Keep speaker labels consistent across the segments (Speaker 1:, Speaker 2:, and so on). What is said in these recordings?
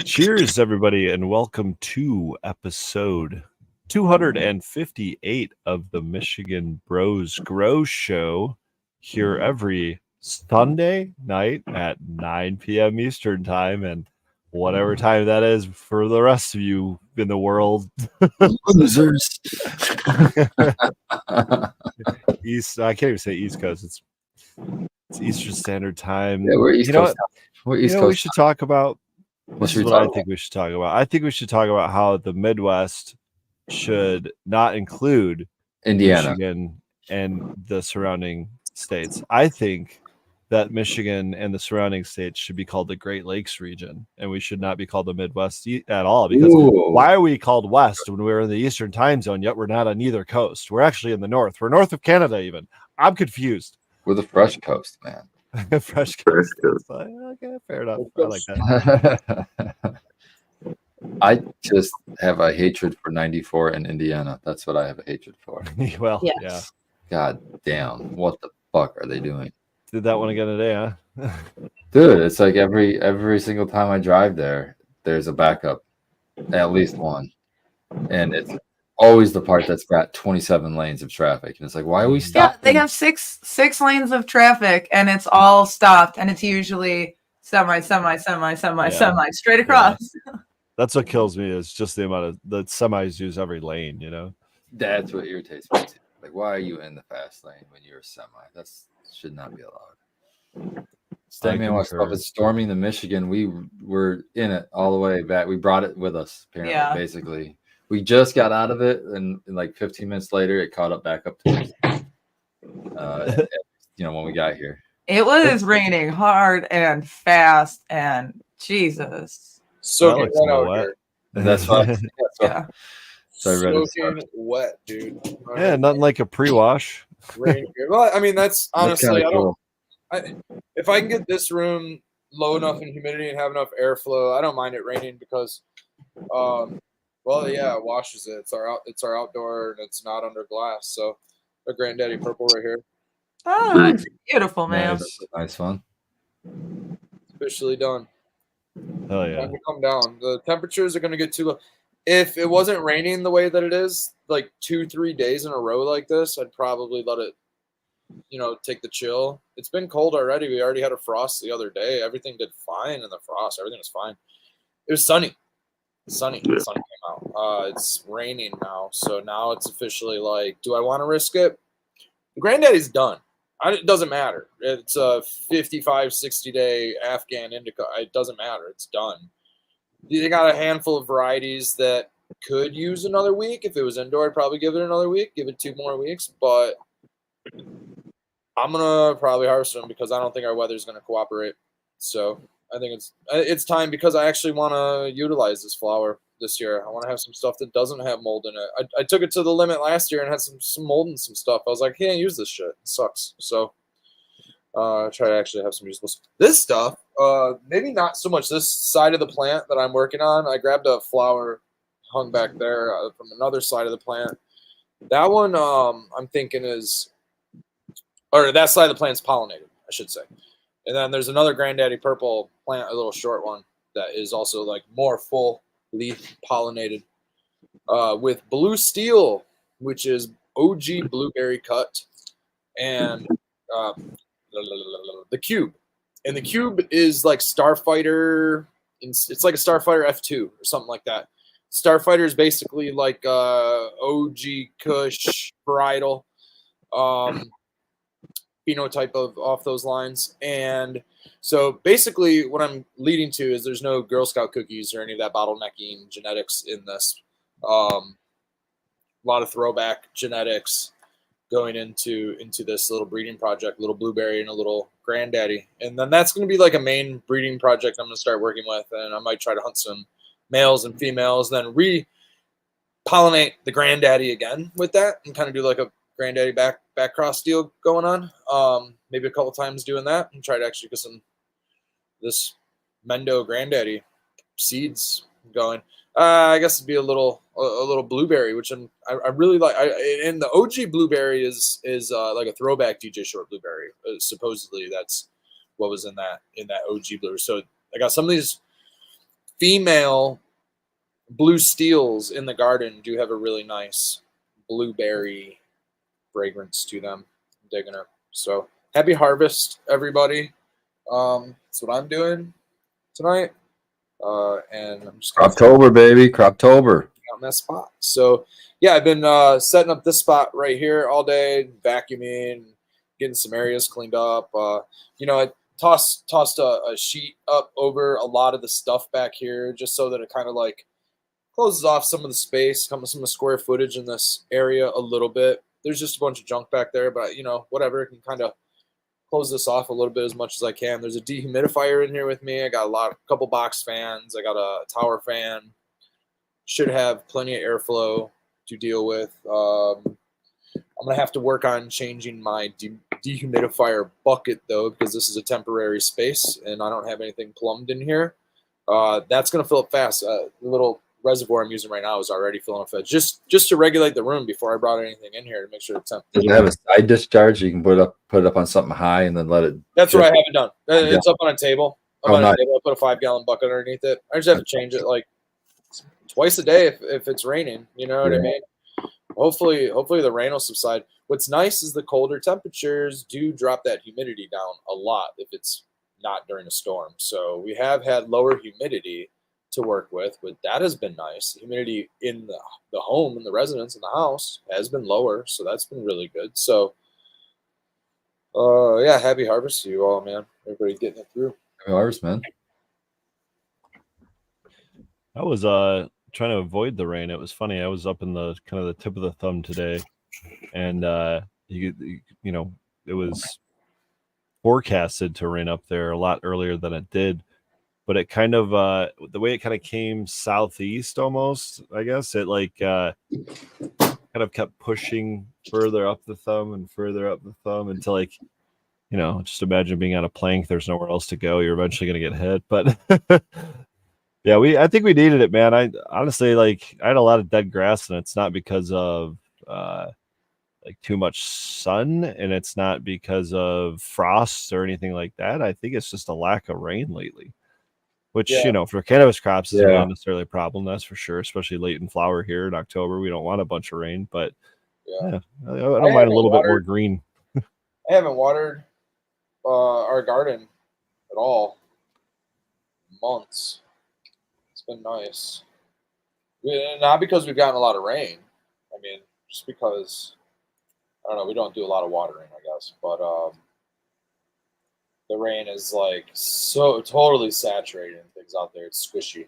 Speaker 1: Cheers, everybody, and welcome to episode 258 of the Michigan Bros Grow Show. Here every Sunday night at 9 p.m. Eastern Time, and whatever time that is for the rest of you in the world.
Speaker 2: Losers.
Speaker 1: East, I can't even say East Coast. It's Eastern Standard Time.
Speaker 2: Yeah, we're East
Speaker 1: You know
Speaker 2: Coast. We're
Speaker 1: You
Speaker 2: East
Speaker 1: know,
Speaker 2: Coast.
Speaker 1: we should talk about.
Speaker 2: What
Speaker 1: This
Speaker 2: should
Speaker 1: is
Speaker 2: we
Speaker 1: what
Speaker 2: talk
Speaker 1: I think we should talk about. I think we should talk about how the Midwest should not include
Speaker 2: Indiana.
Speaker 1: Michigan and the surrounding states. I think that Michigan and the surrounding states should be called the Great Lakes region, and we should not be called the Midwest at all. Because
Speaker 2: Ooh.
Speaker 1: why are we called West when we're in the Eastern time zone, yet we're not on either coast? We're actually in the North. We're north of Canada even. I'm confused.
Speaker 2: We're the fresh coast, man.
Speaker 1: Fresh coast. Okay, fair enough. I like that.
Speaker 2: I just have a hatred for 94 in Indiana. That's what I have a hatred for.
Speaker 1: Well,
Speaker 3: Yes.
Speaker 1: yeah.
Speaker 2: God damn. What the fuck are they doing?
Speaker 1: Did that one again today, huh?
Speaker 2: Dude, it's like every single time I drive there, there's a backup. At least one. And it's always the part that's got 27 lanes of traffic. And it's like, why are we
Speaker 3: Yeah,
Speaker 2: stopping?
Speaker 3: they have six lanes of traffic, and it's all stopped, and it's usually semi straight across.
Speaker 1: That's what kills me is just the amount of the semis use every lane, you know?
Speaker 2: That's what irritates me too. Like, why are you in the fast lane when you're a semi? That's should not be allowed. Stayman was
Speaker 1: concur.
Speaker 2: it's storming the Michigan. We were in it all the way back. We brought it with us, apparently,
Speaker 3: Yeah.
Speaker 2: basically. We just got out of it, and like 15 minutes later, it caught up back up to us. When we got here.
Speaker 3: It was raining hard and fast, and Jesus.
Speaker 4: Soaking
Speaker 1: looks
Speaker 4: wet
Speaker 1: a little
Speaker 4: out
Speaker 1: wet.
Speaker 4: here.
Speaker 2: That's why.
Speaker 3: Yeah.
Speaker 2: So I read it.
Speaker 4: Soaking wet, dude.
Speaker 1: Yeah, nothing like a pre-wash.
Speaker 4: Rain here. Well, I mean, that's
Speaker 2: That's
Speaker 4: honestly,
Speaker 2: kinda cool.
Speaker 4: if I can get this room low enough in humidity and have enough airflow, I don't mind it raining because, it washes it. It's our outdoor and it's not under glass. So, a Granddaddy Purple right here,
Speaker 3: Oh,
Speaker 2: Nice.
Speaker 3: beautiful, man.
Speaker 2: Nice one.
Speaker 4: officially done.
Speaker 1: Hell yeah.
Speaker 4: Time to come down. The temperatures are going to get too low. If it wasn't raining the way that it is, like 2-3 days in a row like this, I'd probably let it, take the chill. It's been cold already. We already had a frost the other day. Everything did fine in the frost. Everything was fine. It was sunny. The sun came out. It's raining now. So now it's officially like, do I want to risk it? Granddaddy's done. It doesn't matter. It's a 55, 60-day Afghan indica. It doesn't matter. It's done. They got a handful of varieties that could use another week. If it was indoor, I'd probably give it another week, give it 2 more weeks. But I'm going to probably harvest them because I don't think our weather's going to cooperate. So I think it's time because I actually want to utilize this flower this year. I want to have some stuff that doesn't have mold in it. I took it to the limit last year and had some mold and some stuff. I was like, can't use this shit. It sucks. So try to actually have some useful stuff. This stuff, maybe not so much this side of the plant that I'm working on. I grabbed a flower hung back there from another side of the plant. That one I'm thinking that side of the plant's pollinated, I should say. And then there's another Granddaddy Purple plant, a little short one, that is also like more full leaf pollinated with Blue Steel, which is OG blueberry cut, and the Cube. And the Cube is like Starfighter. It's like a Starfighter F2 or something like that. Starfighter is basically like OG Kush varietal. Phenotype of off those lines. And so basically what I'm leading to is there's no Girl Scout cookies or any of that bottlenecking genetics in this. A lot of throwback genetics going into this little breeding project, little blueberry and a little Granddaddy. And then that's going to be like a main breeding project I'm going to start working with. And I might try to hunt some males and females, then re-pollinate the Granddaddy again with that and kind of do like a Granddaddy back cross deal going on. Maybe a couple times doing that and try to actually get this Mendo Granddaddy seeds going. I guess it'd be a little blueberry, which I really like. And the OG blueberry is like a throwback DJ Short blueberry. Supposedly that's what was in that OG blueberry. So I got some of these female blue steels in the garden do have a really nice blueberry fragrance to them. I'm digging it. So happy harvest, everybody. That's what I'm doing tonight. And I'm just
Speaker 2: Croptober, baby. Croptober.
Speaker 4: on that spot. So yeah, I've been setting up this spot right here all day, vacuuming, getting some areas cleaned up. I tossed a sheet up over a lot of the stuff back here just so that it kind of like closes off some of the space, some of the square footage in this area a little bit. There's just a bunch of junk back there, but whatever, it can kind of close this off a little bit as much as I can. There's a dehumidifier in here with me. I got a couple box fans. I got a tower fan. Should have plenty of airflow to deal with. I'm going to have to work on changing my dehumidifier bucket, though, because this is a temporary space, and I don't have anything plumbed in here. That's going to fill up fast. The little reservoir I'm using right now is already filling up fast. Just to regulate the room before I brought anything in here to make sure it's empty.
Speaker 2: Does it have a side discharge? You can put it up on something high and then let it.
Speaker 4: That's what I haven't done. It's up on a table.
Speaker 2: Nice.
Speaker 4: I put a 5-gallon bucket underneath it. I just have to change it like twice a day if it's raining. You know what I mean? Hopefully the rain will subside. What's nice is the colder temperatures do drop that humidity down a lot if it's not during a storm. So we have had lower humidity to work with, but that has been nice. The humidity in the home, in the residence, in the house has been lower, so that's been really good. So yeah, happy harvest to you all, man. Everybody getting it through.
Speaker 2: Happy harvest, man.
Speaker 1: I was trying to avoid the rain. It was funny. I was up in the kind of the tip of the thumb today, and it was forecasted to rain up there a lot earlier than it did. But it kind of the way it kind of came southeast almost, I guess it like kind of kept pushing further up the thumb and further up the thumb until like, just imagine being on a plank. There's nowhere else to go. You're eventually going to get hit. But yeah, I think we needed it, man. I honestly I had a lot of dead grass, and it's not because of like too much sun, and it's not because of frost or anything like that. I think it's just a lack of rain lately. Which, for cannabis crops is not necessarily a problem, that's for sure, especially late in flower here in October. We don't want a bunch of rain, but I don't mind a little bit more green.
Speaker 4: I haven't watered our garden at all in months. It's been nice. Not because we've gotten a lot of rain. I mean, just because, I don't know, we don't do a lot of watering, I guess. But the rain is like so totally saturating things out there. It's squishy.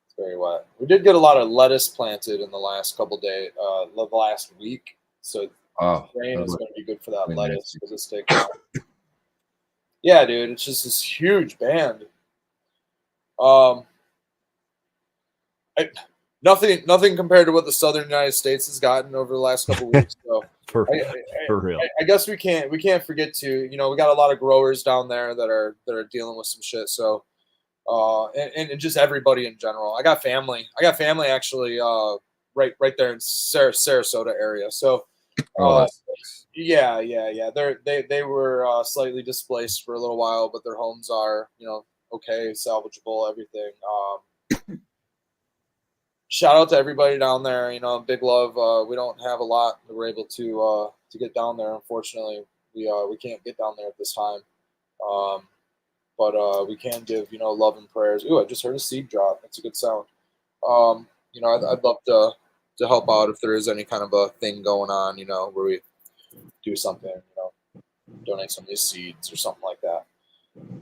Speaker 4: It's very wet. We did get a lot of lettuce planted in the last couple days, the last week. So rain is going to be good for that lettuce because it's taking. Yeah, dude, it's just this huge band. Nothing compared to what the Southern United States has gotten over the last couple of weeks. So
Speaker 1: for real.
Speaker 4: I guess we can't forget to, we got a lot of growers down there that are dealing with some shit. So and just everybody in general. I got family actually right there in Sarasota area. So yeah. They were slightly displaced for a little while, but their homes are, okay, salvageable, everything. Shout out to everybody down there. Big love. We don't have a lot that we're able to get down there. Unfortunately, we can't get down there at this time. But we can give love and prayers. Ooh, I just heard a seed drop. That's a good sound. I'd love to help out if there is any kind of a thing going on. Where we do something. Donate some of these seeds or something like that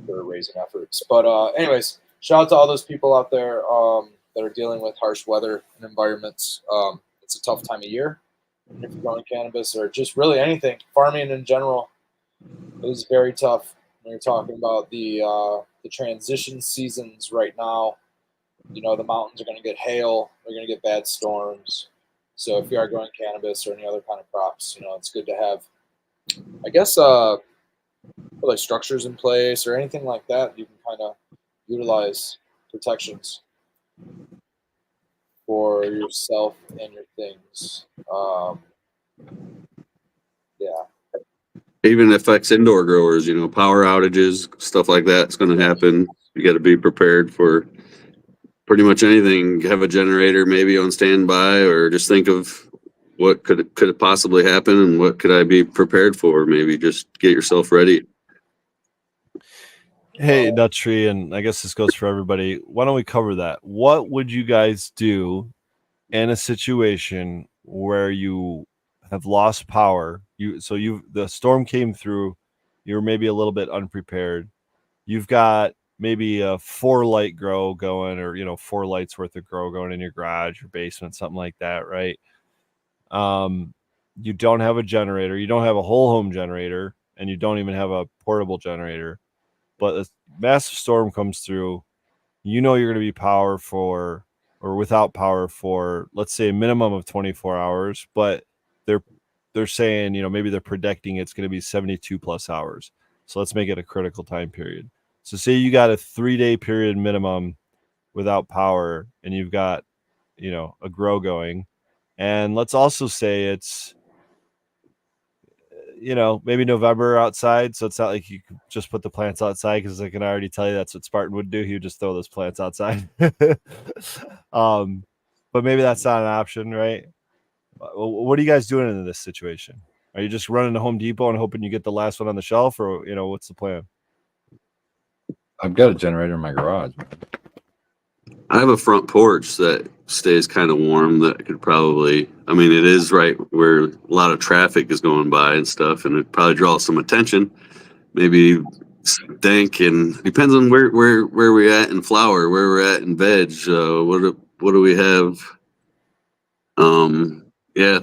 Speaker 4: for raising efforts. But anyways, shout out to all those people out there. That are dealing with harsh weather and environments. It's a tough time of year. If you're growing cannabis or just really anything, farming in general is very tough. When you're talking about the transition seasons right now, the mountains are going to get hail. They're going to get bad storms. So if you are growing cannabis or any other kind of crops, it's good to have, I guess, like structures in place or anything like that. You can kind of utilize protections for yourself and your things.
Speaker 5: Even affects indoor growers, power outages, stuff like that's going to happen. You got to be prepared for pretty much anything. Have a generator maybe on standby, or just think of what could it possibly happen and what could I be prepared for. Maybe just get yourself ready.
Speaker 1: Hey, Nut Tree, and I guess this goes for everybody. Why don't we cover that? What would you guys do in a situation where you have lost power? The storm came through, you're maybe a little bit unprepared. You've got maybe a 4-light grow going, or 4 lights worth of grow going in your garage or basement, something like that, right? You don't have a generator, you don't have a whole home generator, and you don't even have a portable generator. But a massive storm comes through, you're going to be without power for, let's say, a minimum of 24 hours, but they're saying, maybe they're predicting it's going to be 72 plus hours. So let's make it a critical time period. So say you got a 3-day period minimum without power, and you've got, a grow going. And let's also say it's, maybe November outside. So it's not like you could just put the plants outside, because I can already tell you that's what Spartan would do. He would just throw those plants outside. But maybe that's not an option, right? What are you guys doing in this situation? Are you just running to Home Depot and hoping you get the last one on the shelf, or, what's the plan?
Speaker 2: I've got a generator in my garage.
Speaker 5: I have a front porch that stays kind of warm that could probably, it is right where a lot of traffic is going by and stuff, and it probably draws some attention. Maybe dank, and depends on where we're at in flower, where we're at in veg. What do we have?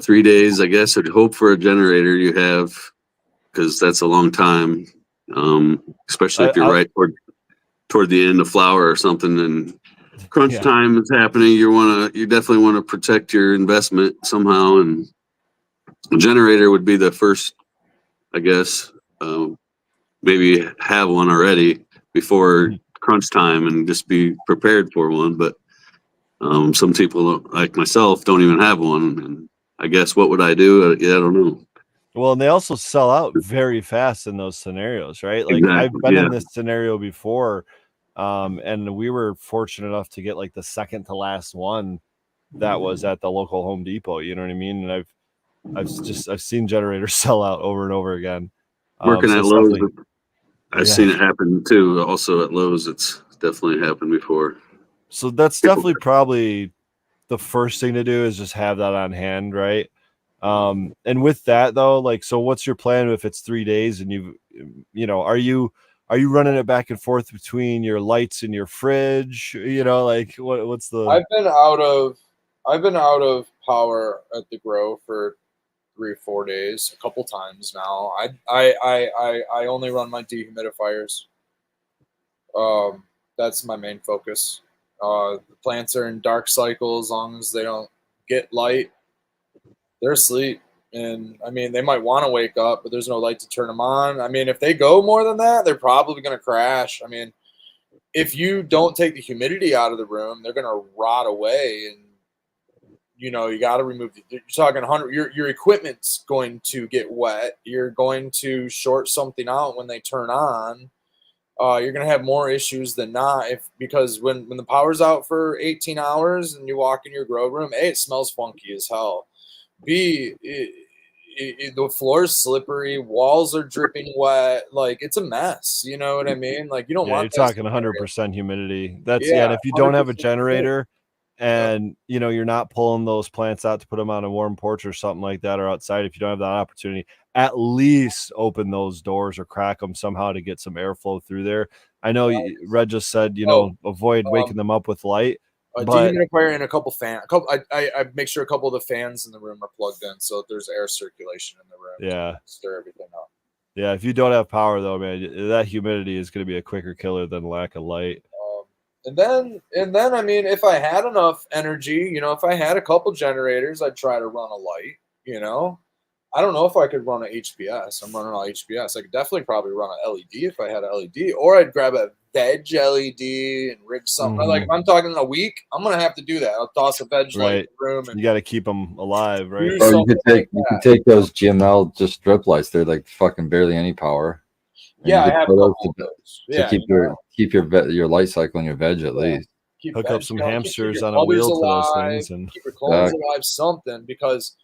Speaker 5: 3 days, I guess. I'd hope for a generator you have, because that's a long time, especially if you're right toward the end of flower or something, and crunch time is happening. You definitely want to protect your investment somehow, and a generator would be the first, I guess. Maybe have one already before crunch time and just be prepared for one. But some people like myself don't even have one, and I guess what would I do? I don't know.
Speaker 1: Well, and they also sell out very fast in those scenarios, right? Like,
Speaker 5: Exactly,
Speaker 1: I've been in this scenario before. And we were fortunate enough to get like the second to last one that was at the local Home Depot. You know what I mean? And I've seen generators sell out over and over again.
Speaker 5: Working
Speaker 1: so
Speaker 5: at
Speaker 1: it's
Speaker 5: Lowe's,
Speaker 1: definitely-
Speaker 5: I've seen it happen too. Also at Lowe's, it's definitely happened before.
Speaker 1: So that's definitely probably the first thing to do, is just have that on hand, right? And with that though, like, so what's your plan if it's 3 days and are you running it back and forth between your lights and your fridge? Like what's the?
Speaker 4: I've been out of power at the grow for 3 or 4 days, a couple times now. I only run my dehumidifiers. That's my main focus. The plants are in dark cycle. As long as they don't get light, they're asleep. And they might want to wake up, but there's no light to turn them on. If they go more than that, they're probably going to crash. If you don't take the humidity out of the room, they're going to rot away. And, you got to remove you're talking 100, your equipment's going to get wet. You're going to short something out when they turn on. You're going to have more issues than not, because when the power's out for 18 hours and you walk in your grow room, A, it smells funky as hell. B, the floor's slippery, walls are dripping wet, like it's a mess. You know what I mean? Like, you don't want.
Speaker 1: You're talking 100% humidity. That's and if you don't have a generator, and you're not pulling those plants out to put them on a warm porch or something like that, or outside, if you don't have that opportunity, at least open those doors or crack them somehow to get some airflow through there. I know Red just said, avoid waking them up with light.
Speaker 4: A dehumidifier and a couple fan. I make sure a couple of the fans in the room are plugged in, so that there's air circulation in the room.
Speaker 1: Yeah,
Speaker 4: stir everything up.
Speaker 1: Yeah, if you don't have power though, man, that humidity is going to be a quicker killer than lack of light.
Speaker 4: And then, if I had enough energy, if I had a couple generators, I'd try to run a light. I don't know if I could run an HPS. I'm running all HPS. I could definitely probably run an LED if I had an LED, or I'd grab a veg LED and rig something.
Speaker 1: Mm-hmm.
Speaker 4: Like, if I'm talking in a week, I'm gonna have to do that. I'll toss a veg light in the room. And
Speaker 1: you got to keep them alive, right?
Speaker 2: Or you could take those GML just strip lights. They're like fucking barely any power. And
Speaker 4: I have a couple of those.
Speaker 2: To keep keep your your light cycle and your veg at least.
Speaker 4: Keep
Speaker 1: Hook up some
Speaker 4: keep
Speaker 1: hamsters
Speaker 4: your
Speaker 1: on a
Speaker 4: butters
Speaker 1: wheel to those
Speaker 4: alive,
Speaker 1: things, and
Speaker 4: keep your clones alive, something. Because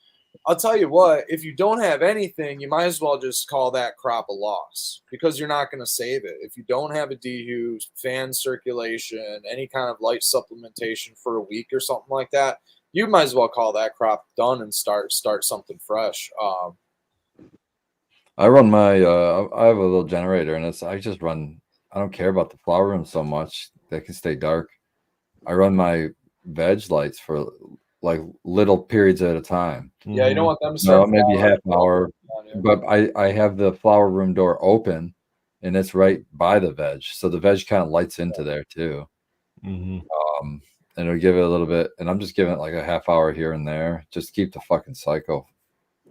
Speaker 4: I'll tell you what, if you don't have anything, you might as well just call that crop a loss because you're not going to save it. If you don't have a DHU, fan circulation, any kind of light supplementation for a week or something like that, you might as well call that crop done and start something fresh.
Speaker 2: I run my I have a little generator, and I just run. I don't care about the flower room so much; they can stay dark. I run my veg lights for like little periods at a time.
Speaker 4: Yeah, you don't
Speaker 1: Mhm.
Speaker 4: want them to start
Speaker 2: Maybe
Speaker 4: flowering.
Speaker 2: half an hour, but I have the flower room door open, and it's right by the veg, so the veg kind of lights into there too.
Speaker 1: Mhm.
Speaker 2: And it'll give it a little bit, and I'm just giving it like a half hour here and there, just to keep the fucking cycle,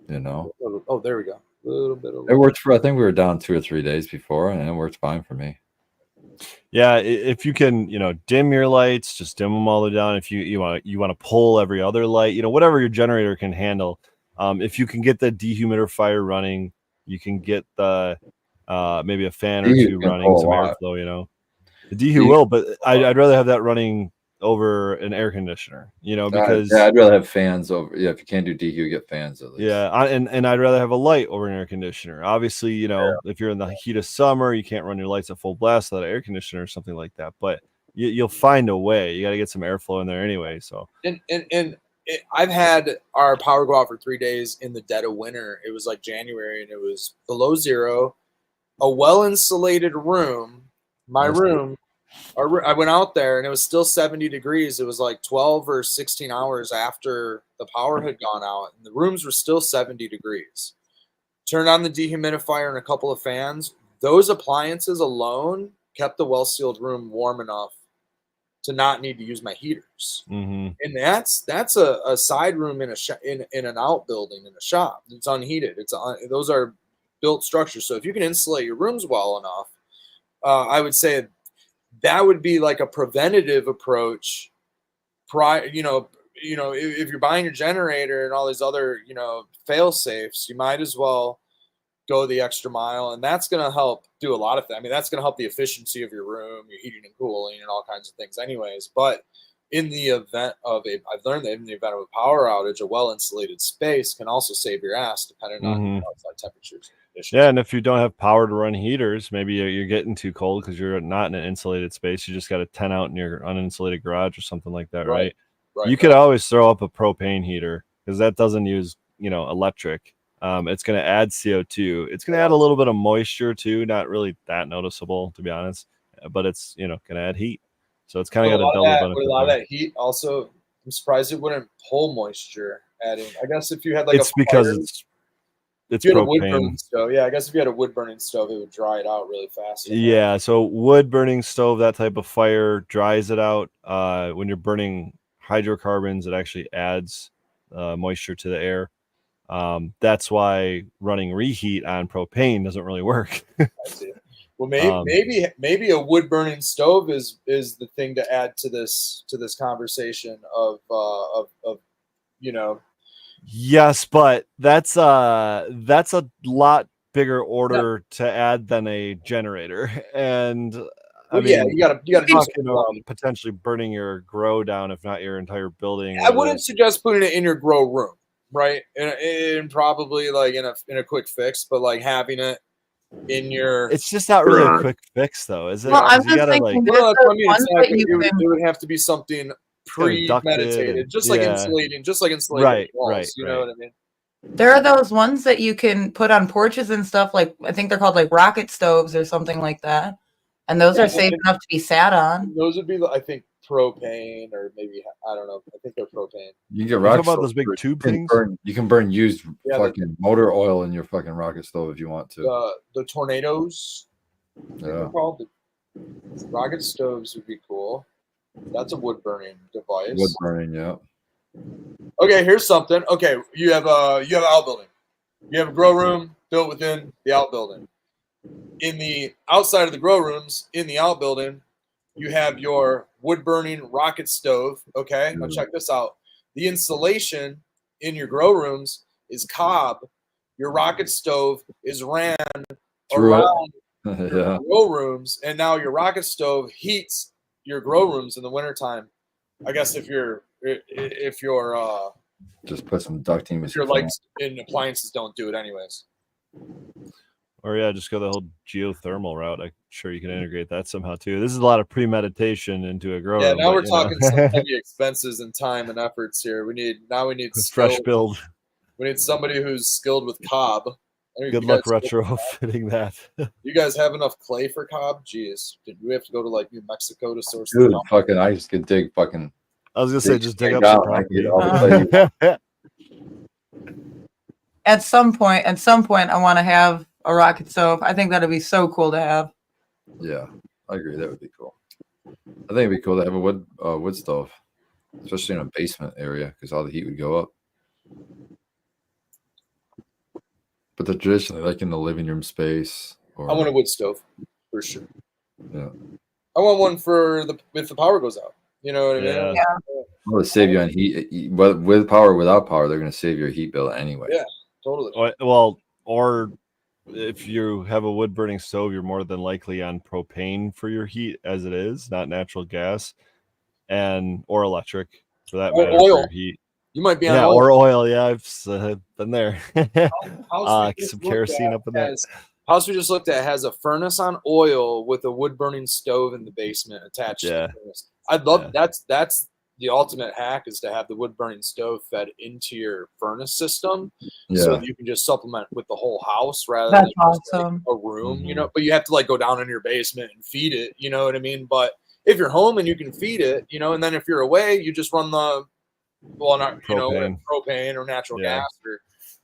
Speaker 2: you know.
Speaker 4: Oh, there we go. A little bit of
Speaker 2: It worked for. I think we were down 2 or 3 days before, and it worked fine for me.
Speaker 1: Yeah, if you can, dim your lights, just dim them all the way down. If you want to pull every other light, whatever your generator can handle. If you can get the dehumidifier running, you can get the maybe a fan or
Speaker 2: DHU
Speaker 1: two
Speaker 2: can
Speaker 1: running,
Speaker 2: pull a
Speaker 1: some
Speaker 2: lot.
Speaker 1: airflow. The DHU will, but I'd rather have that running over an air conditioner, because
Speaker 2: I'd rather have fans over. Yeah, if you can't do DHU, get fans at least.
Speaker 1: yeah, and I'd rather have a light over an air conditioner. Obviously, if you're in the heat of summer, you can't run your lights at full blast without an air conditioner or something like that. But you'll find a way. You got to get some airflow in there anyway. So
Speaker 4: I've had our power go out for 3 days in the dead of winter. It was like January, and it was below zero, a well-insulated room. My room, I went out there, and it was still 70 degrees. It was like 12 or 16 hours after the power had gone out, and the rooms were still 70 degrees. Turned on the dehumidifier and a couple of fans. Those appliances alone kept the well-sealed room warm enough to not need to use my heaters.
Speaker 1: mhm.
Speaker 4: And that's a side room in an outbuilding in a shop. It's unheated. Those are built structures. So if you can insulate your rooms well enough, I would say that would be like a preventative approach. If you're buying your generator and all these other fail safes, you might as well go the extra mile, and that's going to help do a lot of things. I mean, that's going to help the efficiency of your room, your heating and cooling, and all kinds of things anyways. But in the event of I've learned that in the event of a power outage, a well-insulated space can also save your ass depending on outside temperatures and conditions.
Speaker 1: Yeah, and if you don't have power to run heaters, maybe you're getting too cold because you're not in an insulated space. You just got a tent out in your uninsulated garage or something like that, right? You could always throw up a propane heater because that doesn't use electric. It's going to add CO2. It's going to add a little bit of moisture too, not really that noticeable to be honest, but it's going to add heat. So it's kind of got a double benefit.
Speaker 4: With a lot of that heat, also, I'm surprised it wouldn't pull moisture. Adding, I guess if you had like
Speaker 1: it's because it's
Speaker 4: you had a wood
Speaker 1: propane.
Speaker 4: burning stove. Yeah, I guess if you had a wood burning stove, it would dry it out really fast.
Speaker 1: Yeah, so wood burning stove, that type of fire dries it out. When you're burning hydrocarbons, it actually adds moisture to the air. That's why running reheat on propane doesn't really work.
Speaker 4: I see. Well, maybe a wood burning stove is the thing to add to this conversation of.
Speaker 1: Yes, but that's a lot bigger order to add than a generator, and
Speaker 4: you gotta
Speaker 1: potentially burning your grow down, if not your entire building.
Speaker 4: I wouldn't suggest putting it in your grow room, right? And probably like in a quick fix, but like having it in your.
Speaker 1: It's just not really a quick fix, though, is it?
Speaker 3: Well, I'm just thinking
Speaker 4: it would have to be something premeditated, just like insulating walls. You know what I mean?
Speaker 3: There are those ones that you can put on porches and stuff. Like I think they're called like rocket stoves or something like that, and those are safe enough to be sat on.
Speaker 4: Those would be, I think, propane or maybe I don't know. I think they're propane.
Speaker 2: You can get rocket
Speaker 1: about those big tube things.
Speaker 2: You can burn used fucking motor oil in your fucking rocket stove if you want to.
Speaker 4: The tornadoes.
Speaker 2: Yeah.
Speaker 4: Called the rocket stoves would be cool. That's a wood burning device.
Speaker 2: Wood burning, yeah.
Speaker 4: Okay, here's something. Okay, you have an outbuilding. You have a grow room built within the outbuilding. In the outside of the grow rooms, in the outbuilding, you have your wood burning rocket stove. Okay, now check this out. The insulation in your grow rooms is cob. Your rocket stove is ran around
Speaker 2: Yeah.
Speaker 4: grow rooms, and now your rocket stove heats your grow rooms in the wintertime. I guess if your
Speaker 2: Just put some ducting.
Speaker 4: lights and appliances don't do it anyways.
Speaker 1: Or yeah, just go the whole geothermal route. I'm sure you can integrate that somehow too. This is a lot of premeditation into a grow
Speaker 4: Yeah,
Speaker 1: room.
Speaker 4: now
Speaker 1: but,
Speaker 4: we're
Speaker 1: you know.
Speaker 4: talking some heavy expenses and time and efforts here. We need
Speaker 1: fresh
Speaker 4: skilled-
Speaker 1: build.
Speaker 4: We need somebody who's skilled with cob. I mean,
Speaker 1: Good
Speaker 4: you
Speaker 1: luck
Speaker 4: guys-
Speaker 1: retrofitting that.
Speaker 4: You guys have enough clay for cob? Jeez, did we have to go to like New Mexico to source?
Speaker 2: Dude,
Speaker 4: the
Speaker 2: fucking, I just could dig fucking.
Speaker 1: I was gonna say
Speaker 2: Dig
Speaker 1: just dig
Speaker 2: straight
Speaker 1: up some
Speaker 2: down, I can
Speaker 1: property.
Speaker 2: get all the
Speaker 3: At some point, I want to have a rocket stove. I think that'd be so cool to have.
Speaker 2: Yeah, I agree. That would be cool. I think it'd be cool to have a wood stove, especially in a basement area, because all the heat would go up. But the traditionally, like in the living room space, or
Speaker 4: I want a wood stove for sure.
Speaker 2: Yeah.
Speaker 4: I want one for if the power goes out. You know what I mean?
Speaker 1: Yeah.
Speaker 2: well, to save you on heat. With power, without power, they're going to save your heat bill anyway.
Speaker 4: Yeah. Totally.
Speaker 1: Well, or if you have a wood burning stove, you're more than likely on propane for your heat as it is, not natural gas, or electric for that
Speaker 4: Or
Speaker 1: matter
Speaker 4: oil.
Speaker 1: for your heat.
Speaker 4: You might be on
Speaker 1: Yeah,
Speaker 4: oil.
Speaker 1: or oil. Yeah, I've been there.
Speaker 4: House we just
Speaker 1: Some
Speaker 4: looked
Speaker 1: kerosene
Speaker 4: at
Speaker 1: up in there.
Speaker 4: House we just looked at has a furnace on oil with a wood burning stove in the basement attached.
Speaker 1: Yeah.
Speaker 4: To the furnace. I'd love
Speaker 1: Yeah.
Speaker 4: that's the ultimate hack is to have the wood burning stove fed into your furnace system, so
Speaker 2: Yeah.
Speaker 4: that you can just supplement with the whole house rather
Speaker 3: That's
Speaker 4: than just, like,
Speaker 3: awesome.
Speaker 4: a room. You
Speaker 1: Mhm.
Speaker 4: know, but you have to like go down in your basement and feed it. You know what I mean? But if you're home and you can feed it, you know, and then if you're away, you just run the propane or natural
Speaker 1: Yeah.
Speaker 4: gas or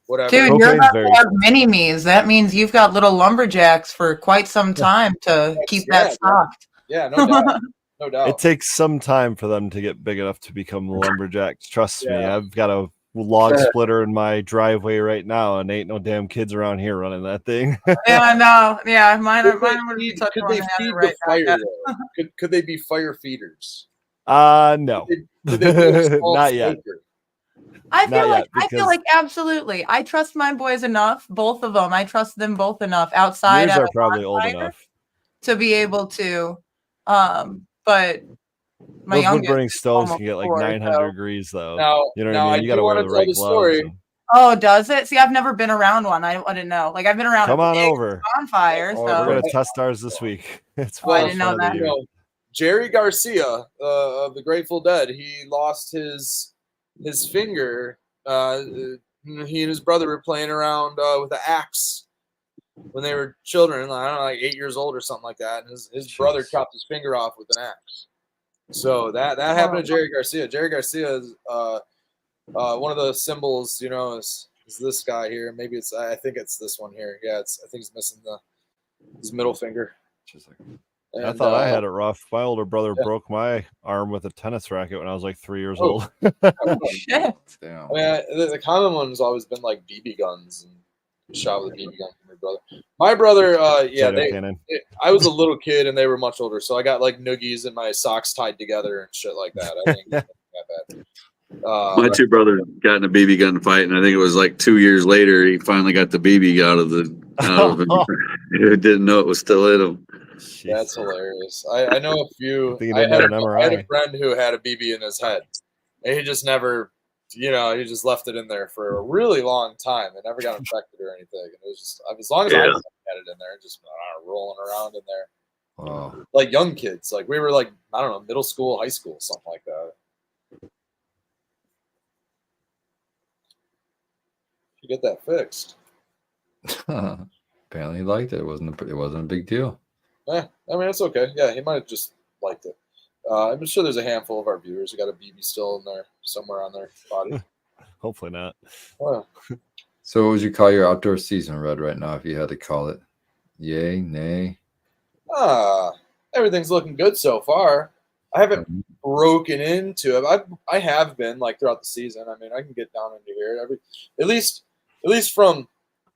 Speaker 4: whatever.
Speaker 3: Dude,
Speaker 1: Propane's
Speaker 3: you're about
Speaker 1: very
Speaker 3: to have mini-me's. That means you've got little lumberjacks for quite some time to keep that
Speaker 4: Yeah,
Speaker 3: stocked.
Speaker 4: Yeah, no doubt. No doubt.
Speaker 1: It takes some time for them to get big enough to become lumberjacks. Trust me,
Speaker 4: Yeah.
Speaker 1: I've got a log splitter in my driveway right now, and ain't no damn kids around here running that thing.
Speaker 3: Yeah, I know. Yeah, mine
Speaker 4: Could
Speaker 3: would
Speaker 4: they,
Speaker 3: be touching
Speaker 4: could they
Speaker 3: on
Speaker 4: feed
Speaker 3: right
Speaker 4: the fire
Speaker 3: now.
Speaker 4: though? Could they be fire feeders?
Speaker 1: No,
Speaker 4: Could they be a small
Speaker 1: not yet.
Speaker 4: smoker?
Speaker 3: I
Speaker 1: Not
Speaker 3: feel
Speaker 1: yet,
Speaker 3: like
Speaker 1: because-
Speaker 3: absolutely. I trust my boys enough, both of them. I trust them both enough outside
Speaker 1: Yours
Speaker 3: at
Speaker 1: are
Speaker 3: a
Speaker 1: probably old
Speaker 3: bonfire
Speaker 1: enough.
Speaker 3: to be able to. But my
Speaker 1: Those wood
Speaker 3: youngest
Speaker 1: burning
Speaker 3: is
Speaker 1: stoves
Speaker 3: almost
Speaker 1: can get like
Speaker 3: 4,
Speaker 1: 900
Speaker 3: so-
Speaker 1: degrees though.
Speaker 4: Now,
Speaker 1: You know what
Speaker 4: now
Speaker 1: I mean? You got
Speaker 4: do
Speaker 1: to wear
Speaker 4: wanna
Speaker 1: the
Speaker 4: tell
Speaker 1: right
Speaker 4: the
Speaker 1: gloves.
Speaker 4: story.
Speaker 1: and-
Speaker 3: Oh, does it? See, I've never been around one. I didn't know. Like I've been around
Speaker 1: Come
Speaker 3: a
Speaker 1: on
Speaker 3: big
Speaker 1: over.
Speaker 3: bonfire.
Speaker 2: Oh,
Speaker 1: We're
Speaker 3: So
Speaker 1: gonna test ours this week. It's
Speaker 3: Oh, I
Speaker 1: for
Speaker 3: didn't know
Speaker 1: fun of the
Speaker 3: that.
Speaker 4: You
Speaker 1: year.
Speaker 4: know, Jerry Garcia of the Grateful Dead, he lost his finger. He and his brother were playing around with an axe when they were children. I don't know, like 8 years old or something like that. And his brother
Speaker 1: Jeez.
Speaker 4: chopped his finger off with an axe. So that happened to Jerry Garcia. Jerry Garcia is one of the symbols, you know, is this guy here. Maybe I think it's this one here. Yeah, I think he's missing his middle finger.
Speaker 2: Just like,
Speaker 1: I
Speaker 4: And,
Speaker 1: thought I had it rough. My older brother
Speaker 4: yeah.
Speaker 1: broke my arm with a tennis racket when I was like 3 years
Speaker 4: Oh.
Speaker 1: old.
Speaker 3: shit.
Speaker 2: damn.
Speaker 4: I mean, the common one's always been like BB guns and shot with a BB gun from your brother. My brother, yeah,
Speaker 1: Shadow cannon.
Speaker 4: I was a little kid and they were much older, so I got like noogies and my socks tied together and shit like that. I think that bad.
Speaker 5: My two brothers got in a BB gun fight, and I think it was like 2 years later he finally got the BB out of him. He didn't know it was still in him.
Speaker 4: That's hilarious. I know a few.
Speaker 1: I think he
Speaker 4: I
Speaker 1: didn't
Speaker 4: had,
Speaker 1: have an
Speaker 4: I had a
Speaker 1: MRI.
Speaker 4: friend who had a BB in his head, and he just never, you know, he just left it in there for a really long time. It never got infected or anything. And it was just as long as I
Speaker 5: Yeah.
Speaker 4: had it in there, just rolling around in there
Speaker 2: Wow.
Speaker 4: like young kids. Like we were like I don't know, middle school, high school, something like that. You get that fixed.
Speaker 2: Apparently he liked it. It wasn't a big deal.
Speaker 4: I mean, it's okay. Yeah, he might have just liked it. I'm sure there's a handful of our viewers who got a BB still in there somewhere on their body.
Speaker 1: Hopefully not.
Speaker 4: Well,
Speaker 2: So what would you call your outdoor season, Red, right now if you had to call it? Yay, nay?
Speaker 4: everything's looking good so far. I haven't broken into it. I have been like throughout the season. I mean, I can get down into here. At least from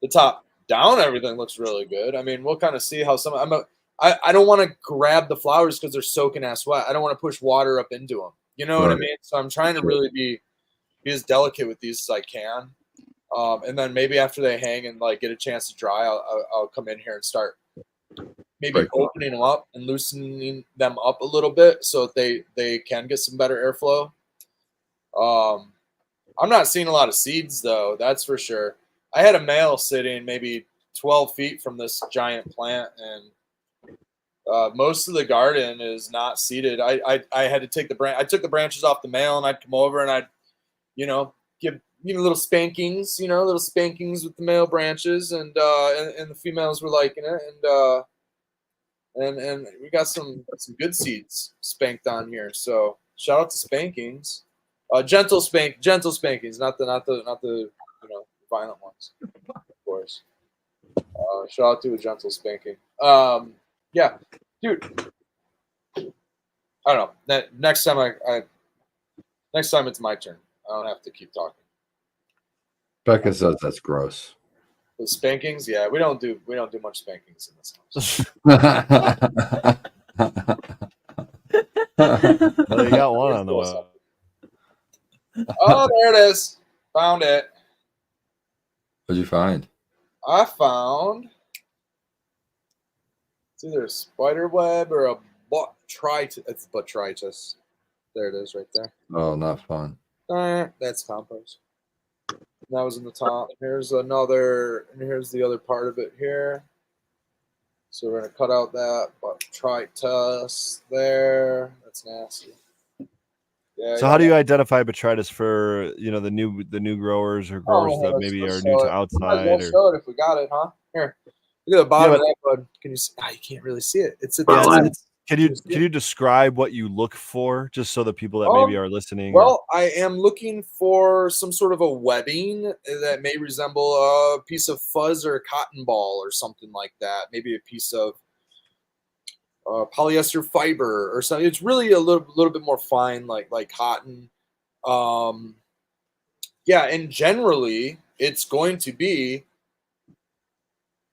Speaker 4: the top down, everything looks really good. I mean, we'll kind of see how I don't want to grab the flowers because they're soaking ass wet. I don't want to push water up into them. You know what I
Speaker 2: Right.
Speaker 4: mean? So I'm trying to really be as delicate with these as I can. And then maybe after they hang and like get a chance to dry, I'll come in here and start maybe
Speaker 2: Break them up.
Speaker 4: opening them up and loosening them up a little bit so that they can get some better airflow. I'm not seeing a lot of seeds though, that's for sure. I had a male sitting maybe 12 feet from this giant plant, and most of the garden is not seeded. I had to take I took the branches off the male, and I'd come over and I'd, give little spankings, little spankings with the male branches, and the females were liking it, and we got some good seeds spanked on here. So shout out to spankings, gentle spankings, not the violent ones, of course. Shout out to a gentle spanking. Yeah, dude. I don't know. Next time next time it's my turn. I don't have to keep talking.
Speaker 2: Becca says that's gross.
Speaker 4: The spankings, yeah, we don't do much spankings in this house.
Speaker 1: Well, you got one on the way.
Speaker 4: Oh, there it is. Found it.
Speaker 2: What'd you find?
Speaker 4: I found it's either a spider web or a botrytis. It's botrytis. There it is, right there.
Speaker 2: Oh, not fun.
Speaker 4: That's compost. And that was in the top. Here's another, and here's the other part of it here. So we're gonna cut out that botrytis there. That's nasty. Yeah.
Speaker 1: So how do you identify botrytis for the new growers or growers that maybe are new to outside?
Speaker 4: We'll show it if we got it, huh? Here, look at the bottom of that bud. Can you see? You can't really see it. It's at the end.
Speaker 1: Can you describe what you look for, just so the people that maybe are listening?
Speaker 4: Well, I am looking for some sort of a webbing that may resemble a piece of fuzz or a cotton ball or something like that. Maybe a piece of polyester fiber or something. It's really a little bit more fine, like cotton. Yeah, and generally it's going to be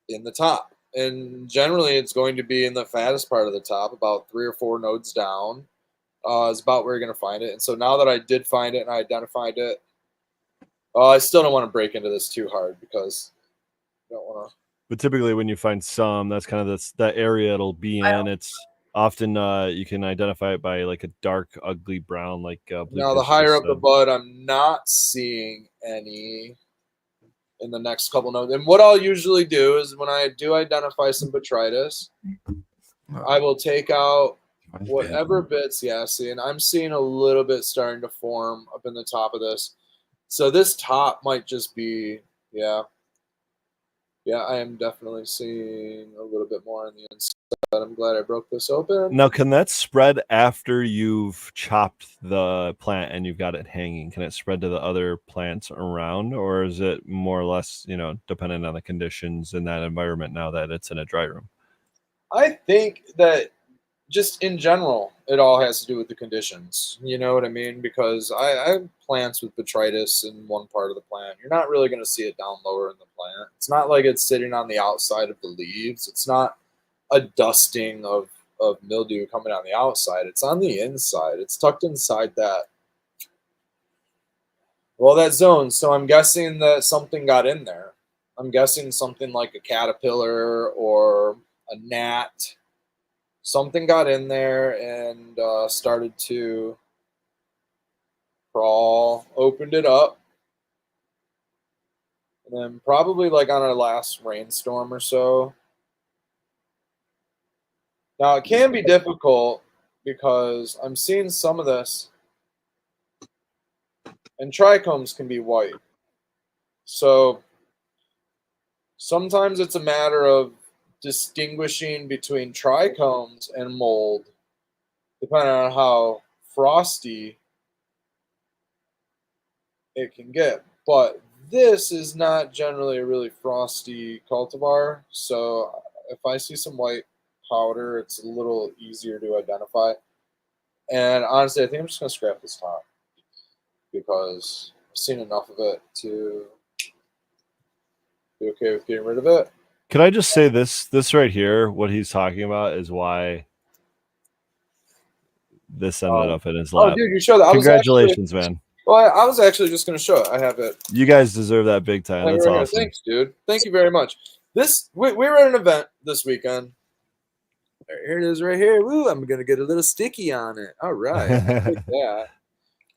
Speaker 4: in the top. And generally, it's going to be in the fattest part of the top, about 3 or 4 nodes down. Is about where you're going to find it. And so now that I did find it and I identified it, I still don't want to break into this too hard because I don't want to.
Speaker 1: But typically, when you find some, that's kind of that area it'll be in. It's often you can identify it by like a dark, ugly brown, like blue.
Speaker 4: Now, the higher up the bud, I'm not seeing any in the next couple nodes. And what I'll usually do is when I do identify some botrytis, I will take out whatever bits. Yeah, see, and I'm seeing a little bit starting to form up in the top of this. So this top might just be, yeah, I am definitely seeing a little bit more on the inside. I'm glad I broke this open.
Speaker 1: Now, can that spread after you've chopped the plant and you've got it hanging? Can it spread to the other plants around, or is it more or less, dependent on the conditions in that environment now that it's in a dry room?
Speaker 4: I think that just in general, it all has to do with the conditions. You know what I mean? Because I have plants with botrytis in one part of the plant. You're not really going to see it down lower in the plant. It's not like it's sitting on the outside of the leaves. It's not a dusting of mildew coming on the outside. It's on the inside. It's tucked inside that zone. So I'm guessing that something got in there. I'm guessing something like a caterpillar or a gnat. Something got in there and started to crawl, opened it up. And then probably like on our last rainstorm or so. Now, it can be difficult because I'm seeing some of this, and trichomes can be white. So sometimes it's a matter of distinguishing between trichomes and mold, depending on how frosty it can get. But this is not generally a really frosty cultivar, so if I see some white powder, it's a little easier to identify. And honestly, I think I'm just going to scrap this top because I've seen enough of it to be okay with getting rid of it.
Speaker 1: Can I just say this right here, what he's talking about is why this ended up in his lap.
Speaker 4: Oh, dude, you showed that.
Speaker 1: Congratulations, man.
Speaker 4: Well, I was actually just going to show it. I have it.
Speaker 1: You guys deserve that big time. That's awesome.
Speaker 4: Thanks, dude. Thank you very much. We were at an event this weekend, Here it is right here. Woo, I'm going to get a little sticky on it. All right. Yeah.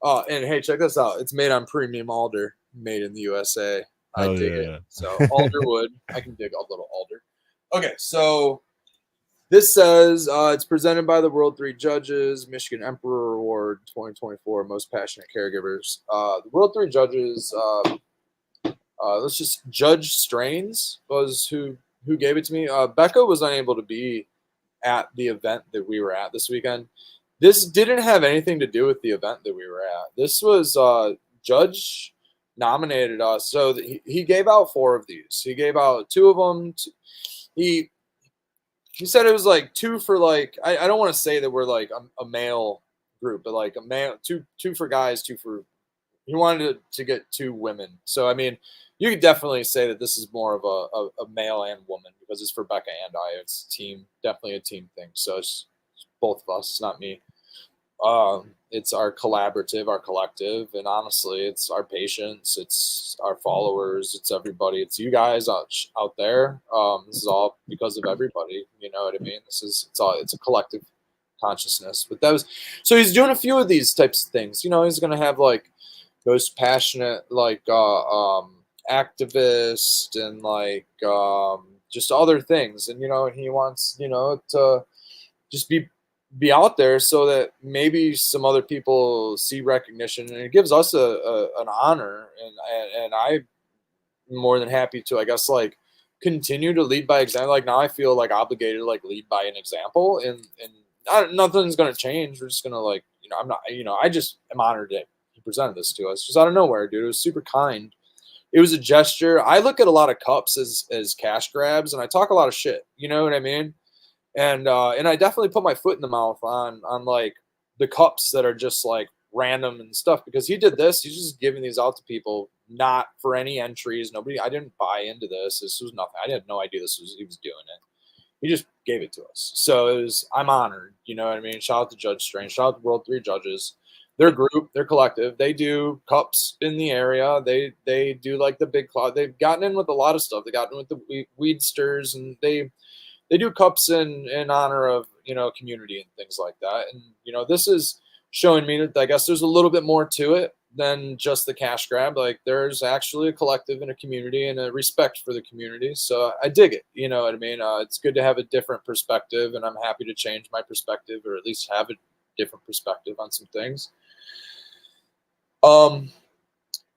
Speaker 4: Oh, and hey, check this out. It's made on premium alder, made in the USA. I
Speaker 1: Oh,
Speaker 4: dig
Speaker 1: yeah.
Speaker 4: it. So alderwood. I can dig a little alder. Okay, so this says it's presented by the World 3 Judges, Michigan Emperor Award 2024, Most Passionate Caregivers. The World 3 Judges, let's just Judge Strains was who gave it to me. Becca was unable to be at the event that we were at this weekend. This didn't have anything to do with the event that we were at. This was Judge nominated us. So he gave out 4 of these. He gave out 2 of them. He said it was like 2 for like, I don't want to say that we're like a male group, but like a male, two for guys, 2 for, he wanted to get 2 women. So, I mean, you could definitely say that this is more of a male and woman because it's for Becca and I. It's team, definitely a team thing. So it's both of us. It's not me. It's our collaborative, our collective, and honestly, it's our patients, it's our followers, it's everybody, it's you guys out there. This is all because of everybody. You know what I mean? It's a collective consciousness. But that was so he's doing a few of these types of things. You know, he's gonna have like most passionate, like activist, and like just other things, and you know, and he wants to just be out there so that maybe some other people see recognition, and it gives us an honor, and I'm more than happy to, I guess, like continue to lead by example. Like now I feel like obligated to like lead by an example, and nothing's gonna change. We're just gonna like, I'm not, I just am honored that he presented this to us just out of nowhere, dude. It was super kind. It was a gesture. I look at a lot of cups as cash grabs, and I talk a lot of shit. You know what I mean? And I definitely put my foot in the mouth on like the cups that are just like random and stuff, because he did this. He's just giving these out to people, not for any entries. I didn't buy into this. This was nothing. I had no idea he was doing it. He just gave it to us. So I'm honored. You know what I mean? Shout out to Judge Strange. Shout out to World 3 Judges. Their group, their collective. They do cups in the area. They do like the big cloud. They've gotten in with a lot of stuff. They gotten in with the weedsters, and they do cups in honor of, community and things like that. And, this is showing me that I guess there's a little bit more to it than just the cash grab. Like there's actually a collective and a community and a respect for the community. So I dig it. You know what I mean? It's good to have a different perspective, and I'm happy to change my perspective, or at least have a different perspective on some things.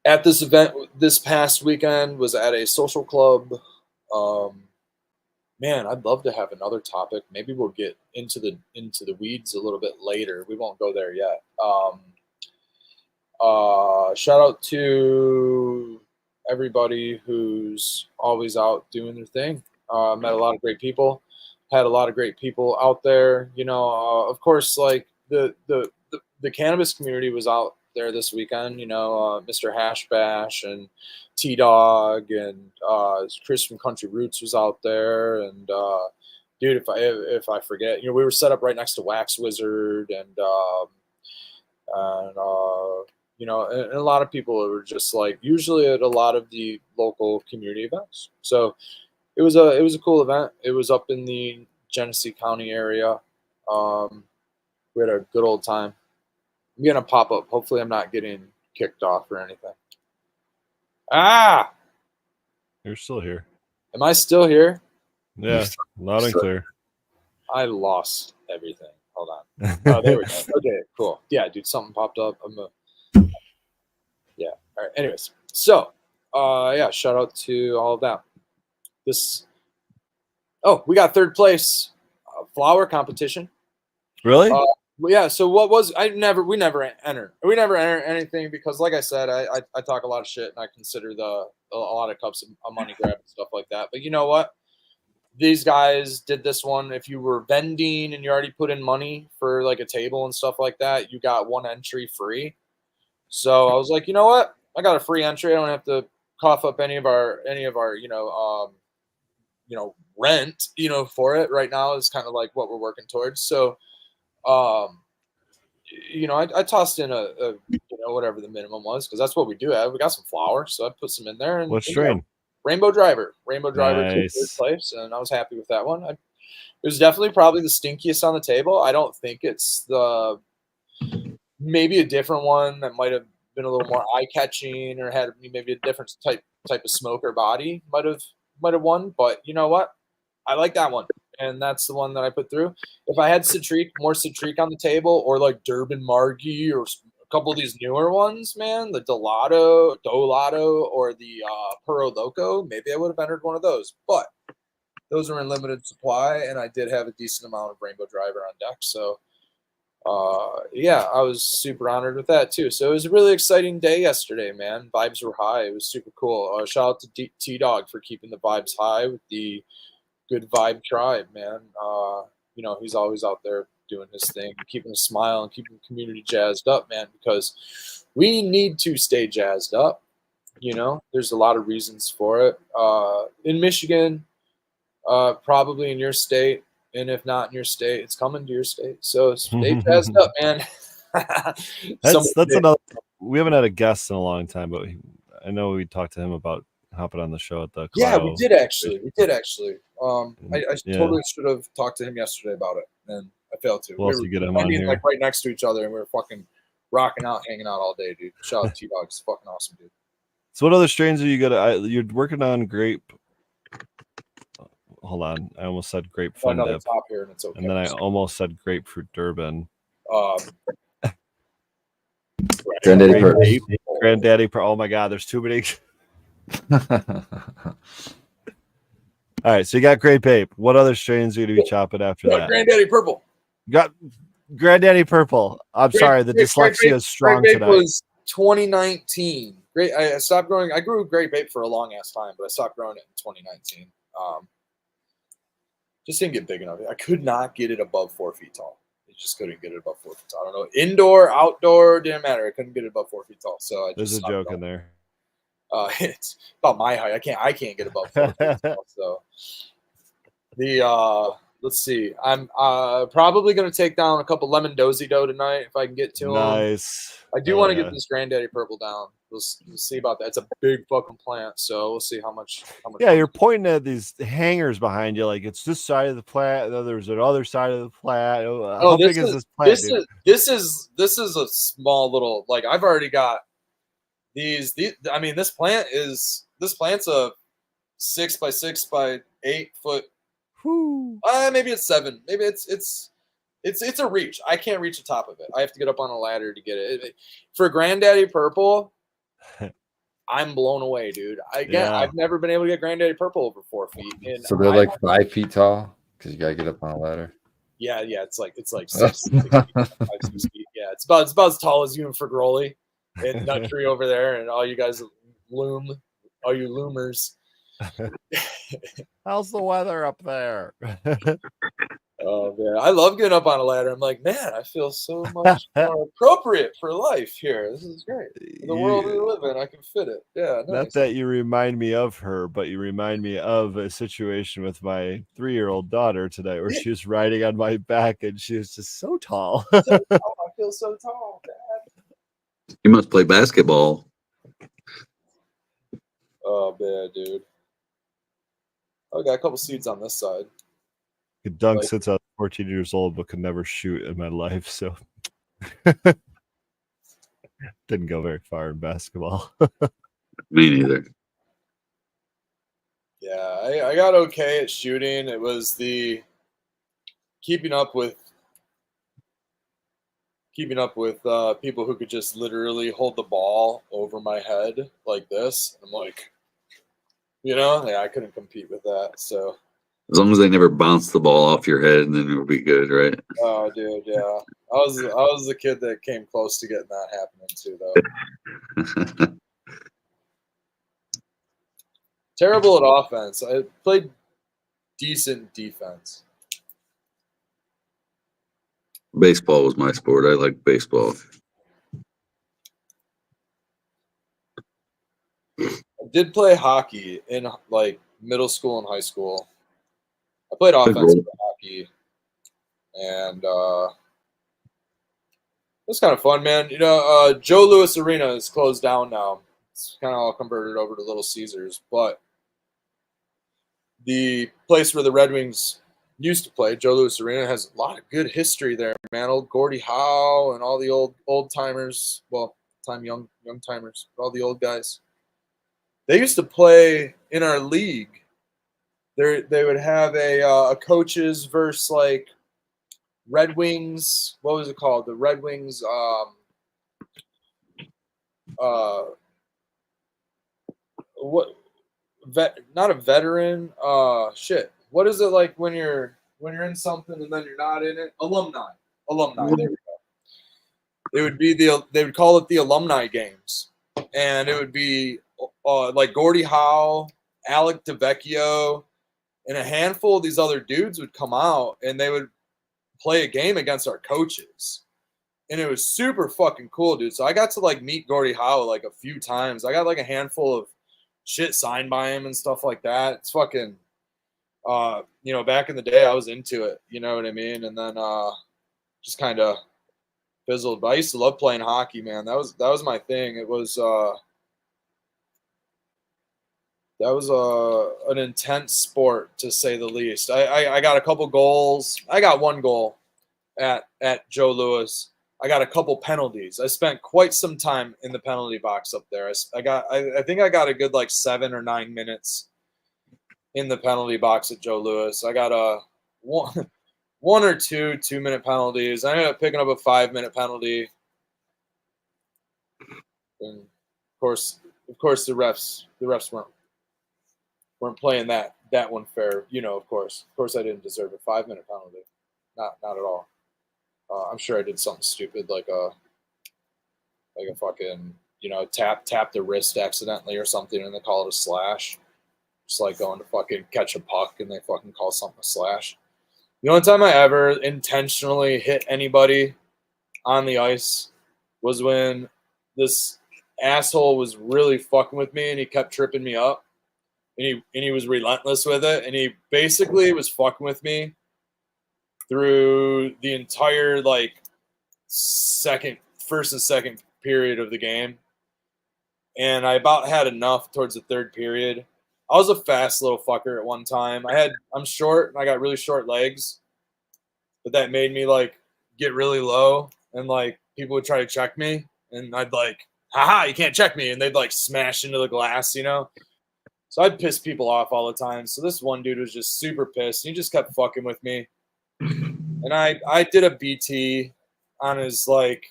Speaker 4: At this event this past weekend was at a social club. Man, I'd love to have another topic. Maybe we'll get into the weeds a little bit later. We won't go there yet. Shout out to everybody who's always out doing their thing. Met a lot of great people. Had a lot of great people out there. Of course, like the cannabis community was out there this weekend. Mr. Hash Bash and T-Dog and Chris from Country Roots was out there, and dude, if I forget, we were set up right next to Wax Wizard, and a lot of people were just like usually at a lot of the local community events. So it was a cool event. It was up in the Genesee County area. We had a good old time. I'm gonna pop up. Hopefully, I'm not getting kicked off or anything.
Speaker 1: You're still here.
Speaker 4: Am I still here?
Speaker 1: Yeah, loud and clear.
Speaker 4: I lost everything. Hold on. Oh, there we go. Okay, cool. Yeah, dude, something popped up. Yeah. All right. Anyways, so shout out to all of that. We got 3rd place flower competition.
Speaker 1: Really?
Speaker 4: Yeah. So what was we never enter anything because, like I said, I talk a lot of shit, and I consider a lot of cups a money grab and stuff like that. But you know what? These guys did this one. If you were vending and you already put in money for like a table and stuff like that, you got 1 entry free. So I was like, you know what? I got a free entry. I don't have to cough up any of our rent, for it right now is kind of like what we're working towards. So, I tossed in a whatever the minimum was, because that's what we do have. We got some flour, so I put some in there. And
Speaker 1: what strain?
Speaker 4: Rainbow Driver.
Speaker 1: Nice.
Speaker 4: Took 3rd place, and I was happy with that one. It was definitely probably the stinkiest on the table. I don't think it's the maybe a different one that might have been a little more eye catching or had maybe a different type of smoke or body might have won. But you know what? I like that one, and that's the one that I put through. If I had more Citrique on the table, or like Durban Margie, or a couple of these newer ones, man, the Dolato, or the Puro Loco, maybe I would have entered one of those. But those are in limited supply, and I did have a decent amount of Rainbow Driver on deck. So, yeah, I was super honored with that too. So it was a really exciting day yesterday, man. Vibes were high. It was super cool. Shout out to T-Dog for keeping the vibes high with the Good Vibe Tribe, man. You know, he's always out there doing his thing, keeping a smile and keeping the community jazzed up, man, because we need to stay jazzed up. You know, there's a lot of reasons for it. In Michigan, probably in your state, and if not in your state, it's coming to your state. So stay jazzed up, man.
Speaker 1: That's another. We haven't had a guest in a long time, but I know we talked to him about hopping on the show at the
Speaker 4: Yeah, we
Speaker 1: Clio.
Speaker 4: did actually. I
Speaker 1: Yeah.
Speaker 4: totally should have talked to him yesterday about it, and I failed to.
Speaker 1: We'll have to get him
Speaker 4: I
Speaker 1: on
Speaker 4: mean,
Speaker 1: here.
Speaker 4: like right next to each other, and we were fucking rocking out, hanging out all day, dude. Shout out T-Dog, he's fucking awesome, dude.
Speaker 1: So what other strains are you gonna? You're working on grape. Hold on, I almost said grape
Speaker 4: Got
Speaker 1: fun
Speaker 4: another
Speaker 1: dip,
Speaker 4: top here, and it's okay.
Speaker 1: and then I almost said grapefruit Durban.
Speaker 2: Granddaddy
Speaker 1: Grape
Speaker 2: Perks.
Speaker 1: Ape, Granddaddy. Oh my God, there's too many. All right, so you got Grape Ape. What other strains are you gonna be chopping after that?
Speaker 4: Granddaddy Purple.
Speaker 1: You got Granddaddy Purple. I'm sorry, the dyslexia is strong
Speaker 4: Grape Ape
Speaker 1: tonight.
Speaker 4: was 2019. Great. I stopped growing. I grew Grape Ape for a long ass time, but I stopped growing it in 2019. Just didn't get big enough. I could not get it above 4 feet tall. I just couldn't get it above 4 feet tall. I don't know. Indoor, outdoor, didn't matter. I couldn't get it above 4 feet tall. So I just
Speaker 1: There's a
Speaker 4: stopped
Speaker 1: joke
Speaker 4: growing.
Speaker 1: in there.
Speaker 4: It's about my height. I can't get above 4 feet tall. So the let's see. I'm probably gonna take down a couple lemon dozy dough tonight if I can get to them.
Speaker 1: Nice.
Speaker 4: I do
Speaker 1: Oh,
Speaker 4: want to
Speaker 1: yeah.
Speaker 4: get this Granddaddy Purple down. We'll see about that. It's a big fucking plant, so we'll see how much.
Speaker 1: Yeah, you're pointing at these hangers behind you, like it's this side of the plat. There's another side of the plat. How big is this plant?
Speaker 4: This is a small little, like, I've already got these. I mean, this plant's a 6 by 6 by 8 foot.
Speaker 1: Whew.
Speaker 4: Maybe it's 7. Maybe it's a reach. I can't reach the top of it. I have to get up on a ladder to get it. For Granddaddy Purple, I'm blown away, dude. I've never been able to get Granddaddy Purple over 4 feet. And
Speaker 2: So they're like 5 feet tall because you gotta get up on a ladder.
Speaker 4: yeah, it's like 6 feet, 5, 6 feet. Yeah, it's about as tall as you and Fergroli and Nut Tree over there, and all you guys all you loomers.
Speaker 1: How's the weather up there?
Speaker 4: Oh man, I love getting up on a ladder. I'm like, man, I feel so much more appropriate for life here. This is great. In the world we live in, I can fit it. Yeah, nice.
Speaker 1: Not that you remind me of her, but you remind me of a situation with my 3-year-old daughter tonight where she was riding on my back and she was just so tall.
Speaker 4: I feel so tall, Dad.
Speaker 5: You must play basketball.
Speaker 4: Oh man, dude. I got a couple seeds on this side.
Speaker 1: Could dunk since I was 14 years old, but could never shoot in my life. So didn't go very far in basketball.
Speaker 5: Me neither.
Speaker 4: Yeah, I got okay at shooting. It was the keeping up with people who could just literally hold the ball over my head like this. I'm like, I couldn't compete with that. So
Speaker 5: As long as they never bounce the ball off your head, then it'll be good, right?
Speaker 4: oh, dude, yeah. I was the kid that came close to getting that happening too, though. Terrible at offense. I played decent defense.
Speaker 5: Baseball was my sport. I like baseball.
Speaker 4: I did play hockey in like middle school and high school. I played offensive hockey, and it was kind of fun, man. Joe Louis Arena is closed down now. It's kind of all converted over to Little Caesars, but the place where the Red Wings used to play. Joe Louis Arena has a lot of good history there, man. Old Gordie Howe and all the old timers. Well, young timers, all the old guys. They used to play in our league. They would have a coaches versus like Red Wings. What was it called? The Red Wings. What? Not a veteran. Shit. What is it like when you're in something and then you're not in it? Alumni. There we go. It would be they would call it the alumni games, and it would be like Gordie Howe, Alec DeVecchio, and a handful of these other dudes would come out and they would play a game against our coaches. And it was super fucking cool, dude. So I got to like meet Gordie Howe like a few times. I got like a handful of shit signed by him and stuff like that. It's fucking, back in the day I was into it, you know what I mean? And then just kind of fizzled. But I used to love playing hockey, man. That was my thing. It was an intense sport, to say the least. I got a couple goals. I got one goal at Joe Louis. I got a couple penalties. I spent quite some time in the penalty box up there. I think I got a good like 7 or 9 minutes in the penalty box at Joe Louis. I got a one or two 2-minute penalties. I ended up picking up a 5-minute penalty. And of course the refs weren't playing that one fair. Of course I didn't deserve a 5-minute penalty. Not at all. I'm sure I did something stupid like a fucking tap the wrist accidentally or something, and they call it a slash. Just like going to fucking catch a puck and they fucking call something a slash. The only time I ever intentionally hit anybody on the ice was when this asshole was really fucking with me and he kept tripping me up, and he was relentless with it, and he basically was fucking with me through the entire like first and second period of the game. And I about had enough towards the third period. I was a fast little fucker at one time. I'm short and I got really short legs, but that made me like get really low, and like people would try to check me and I'd like, haha, you can't check me. And they'd like smash into the glass, So I'd piss people off all the time. So this one dude was just super pissed. He just kept fucking with me. And I did a BT on his like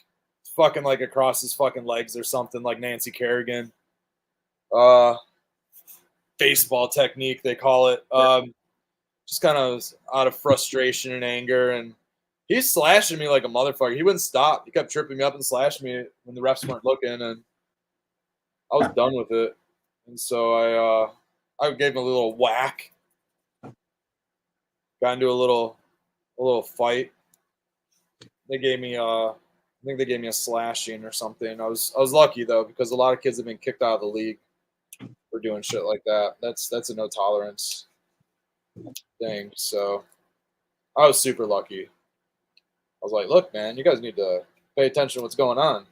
Speaker 4: fucking like across his fucking legs or something, like Nancy Kerrigan. Baseball technique, they call it. Just kind of out of frustration and anger, and he's slashing me like a motherfucker. He wouldn't stop. He kept tripping me up and slashing me when the refs weren't looking, and I was done with it. And so I gave him a little whack. Got into a little fight. They gave me I think they gave me a slashing or something. I was lucky though, because a lot of kids have been kicked out of the league for doing shit like that. That's a no tolerance thing. So I was super lucky. I was like, look, man, you guys need to pay attention to what's going on.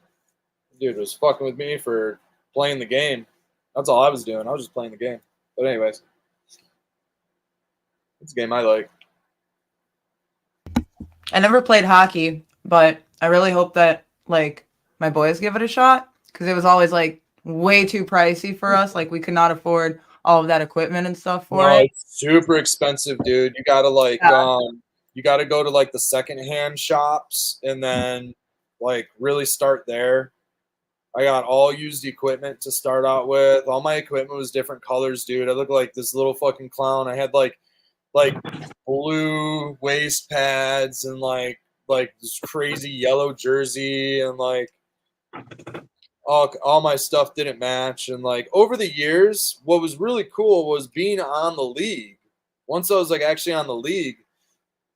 Speaker 4: Dude was fucking with me for playing the game. That's all I was doing. I was just playing the game. But anyways, it's a game I like.
Speaker 3: I never played hockey, but I really hope that like my boys give it a shot, because it was always like way too pricey for us. Like we could not afford all of that equipment and stuff for it.
Speaker 4: It's super expensive, dude. You gotta like you gotta go to like the secondhand shops and then like really start there. I got all used equipment to start out with. All my equipment was different colors, dude. I looked like this little fucking clown. I had like blue waist pads and like this crazy yellow jersey, and like all my stuff didn't match. And like over the years, what was really cool was being on the league. Once I was like actually on the league,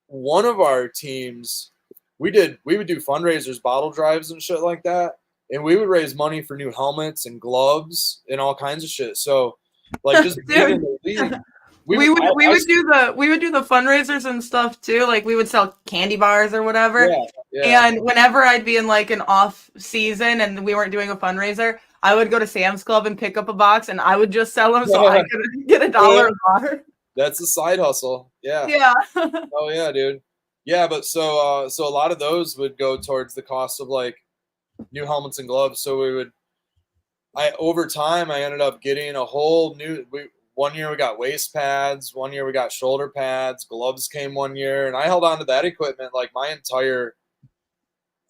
Speaker 4: one of our teams, we would do fundraisers, bottle drives and shit like that, and we would raise money for new helmets and gloves and all kinds of shit. So like just being in the league, we would do the fundraisers and stuff too. Like we would sell candy bars or whatever. Yeah. And whenever I'd be in like an off season and we weren't doing a fundraiser, I would go to Sam's Club and pick up a box, and I would just sell them so I could get $1 a bar. That's a side hustle. Yeah.
Speaker 3: Yeah.
Speaker 4: Oh yeah, dude. Yeah, but so a lot of those would go towards the cost of like new helmets and gloves. So over time I ended up getting a whole new. One year we got waist pads. One year we got shoulder pads. Gloves came one year, and I held on to that equipment like my entire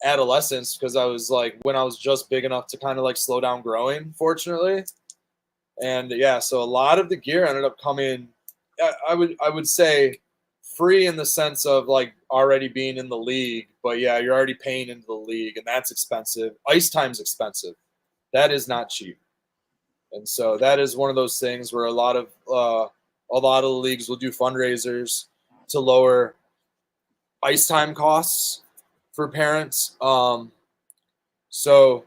Speaker 4: adolescence because I was like when I was just big enough to kind of like slow down growing, fortunately. And yeah, so a lot of the gear ended up coming. I would say free in the sense of like already being in the league, but yeah, you're already paying into the league, and that's expensive. Ice time's expensive. That is not cheap, and so that is one of those things where a lot of the leagues will do fundraisers to lower ice time costs for parents. So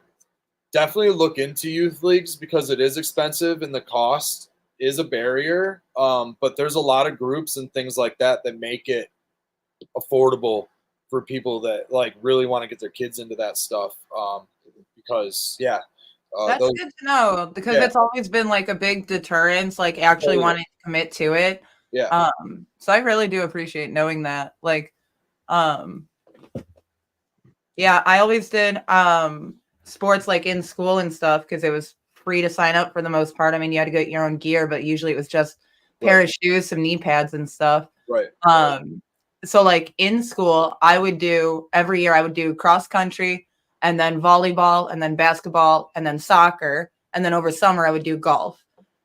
Speaker 4: definitely look into youth leagues because it is expensive and the cost is a barrier. But there's a lot of groups and things like that that make it affordable for people that like really want to get their kids into that stuff. Because
Speaker 3: That's
Speaker 4: those,
Speaker 3: good to know because
Speaker 4: Yeah.
Speaker 3: it's always been like a big deterrence, like actually
Speaker 4: Totally.
Speaker 3: wanting to commit to it.
Speaker 4: yeah,
Speaker 3: So I really do appreciate knowing that. Like, yeah, I always did sports like in school and stuff because it was free to sign up for the most part. I mean, you had to get your own gear, but usually it was just a pair of shoes, some knee pads and stuff.
Speaker 4: right.
Speaker 3: So like in school, every year I would do cross country and then volleyball and then basketball and then soccer. And then over summer I would do golf.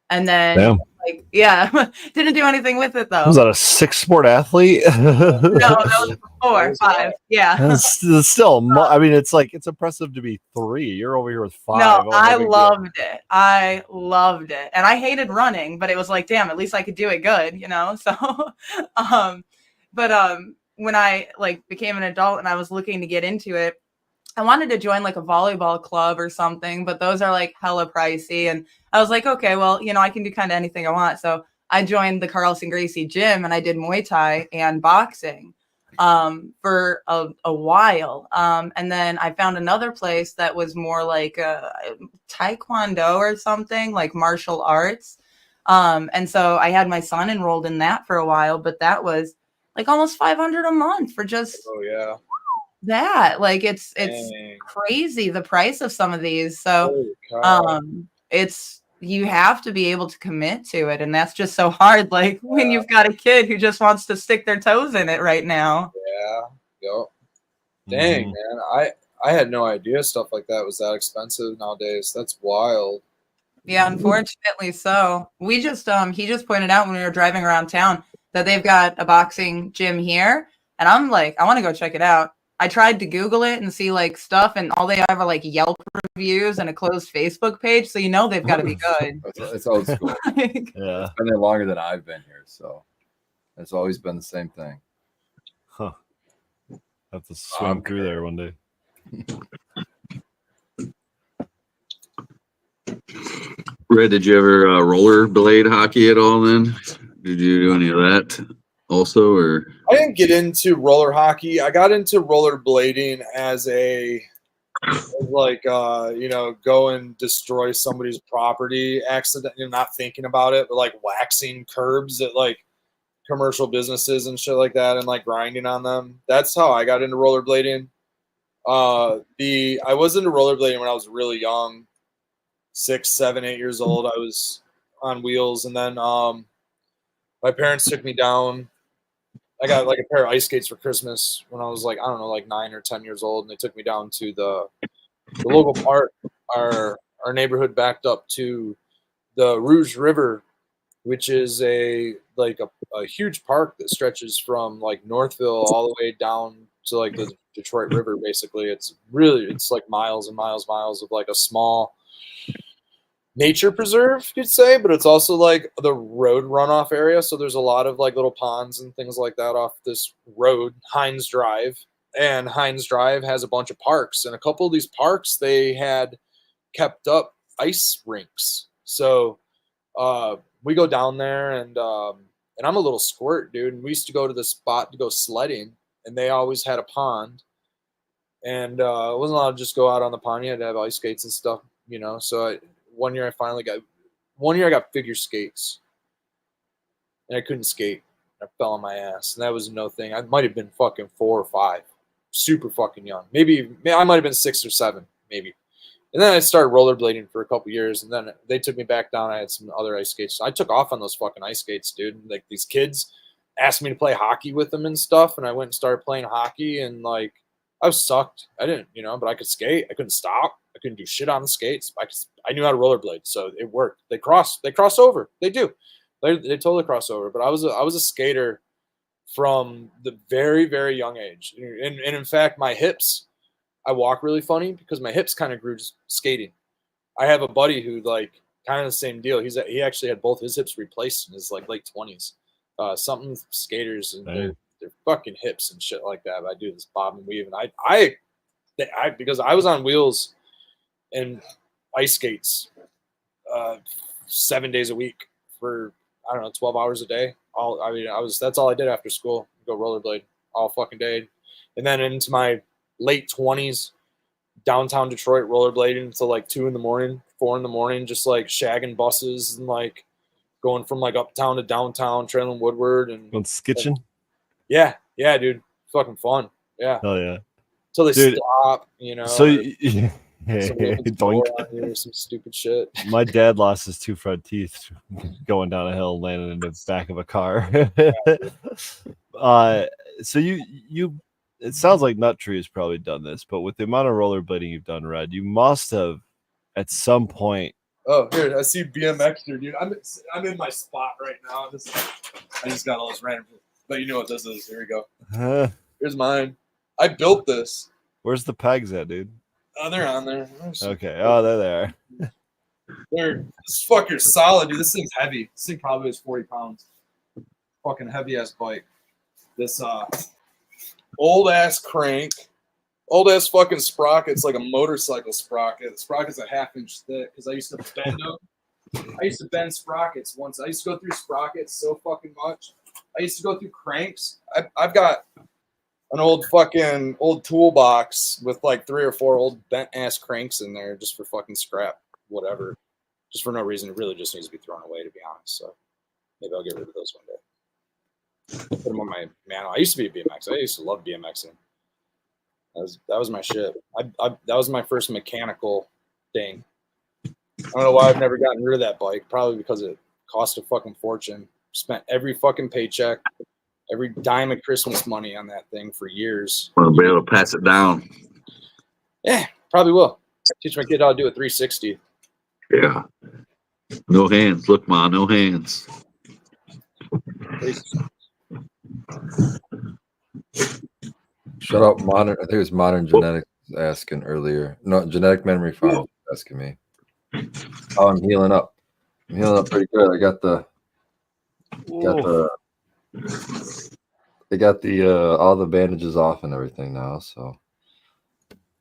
Speaker 3: And then
Speaker 1: Damn.
Speaker 3: like, yeah, didn't do anything with it though.
Speaker 1: Was that a 6-sport athlete?
Speaker 3: No, that was 4,
Speaker 4: That was
Speaker 3: 5. Yeah.
Speaker 1: That's still, I mean, it's impressive to be 3. You're over here with 5.
Speaker 3: No,
Speaker 1: Oh,
Speaker 3: I
Speaker 1: big deal.
Speaker 3: loved it. I loved it. And I hated running, but it was like, damn, at least I could do it good, you know? So, but when I like became an adult and I was looking to get into it, I wanted to join like a volleyball club or something, but those are like hella pricey. And I was like, okay, well, you know, I can do kind of anything I want. So I joined the Carlson Gracie gym and I did Muay Thai and boxing for a while. And then I found another place that was more like Taekwondo or something, like martial arts. And so I had my son enrolled in that for a while, but that was like almost $500 a month for just
Speaker 4: Oh yeah.
Speaker 3: that. Like it's
Speaker 4: Dang.
Speaker 3: crazy the price of some of these. So
Speaker 4: Holy cow.
Speaker 3: it's you have to be able to commit to it, and that's just so hard. Like when you've got a kid who just wants to stick their toes in it right now.
Speaker 4: Yeah. Yo. Dang,
Speaker 1: Mhm.
Speaker 4: man. I had no idea stuff like that was that expensive nowadays. That's wild.
Speaker 3: Yeah, unfortunately so. We just he just pointed out when we were driving around town that they've got a boxing gym here, and I'm like, I want to go check it out. I tried to Google it and see like stuff, and all they have are like Yelp reviews and a closed Facebook page, so you know they've got to be good.
Speaker 2: It's old school.
Speaker 3: Like,
Speaker 1: Yeah.
Speaker 2: It's been there longer than I've been here, so it's always been the same thing.
Speaker 1: Huh. Have to swim through there one day.
Speaker 5: Red, did you ever rollerblade hockey at all then? Did you do any of that also, or?
Speaker 4: I didn't get into roller hockey. I got into rollerblading as go and destroy somebody's property accidentally, not thinking about it, but like waxing curbs at like commercial businesses and shit like that and like grinding on them. That's how I got into rollerblading. I was into rollerblading when I was really young, 6, 7, 8 years old. I was on wheels, and then my parents took me down. I got like a pair of ice skates for Christmas when I was like, I don't know, like 9 or 10 years old, and they took me down to the local park. Our neighborhood backed up to the Rouge River, which is a huge park that stretches from like Northville all the way down to like the Detroit River. Basically, it's like miles and miles of like a small nature preserve, you'd say, but it's also like the road runoff area. So there's a lot of like little ponds and things like that off this road, Hines Drive. And Hines Drive has a bunch of parks, and a couple of these parks they had kept up ice rinks. So we go down there, and I'm a little squirt, dude. And we used to go to the spot to go sledding, and they always had a pond. And I wasn't allowed to just go out on the pond. You had to have ice skates and stuff, you know. So one year I got figure skates, and I couldn't skate. I fell on my ass, and that was no thing. I might have been fucking 4 or 5, super fucking young. Maybe I might have been 6 or 7, maybe. And then I started rollerblading for a couple years, and then they took me back down. I had some other ice skates. I took off on those fucking ice skates, dude. Like these kids asked me to play hockey with them and stuff, and I went and started playing hockey, and like I was sucked. I didn't, but I could skate. I couldn't stop. I couldn't do shit on the skates. I knew how to rollerblade, so it worked. They cross over. They do. They totally cross over. But I was a skater from the very, very young age, and in fact, my hips. I walk really funny because my hips kind of grew just skating. I have a buddy who like kind of the same deal. He actually had both his hips replaced in his like late 20s. Something skaters and their fucking hips and shit like that. But I do this bob and weave, and I because I was on wheels and ice skates 7 days a week for I don't know 12 hours a day. That's all I did after school. Go rollerblade all fucking day, and then into my late 20s, downtown Detroit rollerblading until like 2 in the morning, 4 in the morning, just like shagging buses and like going from like uptown to downtown, trailing Woodward and
Speaker 1: skitching.
Speaker 4: Yeah, dude, fucking fun. Yeah,
Speaker 1: Oh yeah,
Speaker 4: until they
Speaker 1: dude,
Speaker 4: stop,
Speaker 1: So
Speaker 4: some stupid shit.
Speaker 1: My dad lost his 2 front teeth going down a hill, landing in the back of a car. So you. It sounds like Nut Tree has probably done this, but with the amount of rollerblading you've done, Red, you must have at some point.
Speaker 4: Oh, here I see BMX here, dude. I'm in my spot right now. I just got all this random, but you know what this is. Here we go. Here's mine. I built this.
Speaker 1: Where's the pegs at, dude?
Speaker 4: Oh, they're on there.
Speaker 1: Okay. Oh, there they are.
Speaker 4: This fucker's solid, dude. This thing's heavy. This thing probably is 40 pounds. Fucking heavy ass bike. This old ass crank, old ass fucking sprockets, like a motorcycle sprocket. The sprocket's a 1/2 inch thick because I used to bend them. I used to bend sprockets once. I used to go through sprockets so fucking much. I used to go through cranks. I've got an old toolbox with like 3 or 4 old bent ass cranks in there just for fucking scrap, whatever. Just for no reason. It really just needs to be thrown away, to be honest. So maybe I'll get rid of those one day. Put them on my manual. I used to be a BMX. I used to love BMXing. That was my shit. That was my first mechanical thing. I don't know why I've never gotten rid of that bike. Probably because it cost a fucking fortune. Spent every fucking paycheck, every dime of Christmas money on that thing for years.
Speaker 5: I'll be able to pass it down.
Speaker 4: Yeah, probably will. Teach my kid how to do a 360.
Speaker 5: Yeah. No hands. Look, Ma, no hands.
Speaker 2: Shut up, modern. I think it was Modern Genetics asking earlier. No, Genetic Memory Farm was asking me. Oh, I'm healing up. I'm healing up pretty good. I got all the bandages off and everything now. So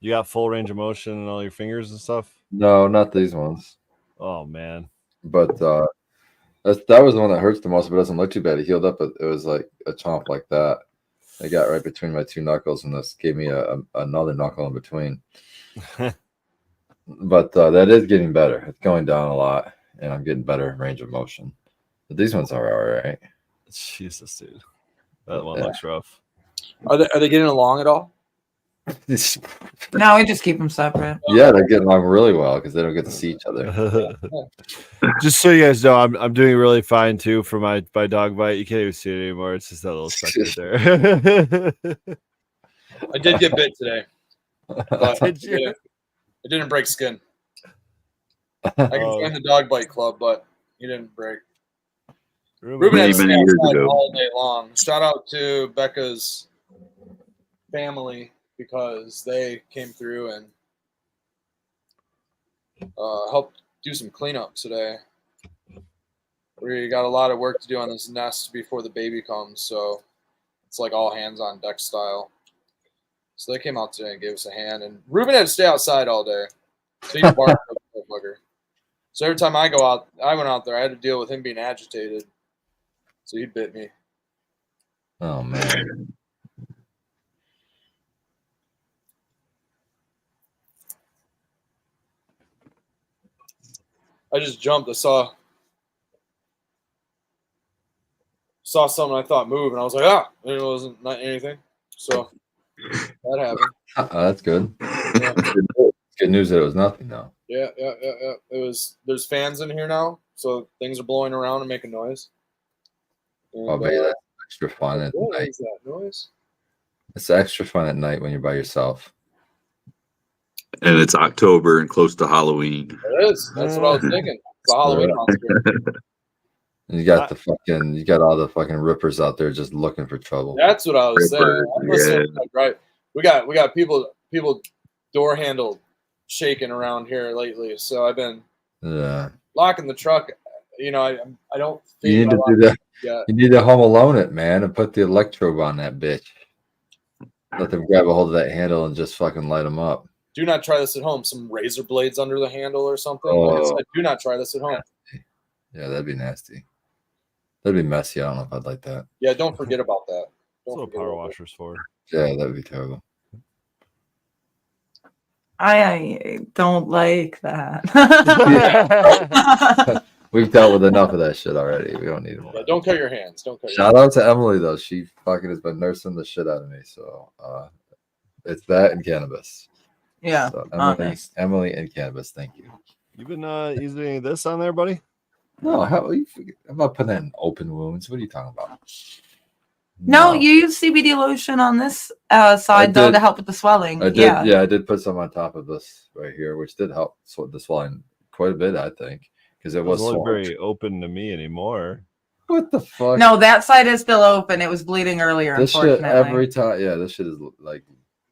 Speaker 1: you got full range of motion in all your fingers and stuff.
Speaker 2: No, not these ones.
Speaker 1: Oh man.
Speaker 2: But that was the one that hurts the most, but it doesn't look too bad. It healed up. It was like a chomp like that. I got right between my 2 knuckles, and this gave me another knuckle in between. But that is getting better. It's going down a lot, and I'm getting better range of motion. But these ones are all right.
Speaker 1: Jesus, dude. That one looks rough.
Speaker 4: Are they getting along at all?
Speaker 3: No, we just keep them separate.
Speaker 2: Yeah, they're getting along really well because they don't get to see each other.
Speaker 1: Just so you guys know, I'm doing really fine too for my dog bite. You can't even see it anymore. It's just that little sucker there.
Speaker 4: I did get bit today. But
Speaker 1: Did you?
Speaker 4: It didn't break skin. I can join the dog bite club, but he didn't break. Ruben had to stay outside all day long. Shout out to Becca's family because they came through and helped do some cleanup today. We got a lot of work to do on this nest before the baby comes, so it's like all hands on deck style. So they came out today and gave us a hand, and Ruben had to stay outside all day. So he barked up the motherfucker. So every time I went out there, I had to deal with him being agitated. So he bit me.
Speaker 2: Oh man.
Speaker 4: I just jumped. I saw saw something I thought move, and I was like, ah, and it wasn't not anything. So that happened.
Speaker 2: That's good.
Speaker 4: Yeah.
Speaker 2: Good news that it was nothing though.
Speaker 4: Yeah. It was. There's fans in here now, so things are blowing around and making noise. And,
Speaker 2: I'll bet you that's extra fun at
Speaker 4: what
Speaker 2: night.
Speaker 4: is that noise?
Speaker 2: It's extra fun at night when you're by yourself.
Speaker 5: And it's October and close to Halloween.
Speaker 4: It is. That's what I was thinking. It's a Halloween monster.
Speaker 2: And you got you got all the fucking rippers out there just looking for trouble.
Speaker 4: That's what I was saying.
Speaker 5: Ripper,
Speaker 4: I'm listening,
Speaker 5: yeah.
Speaker 4: right. We got people door handle shaking around here lately. So I've been
Speaker 2: Yeah.
Speaker 4: locking the truck. You know, I don't
Speaker 2: You
Speaker 4: think
Speaker 2: need to do that.
Speaker 4: Yeah.
Speaker 2: You need to Home Alone it, man, and put the electrode on that bitch. Let them grab a hold of that handle and just fucking light them up.
Speaker 4: Do not try this at home. Some razor blades under the handle or something.
Speaker 2: Oh.
Speaker 4: Like I said, do not try this at home.
Speaker 2: Yeah, that'd be nasty. That'd be messy. I don't know if I'd like that.
Speaker 4: Yeah, don't forget about that.
Speaker 1: That's
Speaker 4: Don't
Speaker 1: what
Speaker 4: forget
Speaker 1: power
Speaker 4: about that.
Speaker 1: washers for.
Speaker 2: Yeah, that'd be terrible.
Speaker 3: I don't like that.
Speaker 2: We've dealt with enough of that shit already. We don't need more.
Speaker 4: Yeah, don't cut your hands. Don't cut your
Speaker 2: Shout out to Emily though. She fucking has been nursing the shit out of me. So it's that and cannabis.
Speaker 3: Yeah.
Speaker 2: So
Speaker 3: nice.
Speaker 2: Emily and cannabis. Thank you.
Speaker 1: You been using any of this on there, buddy?
Speaker 2: No, how you I'm not putting that in open wounds. What are you talking about?
Speaker 3: No, you use CBD lotion on this side though
Speaker 2: did.
Speaker 3: to help with the swelling.
Speaker 2: I did. Yeah, I did put some on top of this right here, which did help the swelling quite a bit, I think, because it was
Speaker 1: It's not
Speaker 2: swollen.
Speaker 1: very open to me anymore.
Speaker 2: What the fuck?
Speaker 3: No, that side is still open. It was bleeding earlier,
Speaker 2: this shit
Speaker 3: unfortunately.
Speaker 2: every time. Yeah, this shit is like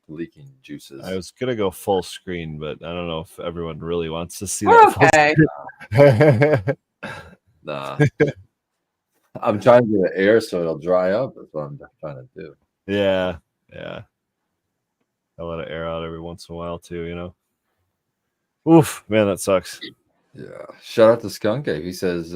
Speaker 2: leaking juices.
Speaker 1: I was gonna go full screen, but I don't know if everyone really wants to see
Speaker 3: We're
Speaker 1: that.
Speaker 3: okay.
Speaker 2: Nah. I'm trying to get it air so it'll dry up. That's what I'm trying to do.
Speaker 1: Yeah. I let it air out every once in a while too, you know. Oof, man, that sucks.
Speaker 2: Yeah. Shout out to Skunk Ape. He says,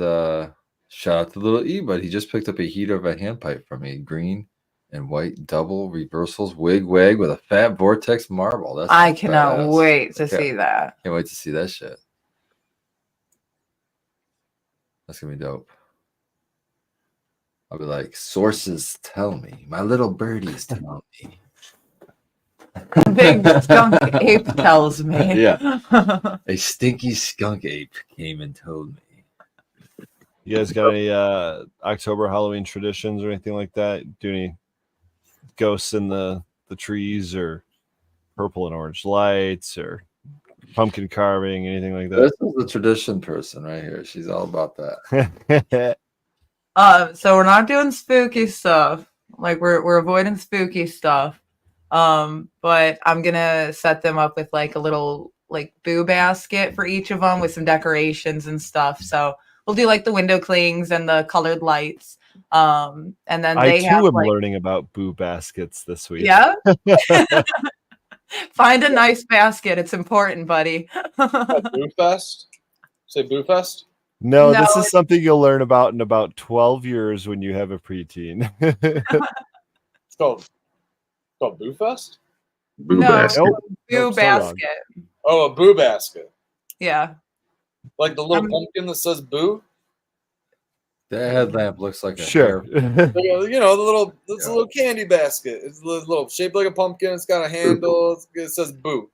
Speaker 2: shout out to Little E, but he just picked up a heater of a hand pipe from me. Green and white double reversals wig with a fat vortex marble. That's
Speaker 3: I cannot
Speaker 2: badass.
Speaker 3: wait to
Speaker 2: Okay.
Speaker 3: see that.
Speaker 2: Can't wait to see that shit. That's gonna be dope. I'll be like, sources tell me, my little birdies tell me.
Speaker 3: Big skunk ape tells me.
Speaker 2: Yeah. A stinky skunk ape came and told me.
Speaker 1: You guys got any October Halloween traditions or anything like that? Do any ghosts in the trees or purple and orange lights or pumpkin carving, anything like
Speaker 2: This
Speaker 1: that?
Speaker 2: is the tradition person right here. She's all about that.
Speaker 3: So we're not doing spooky stuff. Like we're avoiding spooky stuff. But I'm gonna set them up with like a little like boo basket for each of them with some decorations and stuff. So we'll do like the window clings and the colored lights. And then
Speaker 1: I
Speaker 3: they
Speaker 1: too
Speaker 3: have
Speaker 1: am
Speaker 3: like,
Speaker 1: learning about boo baskets this week.
Speaker 3: yeah. Find a nice basket. It's important, buddy.
Speaker 4: Boo Fest? Say Boo Fest?
Speaker 1: No,
Speaker 3: No,
Speaker 1: this is something you'll learn about in about 12 years when you have a preteen.
Speaker 4: It's called Boo Fest?
Speaker 5: Boo
Speaker 3: No.
Speaker 5: basket.
Speaker 1: Nope.
Speaker 3: Boo
Speaker 1: Nope, still wrong.
Speaker 3: basket.
Speaker 4: Oh, a Boo Basket.
Speaker 3: Yeah.
Speaker 4: Like the little pumpkin that says Boo?
Speaker 2: That headlamp looks like a
Speaker 1: Sure.
Speaker 2: hair.
Speaker 4: Like you know, it's a little candy basket. It's a little shaped like a pumpkin. It's got a handle. It says Boo.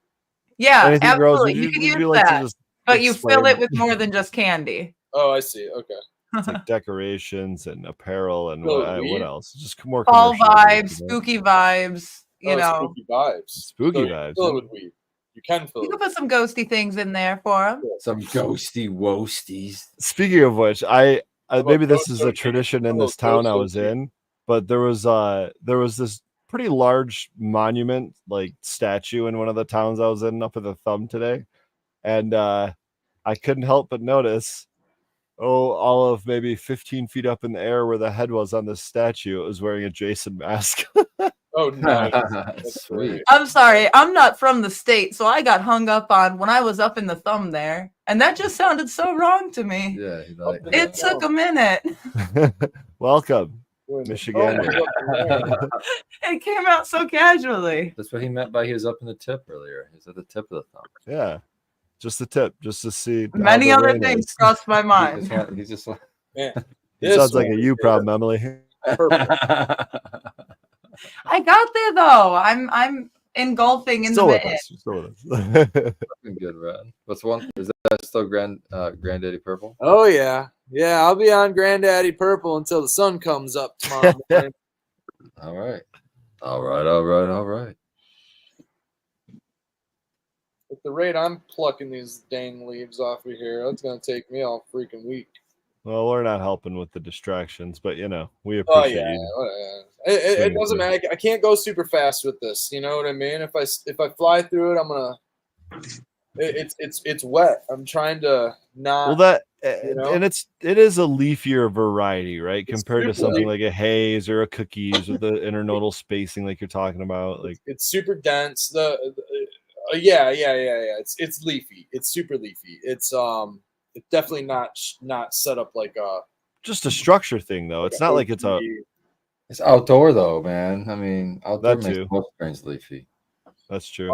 Speaker 3: Yeah,
Speaker 1: Anything, girls?
Speaker 3: absolutely.
Speaker 1: Would
Speaker 3: You can
Speaker 1: would
Speaker 3: use
Speaker 1: like
Speaker 3: that,
Speaker 1: to just
Speaker 3: but you fill
Speaker 1: explain?
Speaker 3: it with more than just candy.
Speaker 4: Oh, I see. Okay.
Speaker 1: It's like decorations and apparel and
Speaker 4: Little
Speaker 1: what
Speaker 4: weed?
Speaker 1: else? Just more
Speaker 3: Fall
Speaker 1: commercial,
Speaker 3: vibes,
Speaker 1: you know?
Speaker 3: spooky vibes. You
Speaker 4: Oh,
Speaker 3: know,
Speaker 4: spooky vibes.
Speaker 1: Spooky
Speaker 4: So you
Speaker 1: vibes,
Speaker 4: Fill it
Speaker 1: yeah.
Speaker 4: with weed. You can fill
Speaker 3: you
Speaker 4: it.
Speaker 3: can put some ghosty things in there for them.
Speaker 2: Some ghosty woasties.
Speaker 1: Speaking of which, I
Speaker 4: about
Speaker 1: maybe this
Speaker 4: ghost
Speaker 1: is a
Speaker 4: or-
Speaker 1: tradition in
Speaker 4: oh,
Speaker 1: this town I
Speaker 4: ghost or
Speaker 1: was
Speaker 4: weed?
Speaker 1: in, but there was this pretty large monument like statue in one of the towns I was in up at the Thumb today, and I couldn't help but notice, all of maybe 15 feet up in the air where the head was on this statue, it was wearing a Jason mask.
Speaker 4: Oh, nice. That's
Speaker 2: Sweet.
Speaker 4: great.
Speaker 3: I'm sorry, I'm not from the state, so I got hung up on when I was up in the Thumb there, and that just sounded so wrong to me.
Speaker 2: Yeah, he's like,
Speaker 3: It took a minute.
Speaker 1: Welcome.
Speaker 4: When-
Speaker 1: Michigan.
Speaker 4: Oh,
Speaker 3: It came out so casually.
Speaker 2: that's what he meant by he was up in the tip earlier. He's at the tip of the thumb.
Speaker 1: Yeah, just the tip, just to see. how
Speaker 3: Many
Speaker 1: the
Speaker 3: other
Speaker 1: rain
Speaker 3: things
Speaker 1: is.
Speaker 3: crossed my mind.
Speaker 2: He's just like,
Speaker 4: man.
Speaker 1: It
Speaker 4: This
Speaker 1: sounds like
Speaker 4: one
Speaker 1: a you
Speaker 4: here.
Speaker 1: problem, Emily.
Speaker 4: Purple.
Speaker 3: I got there though. I'm engulfing in
Speaker 1: Still
Speaker 3: the
Speaker 1: with
Speaker 3: mitten.
Speaker 1: us. Still with us.
Speaker 2: Good, Red. What's one? Is that still Granddaddy Purple?
Speaker 4: Oh yeah, yeah. I'll be on Granddaddy Purple until the sun comes up tomorrow morning.
Speaker 2: All right. All right.
Speaker 4: At the rate I'm plucking these dang leaves off of here, that's gonna take me all freaking week.
Speaker 1: Well, we're not helping with the distractions, but we
Speaker 4: Oh
Speaker 1: appreciate
Speaker 4: yeah,
Speaker 1: you.
Speaker 4: it doesn't matter. I can't go super fast with this. You know what I mean? If I fly through it, I'm gonna. It's wet. I'm trying to not.
Speaker 1: Well,
Speaker 4: know?
Speaker 1: and it is a leafier variety, right?
Speaker 4: It's
Speaker 1: Compared to
Speaker 4: super
Speaker 1: something
Speaker 4: leafy.
Speaker 1: like a haze or a cookies with the internodal spacing, like you're talking about. Like
Speaker 4: It's super dense. Yeah. It's leafy. It's super leafy. It's definitely not set up like a.
Speaker 1: just a structure thing, though. It's not like it's a.
Speaker 2: It's outdoor though, man. I mean, outdoor
Speaker 1: That
Speaker 2: makes
Speaker 1: too.
Speaker 2: most grains leafy.
Speaker 1: That's true.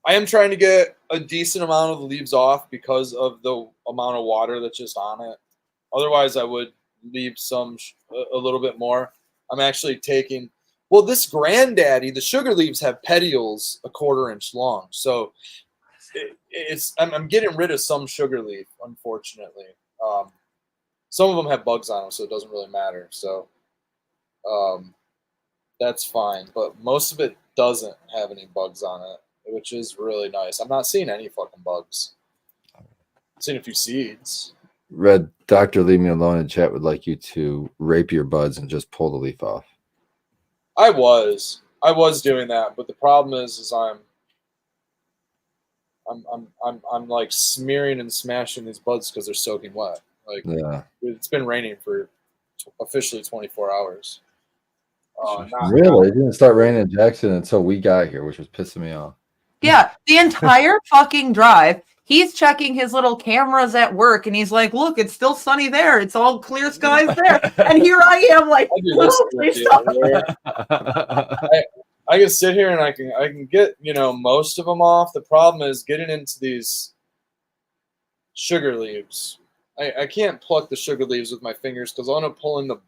Speaker 4: I am trying to get a decent amount of the leaves off because of the amount of water that's just on it. Otherwise, I would leave some a little bit more. I'm actually taking. Well, this Granddaddy, the sugar leaves have petioles a 1/4 inch long, so I'm getting rid of some sugar leaf, unfortunately. Some of them have bugs on them, so it doesn't really matter. So that's fine, but most of it doesn't have any bugs on it, which is really nice. I'm not seeing any fucking bugs. I'm seeing a few seeds.
Speaker 2: Red, Dr. Leave Me Alone in chat would like you to rape your buds and just pull the leaf off.
Speaker 4: I was doing that, but the problem is I'm like smearing and smashing these buds because they're soaking wet. Like
Speaker 2: Yeah.
Speaker 4: it's been raining for officially 24 hours.
Speaker 2: Really? It didn't start raining in Jackson until we got here, which was pissing me off.
Speaker 3: Yeah, the entire fucking drive. He's checking his little cameras at work, and he's like, "Look, it's still sunny there. It's all clear skies there." And here I am, like,
Speaker 4: I do this with you, I can sit here and I can get most of them off. The problem is getting into these sugar leaves. I can't pluck the sugar leaves with my fingers because I'm pulling the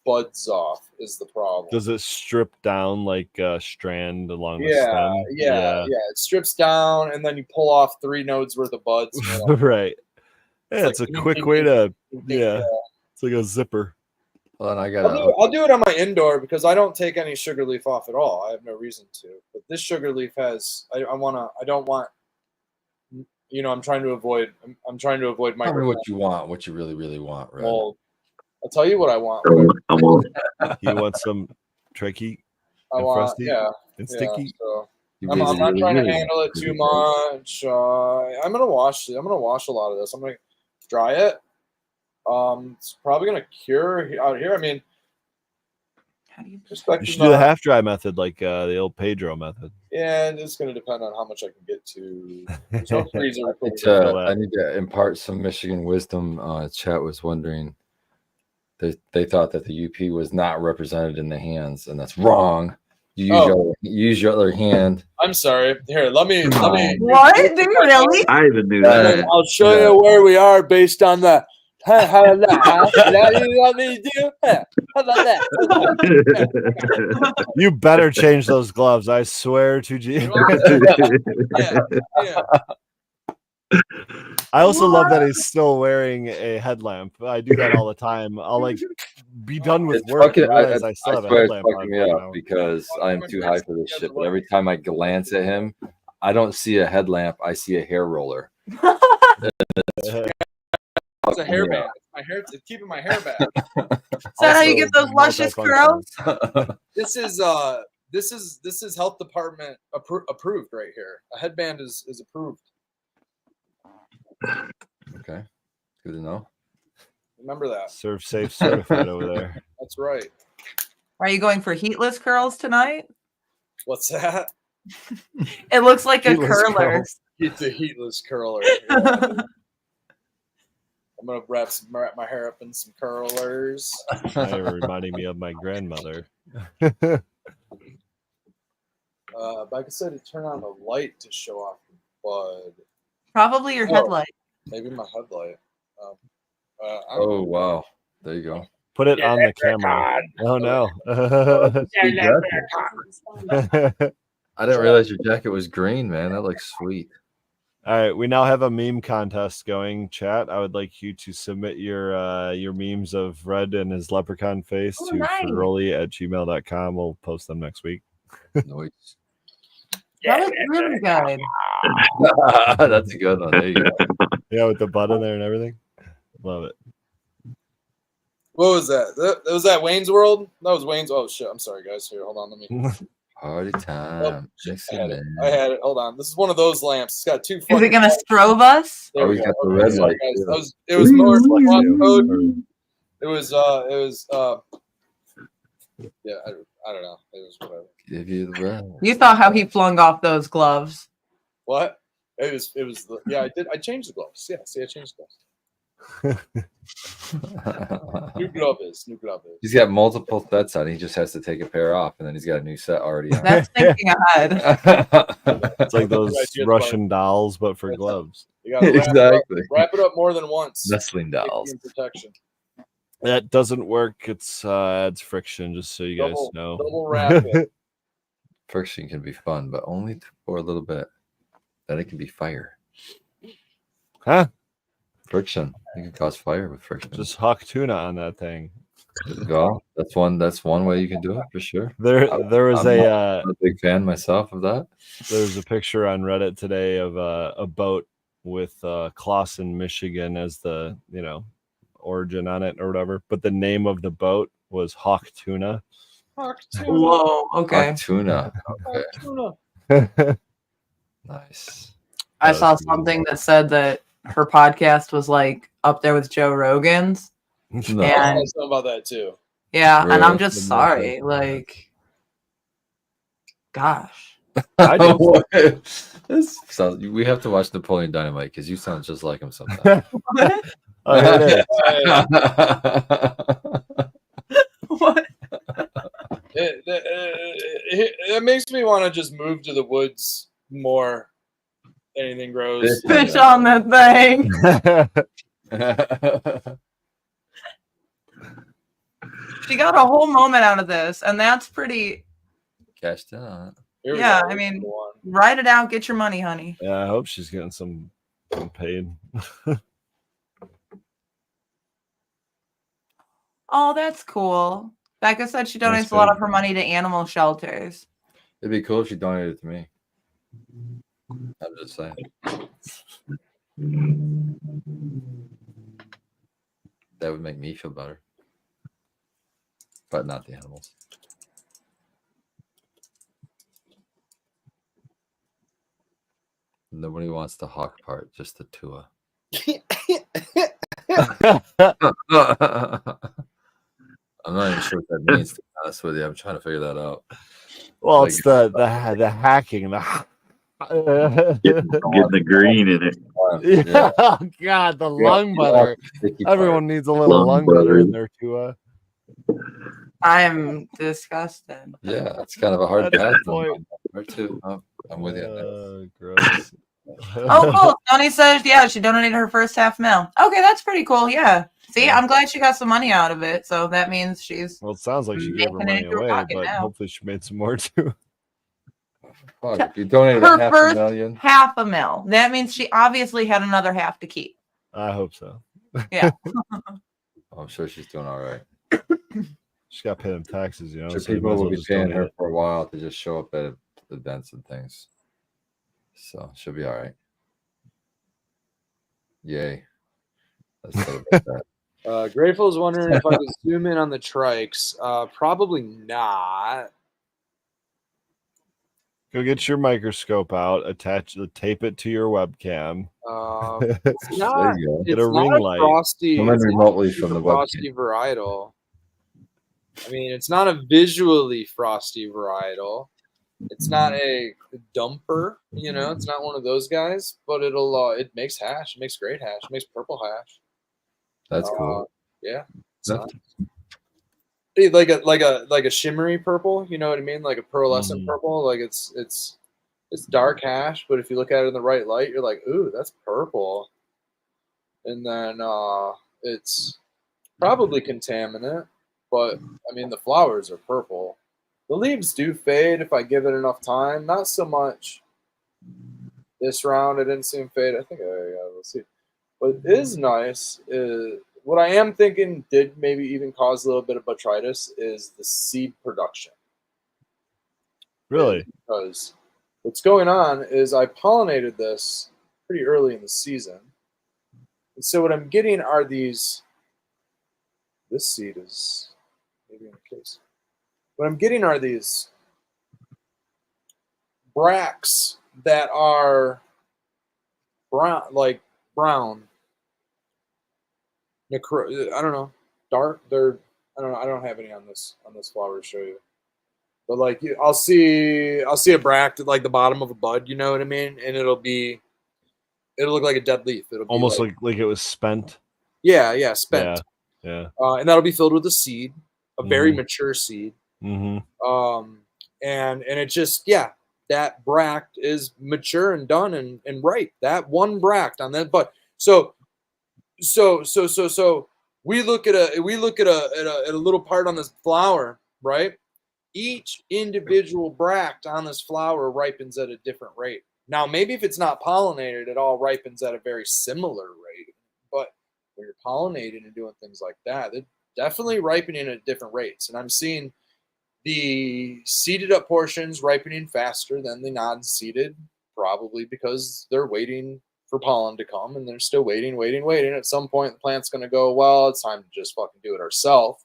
Speaker 4: buds off is the problem.
Speaker 1: Does it strip down like a strand along the
Speaker 4: Yeah,
Speaker 1: stem?
Speaker 4: yeah. It strips down and then you pull off 3 nodes worth of buds.
Speaker 1: Right. Yeah, it's
Speaker 4: like
Speaker 1: a quick way to. Yeah, it's like a zipper.
Speaker 2: Well, then I got.
Speaker 4: I'll do it on my indoor because I don't take any sugar leaf off at all. I have no reason to. But this sugar leaf has. I don't want. I'm trying to avoid. I'm trying to avoid
Speaker 2: Tell me
Speaker 4: micro.
Speaker 2: what you want. What you really, really want, Red.
Speaker 4: Well, I'll tell you what I want.
Speaker 5: I won't.
Speaker 1: You want some tricky
Speaker 4: I
Speaker 1: and
Speaker 4: want.
Speaker 1: frosty
Speaker 4: Yeah.
Speaker 1: and
Speaker 4: Yeah,
Speaker 1: sticky?
Speaker 4: so.
Speaker 2: You
Speaker 4: I'm
Speaker 2: really,
Speaker 4: not
Speaker 2: really,
Speaker 4: trying to
Speaker 2: really
Speaker 4: handle it
Speaker 2: want
Speaker 4: too much. I'm gonna wash a lot of this. I'm gonna dry it. It's probably gonna cure out here. I mean,
Speaker 3: How do you
Speaker 1: You should do the half dry method, like the old Pedro method.
Speaker 4: Yeah, it's gonna depend on how much I can get to. There's no freezer.
Speaker 2: I need to impart some Michigan wisdom. Chat was wondering. They thought that the UP was not represented in the hands, and that's wrong. You use your other hand.
Speaker 4: I'm sorry. Here, let me.
Speaker 3: What? Do you really?
Speaker 5: I even knew that.
Speaker 4: I'll show you where we are based on the. How about that? That you want me to do? How about that?
Speaker 1: You better change those gloves. I swear to G.
Speaker 4: Yeah.
Speaker 1: I also love that he's still wearing a headlamp. I do that all the time. I'll like be done with
Speaker 2: It's
Speaker 1: work
Speaker 2: fucking,
Speaker 1: and realize I still have a
Speaker 2: swear it's
Speaker 1: headlamp
Speaker 2: fucking
Speaker 1: on.
Speaker 2: me
Speaker 1: right
Speaker 2: up
Speaker 1: now.
Speaker 2: because I'm too high for this shit. But every time I glance at him, I don't see a headlamp. I see a hair roller.
Speaker 4: It's a hairband. My hair. It's keeping my hair back.
Speaker 3: Is that how you get those luscious curls?
Speaker 4: This is health department approved right here. A headband is approved.
Speaker 2: Okay, good to know.
Speaker 4: Remember that.
Speaker 1: Serve safe certified over there.
Speaker 4: That's right.
Speaker 3: Are you going for heatless curls tonight?
Speaker 4: What's that?
Speaker 3: It looks like a
Speaker 1: Heatless
Speaker 3: curler.
Speaker 1: curls.
Speaker 4: It's a heatless curler. I'm gonna wrap my hair up in some curlers.
Speaker 1: Now you're reminding me of my grandmother.
Speaker 4: Like I said, to turn on the light to show off the bud.
Speaker 3: Probably your
Speaker 4: Oh.
Speaker 3: headlight.
Speaker 4: Maybe my headlight.
Speaker 2: Oh wow, there you go.
Speaker 1: Put it on the camera. Oh no.
Speaker 2: Sweet jacket. I didn't realize your jacket was green, man. That looks sweet.
Speaker 1: All right, we now have a meme contest going. Chat, I would like you to submit your memes of Red and his leprechaun face
Speaker 3: Oh,
Speaker 1: to
Speaker 3: nice.
Speaker 1: ferroli@gmail.com. We'll post them next week.
Speaker 2: Noise.
Speaker 3: That was really good.
Speaker 2: That's a good one. There you go.
Speaker 1: Yeah, with the butt in there and everything. Love it.
Speaker 4: What was that? Was that Wayne's World? That was Wayne's. Oh shit! I'm sorry, guys. Here, hold on. Let me.
Speaker 2: Party time.
Speaker 4: I had it. I had it. Hold on. This is one of those lamps. It's got two.
Speaker 3: Is it
Speaker 4: fucking
Speaker 3: gonna
Speaker 4: lights.
Speaker 3: strobe us?
Speaker 4: There
Speaker 2: Oh,
Speaker 4: we
Speaker 2: he's
Speaker 4: go.
Speaker 2: got the
Speaker 4: Okay,
Speaker 2: red
Speaker 4: sorry,
Speaker 2: light,
Speaker 4: guys.
Speaker 2: too.
Speaker 4: It was more fun code.
Speaker 1: Or-
Speaker 4: It was yeah. I don't know. It was whatever.
Speaker 2: Give you the red.
Speaker 3: You saw how he flung off those gloves.
Speaker 4: What? It was yeah. I did. I changed the gloves. Yeah. See, I changed the gloves. New glove is.
Speaker 2: He's got multiple sets on. He just has to take a pair off, and then he's got a new set already on.
Speaker 3: That's thinking ahead.
Speaker 1: It's like those
Speaker 4: Right, here's
Speaker 1: Russian dolls, but for gloves.
Speaker 4: You gotta
Speaker 2: Exactly.
Speaker 4: wrap it up more than once.
Speaker 2: Nestling
Speaker 4: Keep you
Speaker 2: dolls.
Speaker 4: in protection.
Speaker 1: That doesn't work. It's adds friction, just so you guys know.
Speaker 4: Double wrap it.
Speaker 2: Friction can be fun, but only for a little bit. Then it can be fire.
Speaker 1: Huh?
Speaker 2: Friction. You can cause fire with friction.
Speaker 1: Just huck tuna on that thing.
Speaker 2: Well, that's one way you can do it for sure.
Speaker 1: There was
Speaker 2: I'm
Speaker 1: a
Speaker 2: a big fan myself of that.
Speaker 1: there's a picture on Reddit today of a boat with Clawson, Michigan as the origin on it or whatever, but the name of the boat was Hawk Tuna.
Speaker 4: Hawk tuna.
Speaker 3: Whoa. Okay.
Speaker 2: Hawk tuna.
Speaker 4: Hawk tuna.
Speaker 2: Nice.
Speaker 3: I
Speaker 1: That
Speaker 3: saw
Speaker 1: was pretty
Speaker 3: something that said that her podcast was like up there with Joe Rogan's.
Speaker 2: No.
Speaker 3: Yeah.
Speaker 4: I saw something about that too.
Speaker 3: Yeah, and
Speaker 2: Really?
Speaker 3: I'm just sorry. Like, gosh.
Speaker 1: I did.
Speaker 2: We have to watch Napoleon Dynamite because you sound just like him sometimes.
Speaker 1: Oh, here it is.
Speaker 3: What?
Speaker 4: It makes me want to just move to the woods more. Anything grows.
Speaker 3: Fish on that thing. She got a whole moment out of this, and that's pretty.
Speaker 2: Cashed in on it.
Speaker 4: Here we
Speaker 3: Yeah,
Speaker 4: go.
Speaker 3: I mean-
Speaker 4: One.
Speaker 3: Write it out, get your money, honey.
Speaker 1: Yeah, I hope she's getting some paid.
Speaker 3: Oh, that's cool. Becca said she
Speaker 1: That's
Speaker 3: donates a lot
Speaker 1: good.
Speaker 3: of her money to animal shelters.
Speaker 2: It'd be cool if you donated it to me. I'm just saying. That would make me feel better. But not the animals. Nobody wants the hawk part, just the Tua. I'm not even sure what that means, to be honest with you. I'm trying to figure that out.
Speaker 1: Well,
Speaker 2: Like-
Speaker 1: it's the hacking.
Speaker 5: Getting the green in it.
Speaker 1: Yeah. Oh God, the lung butter.
Speaker 2: Sticky part.
Speaker 1: Everyone needs a little lung
Speaker 5: Lung
Speaker 1: butter
Speaker 5: butter.
Speaker 1: in their Tua.
Speaker 3: I am disgusted.
Speaker 2: Yeah, it's kind of a hard
Speaker 1: That's
Speaker 2: pass.
Speaker 1: the point.
Speaker 2: Where to? Oh, I'm with you.
Speaker 1: Gross.
Speaker 3: Oh, cool. Tony says, yeah, she donated her first $500,000. Okay, that's pretty cool. Yeah. See,
Speaker 1: Yeah.
Speaker 3: I'm glad she got some money out of it. So that means she's.
Speaker 1: Well, it sounds like she gave her
Speaker 3: Making it
Speaker 1: money
Speaker 3: into her
Speaker 1: away,
Speaker 3: pocket
Speaker 1: but
Speaker 3: now.
Speaker 1: hopefully she made some more too.
Speaker 2: Fuck, if you donated
Speaker 3: Her
Speaker 2: half
Speaker 3: first-
Speaker 2: a million,
Speaker 3: $500,000. That means she obviously had another half to keep.
Speaker 1: I hope so.
Speaker 2: I'm sure she's doing all right.
Speaker 1: She's got to pay them taxes, you know.
Speaker 2: Sure,
Speaker 1: so you
Speaker 2: people
Speaker 1: might as
Speaker 2: will
Speaker 1: well
Speaker 2: be
Speaker 1: just
Speaker 2: paying
Speaker 1: donate
Speaker 2: her
Speaker 1: it.
Speaker 2: for a while to just show up at events and things. So she'll be all right. Yay. Let's celebrate that.
Speaker 4: Grateful is wondering if I could zoom in on the trikes. Probably not.
Speaker 1: Go get your microscope out, tape it to your webcam.
Speaker 4: It's
Speaker 2: There
Speaker 4: not.
Speaker 2: you go.
Speaker 1: Get
Speaker 4: It's
Speaker 1: a ring
Speaker 4: not
Speaker 1: light.
Speaker 4: frosty.
Speaker 2: Come in
Speaker 4: it's not
Speaker 2: remotely
Speaker 4: super
Speaker 2: from the
Speaker 4: frosty varietal. I mean, it's not a visually frosty varietal. It's not a dumper, you know. It's not one of those guys, but it makes hash. It makes great hash. It makes purple hash.
Speaker 2: That's cool.
Speaker 4: Yeah, it's
Speaker 2: That's-
Speaker 4: nice. Hey, like a shimmery purple. You know what I mean? Like a pearlescent
Speaker 1: Mhm.
Speaker 4: purple. Like it's dark hash, but if you look at it in the right light, you're like, ooh, that's purple. And then it's probably contaminant, but I mean the flowers are purple. The leaves do fade if I give it enough time. Not so much this round. I didn't see them fade. I think we'll see. What is nice is what I am thinking did maybe even cause a little bit of botrytis is the seed production.
Speaker 1: Really?
Speaker 4: Because what's going on is I pollinated this pretty early in the season. And so what I'm getting are these. This seed is maybe in the case. What I'm getting are these bracts that are brown, like brown. I don't know, dark. I don't know. I don't have any on this flower to show you. But like I'll see a bract at like the bottom of a bud, you know what I mean? And it'll look like a dead leaf. It'll be
Speaker 1: Almost like it was spent.
Speaker 4: yeah, spent.
Speaker 1: Yeah.
Speaker 4: And that'll be filled with a seed, a very mature seed.
Speaker 1: Mm-hmm.
Speaker 4: And it just that bract is mature and done and ripe. That one bract on that bud. So we look at a little part on this flower, right? Each individual bract on this flower ripens at a different rate. Now, maybe if it's not pollinated, it all ripens at a very similar rate. But when you're pollinating and doing things like that, they're definitely ripening at different rates. And I'm seeing the seeded up portions ripening faster than the non-seeded, probably because they're waiting for pollen to come, and they're still waiting. At some point, the plant's going to go, well, it's time to just fucking do it ourselves.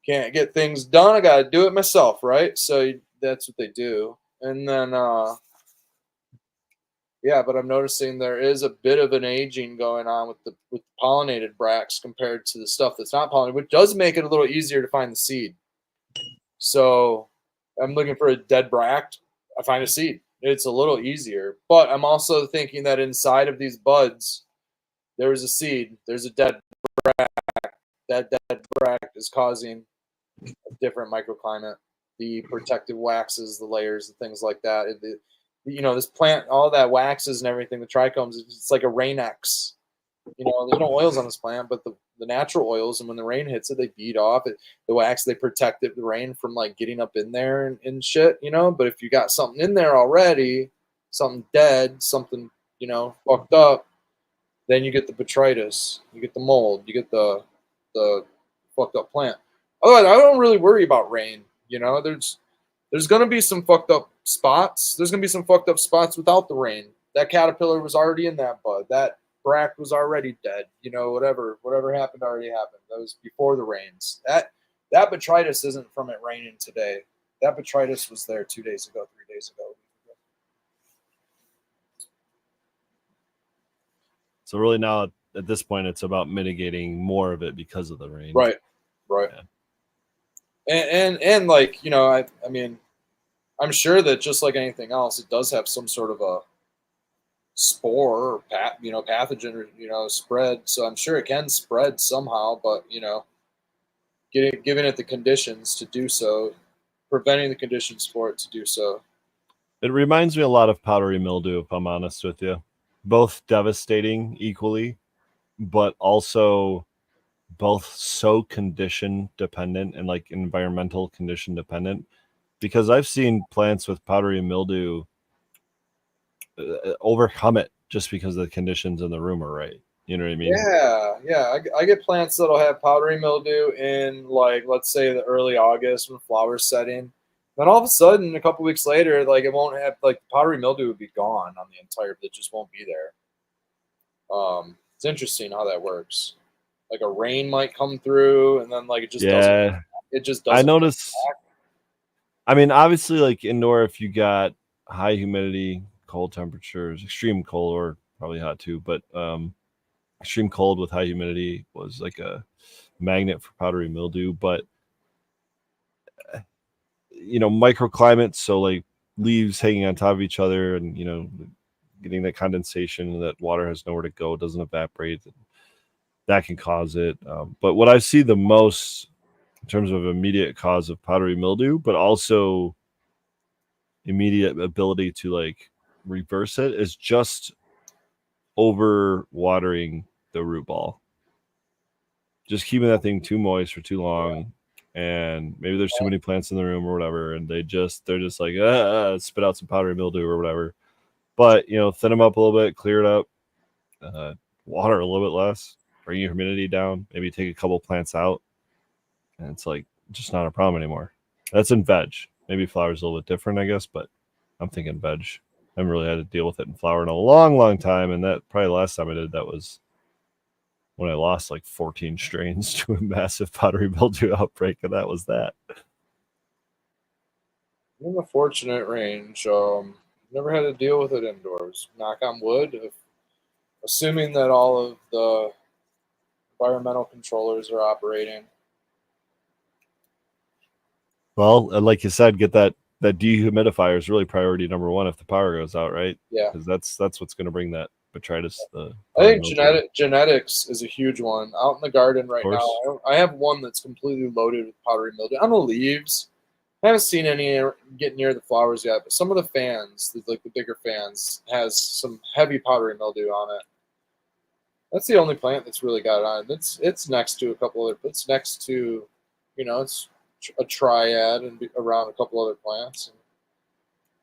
Speaker 4: Can't get things done. I got to do it myself, right? So that's what they do. And then, but I'm noticing there is a bit of an aging going on with the pollinated bracts compared to the stuff that's not pollinated, which does make it a little easier to find the seed. So I'm looking for a dead bract. I find a seed. It's a little easier. But I'm also thinking that inside of these buds, there is a seed. There's a dead bract. That dead bract is causing a different microclimate. The protective waxes, the layers, and things like that. This plant, all that waxes and everything, the trichomes, it's like a Rain-X. There's no oils on this plant, but the natural oils, and when the rain hits it, they beat off it. The wax, they protect the rain from like getting up in there and shit, But if you got something in there already, something dead, something, fucked up, then you get the botrytis, you get the mold, you get the fucked up plant. Otherwise, I don't really worry about rain. There's gonna be some fucked up spots. There's gonna be some fucked up spots without the rain. That caterpillar was already in that bud. That bract was already dead. Whatever happened already happened. That was before the rains. That botrytis isn't from it raining today. That botrytis was there 2 days ago, 3 days ago.
Speaker 1: So really now at this point, it's about mitigating more of it because of the rain.
Speaker 4: Right. Yeah. And like, I mean, I'm sure that just like anything else, it does have some sort of a spore or pathogen or spread. So I'm sure it can spread somehow, but giving it the conditions to do so, preventing the conditions for it to do so.
Speaker 1: It reminds me a lot of powdery mildew, if I'm honest with you. Both devastating equally, but also both so condition dependent and like environmental condition dependent, because I've seen plants with powdery mildew overcome it just because of the conditions in the room are right. You know what I mean?
Speaker 4: Yeah. I get plants that'll have powdery mildew in, like, let's say the early August when flowers setting. Then all of a sudden, a couple weeks later, like it won't have, like, the powdery mildew would be gone on the entire. It just won't be there. It's interesting how that works. Like a rain might come through, and then like it just doesn't. It just doesn't.
Speaker 1: I noticed. I mean, obviously, like indoor, if you got high humidity, cold temperatures, extreme cold, or probably hot too, but extreme cold with high humidity was like a magnet for powdery mildew. But microclimates, so like leaves hanging on top of each other, and getting that condensation, that water has nowhere to go, doesn't evaporate. That can cause it. But what I see the most in terms of immediate cause of powdery mildew, but also immediate ability to like reverse it, is just over watering the root ball. just keeping that thing too moist for too long, and maybe there's too many plants in the room or whatever, and they're just like spit out some powdery mildew or whatever. But thin them up a little bit, clear it up, water a little bit less, bring your humidity down, maybe take a couple plants out, and it's like just not a problem anymore. That's in veg. Maybe flower's a little bit different, I guess, but I'm thinking veg. I haven't really had to deal with it in flower in a long, long time, and that probably the last time I did that was when I lost like 14 strains to a massive powdery mildew outbreak, and that was that.
Speaker 4: I'm in the fortunate range. Never had to deal with it indoors. Knock on wood. Assuming that all of the environmental controllers are operating.
Speaker 1: Well, and like you said, get that dehumidifier is really priority number one if the power goes out, right?
Speaker 4: Yeah,
Speaker 1: because that's what's going to bring that botrytis.
Speaker 4: I think genetics is a huge one. Out in the garden right now, I have one that's completely loaded with powdery mildew on the leaves. I haven't seen any get near the flowers yet, but some of the fans, like the bigger fans, has some heavy powdery mildew on it. That's the only plant that's really got it on it. It's next to a couple other. It's next to, it's a triad and around a couple other plants. And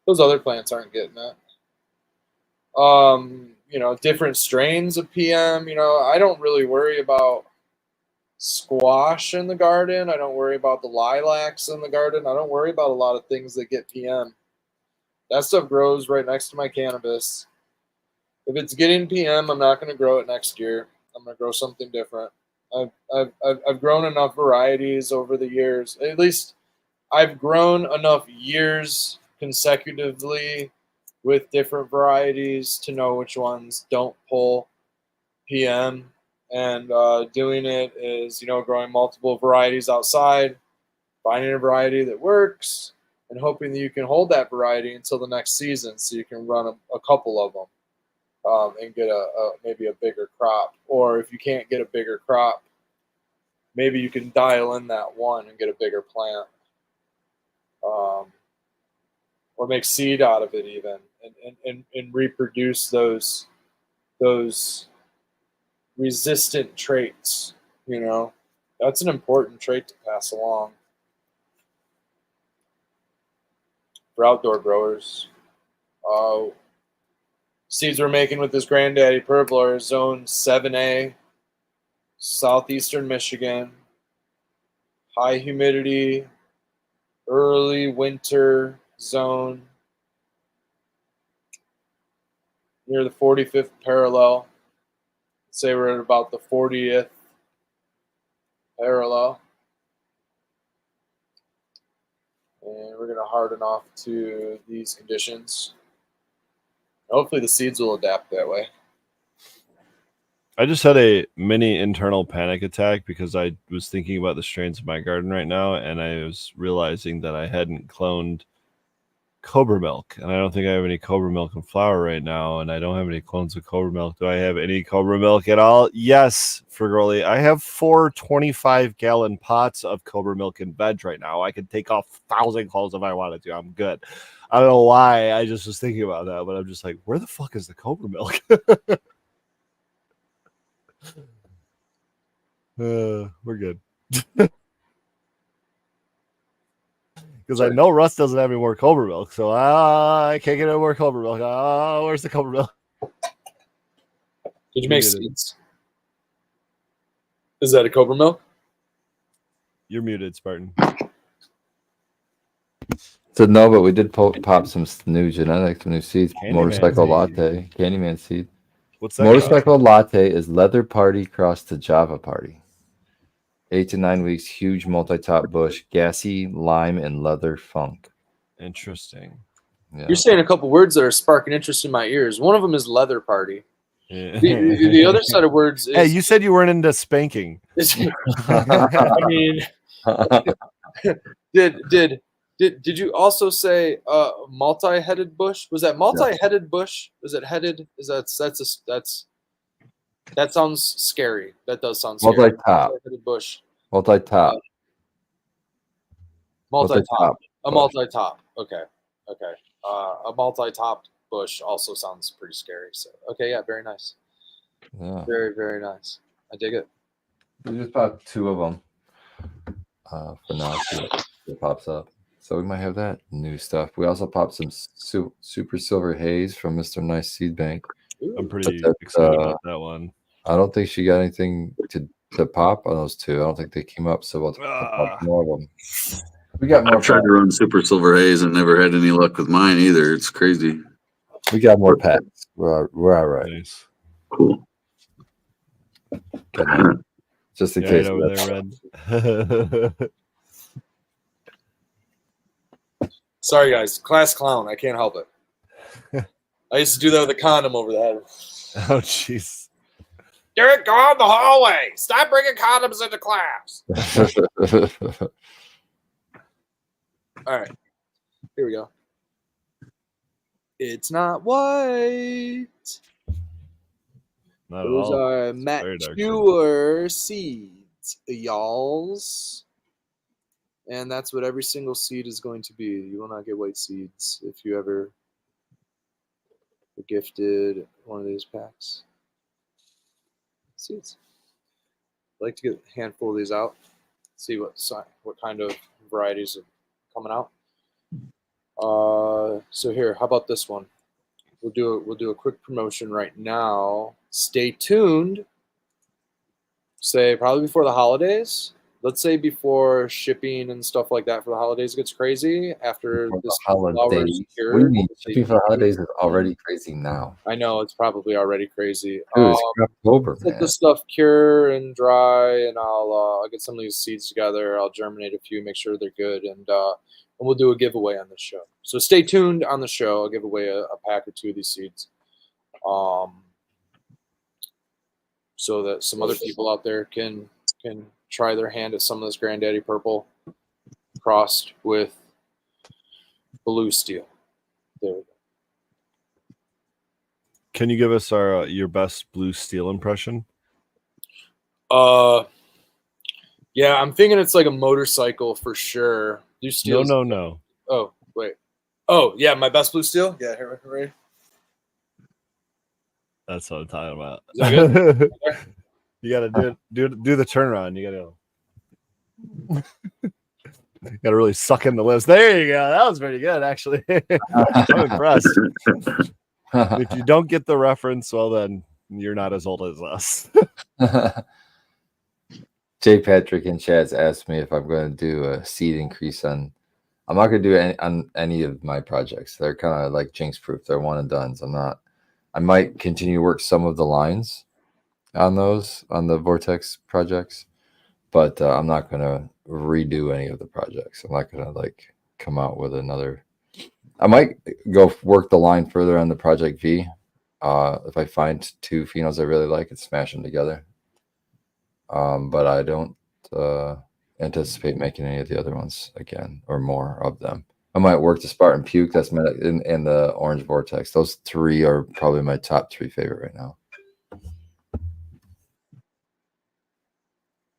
Speaker 4: those other plants aren't getting it. Different strains of PM. I don't really worry about squash in the garden. I don't worry about the lilacs in the garden. I don't worry about a lot of things that get PM. That stuff grows right next to my cannabis. If it's getting PM, I'm not going to grow it next year. I'm going to grow something different. I've grown enough varieties over the years. At least I've grown enough years consecutively with different varieties to know which ones don't pull PM. And doing it is, growing multiple varieties outside, finding a variety that works, and hoping that you can hold that variety until the next season so you can run a couple of them and get maybe a bigger crop. Or if you can't get a bigger crop, maybe you can dial in that one and get a bigger plant. Or make seed out of it even and reproduce those resistant traits. That's an important trait to pass along for outdoor growers. Seeds we're making with this Granddaddy Purple are Zone 7A, southeastern Michigan, high humidity, early winter zone near the 45th parallel. Say we're at about the 40th parallel. And we're going to harden off to these conditions. Hopefully the seeds will adapt that way.
Speaker 1: I just had a mini internal panic attack because I was thinking about the strains of my garden right now, and I was realizing that I hadn't cloned Cobra Milk, and I don't think I have any Cobra Milk in flower right now, and I don't have any clones of Cobra Milk. Do I have any Cobra Milk at all? Yes, Frigorly. I have 4 25-gallon pots of Cobra Milk in veg right now. I could take off 1,000 clones if I wanted to. I'm good. I don't know why. I just was thinking about that, but I'm just like, where the fuck is the Cobra Milk? We're good. Because I know Russ doesn't have any more Cobra Milk, so I can't get any more Cobra Milk. Where's the Cobra Milk?
Speaker 4: Did you make seeds? Is that a Cobra Milk?
Speaker 1: You're muted, Spartan.
Speaker 2: So no, but we did pop some new genetics, some new seeds.
Speaker 1: Candyman
Speaker 2: Motorcycle
Speaker 1: seed.
Speaker 2: Latte, Candyman seed.
Speaker 1: What's that?
Speaker 2: Motorcycle Latte is leather party crossed to Java party. 8 to 9 weeks, huge multi-top bush, gassy, lime, and leather funk.
Speaker 1: Interesting.
Speaker 2: Yeah.
Speaker 4: You're saying a couple words that are sparking interest in my ears. One of them is leather party.
Speaker 1: Yeah.
Speaker 4: The other set of words is...
Speaker 1: Hey, you said you weren't into spanking.
Speaker 4: I mean, did you also say multi-headed bush? Was that multi-headed bush? Is it headed? That sounds scary. That does sound scary.
Speaker 2: Multi-top.
Speaker 4: Multi-headed bush.
Speaker 2: Multi-top.
Speaker 4: Multi-top. A multi-top. Okay. A multi-topped bush also sounds pretty scary. So okay, yeah, very nice.
Speaker 2: Yeah.
Speaker 4: Very, very nice. I dig it.
Speaker 2: We just bought 2 of them for now. See what it pops up. So we might have that new stuff. We also popped some Super Silver Haze from Mr. Nice Seed Bank.
Speaker 1: I'm pretty
Speaker 2: But
Speaker 1: excited about that one.
Speaker 2: I don't think she got anything to pop on those 2. I don't think they came up, so we'll pop more of them. We got more.
Speaker 5: I've tried to run Super Silver Haze and never had any luck with mine either. It's crazy.
Speaker 2: We got more packs. We're all right.
Speaker 1: Nice.
Speaker 5: Cool.
Speaker 2: Good night. Just in
Speaker 1: Yeah,
Speaker 2: case.
Speaker 1: right over there, Red.
Speaker 4: Sorry, guys. Class clown. I can't help it. I used to do that with a condom over the head.
Speaker 1: Oh, jeez.
Speaker 4: Derek, go out in the hallway. Stop bringing condoms into class. All right. Here we go. It's not white.
Speaker 1: Not at
Speaker 4: Those
Speaker 1: all.
Speaker 4: are
Speaker 1: It's very dark.
Speaker 4: mature seeds, y'alls. And that's what every single seed is going to be. You will not get white seeds if you ever are gifted one of these packs. Seeds. I'd like to get a handful of these out. See what kind of varieties are coming out. So here, how about this one? We'll do a quick promotion right now. Stay tuned. Say probably before the holidays. Let's say before shipping and stuff like that for the holidays gets crazy. After
Speaker 2: For the
Speaker 4: this flower is
Speaker 2: holidays. What do you
Speaker 4: cured,
Speaker 2: mean? Shipping for the holidays is already crazy now.
Speaker 4: I know it's probably already crazy.
Speaker 2: Dude, it's October,
Speaker 4: Let
Speaker 2: man.
Speaker 4: the stuff cure and dry, and I'll get some of these seeds together. I'll germinate a few, make sure they're good, and we'll do a giveaway on this show. So stay tuned on the show. I'll give away a pack or 2 of these seeds, so that some other people out there can try their hand at some of this Granddaddy Purple crossed with Blue Steel. There we go.
Speaker 1: Can you give us your best Blue Steel impression?
Speaker 4: Yeah, I'm thinking it's like a motorcycle for sure. Blue Steel.
Speaker 1: No.
Speaker 4: Oh, wait. Oh, yeah, my best Blue Steel? Yeah, here, right.
Speaker 1: That's what I'm talking about.
Speaker 4: Is that good?
Speaker 1: You gotta do the turnaround. You gotta really suck in the lips. There you go. That was pretty good, actually. I'm impressed. If you don't get the reference, well, then you're not as old as us.
Speaker 2: Jay Patrick and Chaz asked me if I'm going to do a seed increase on. I'm not going to do any on any of my projects. They're kind of like jinx proof. They're one and dones. I'm not. I might continue to work some of the lines on the Vortex projects, but I'm not going to redo any of the projects. I'm not going to like come out with another. I might go work the line further on the Project V. If I find 2 phenols I really like and smash them together. But I don't anticipate making any of the other ones again or more of them. I might work the Spartan Puke that's in the Orange Vortex. Those 3 are probably my top 3 favorite right now.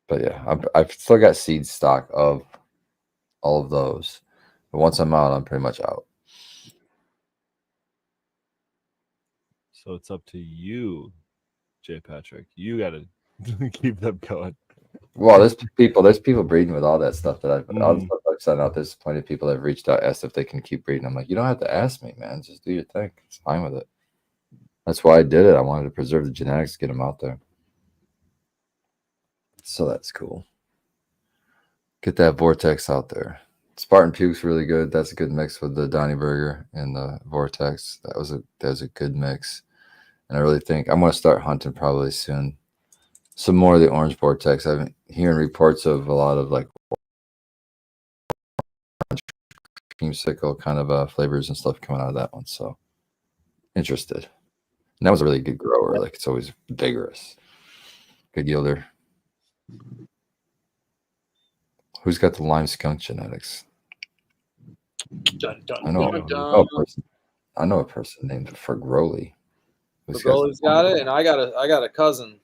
Speaker 2: But yeah, I've still got seed stock of all of those. But once I'm out, I'm pretty much out.
Speaker 1: So it's up to you, Jay Patrick. You gotta keep them going.
Speaker 2: Well, there's people breeding with all that stuff that all the stuff I've sent out. There's plenty of people that have reached out, asked if they can keep breeding. I'm like, you don't have to ask me, man. Just do your thing. It's fine with it. That's why I did it. I wanted to preserve the genetics, get them out there. So that's cool. Get that Vortex out there. Spartan Puke's really good. That's a good mix with the Donnie Burger and the Vortex. That was a good mix. And I really think I'm going to start hunting probably soon. Some more of the Orange Vortex. I've been hearing reports of a lot of like creamsicle kind of flavors and stuff coming out of that one. So interested. And that was a really good grower. Like it's always vigorous. Good yielder. Who's got the lime skunk genetics?
Speaker 4: Dun, dun,
Speaker 2: I know.
Speaker 4: dun, dun.
Speaker 2: I know a person named Fergroli.
Speaker 4: Broly's got it, and I got a cousin.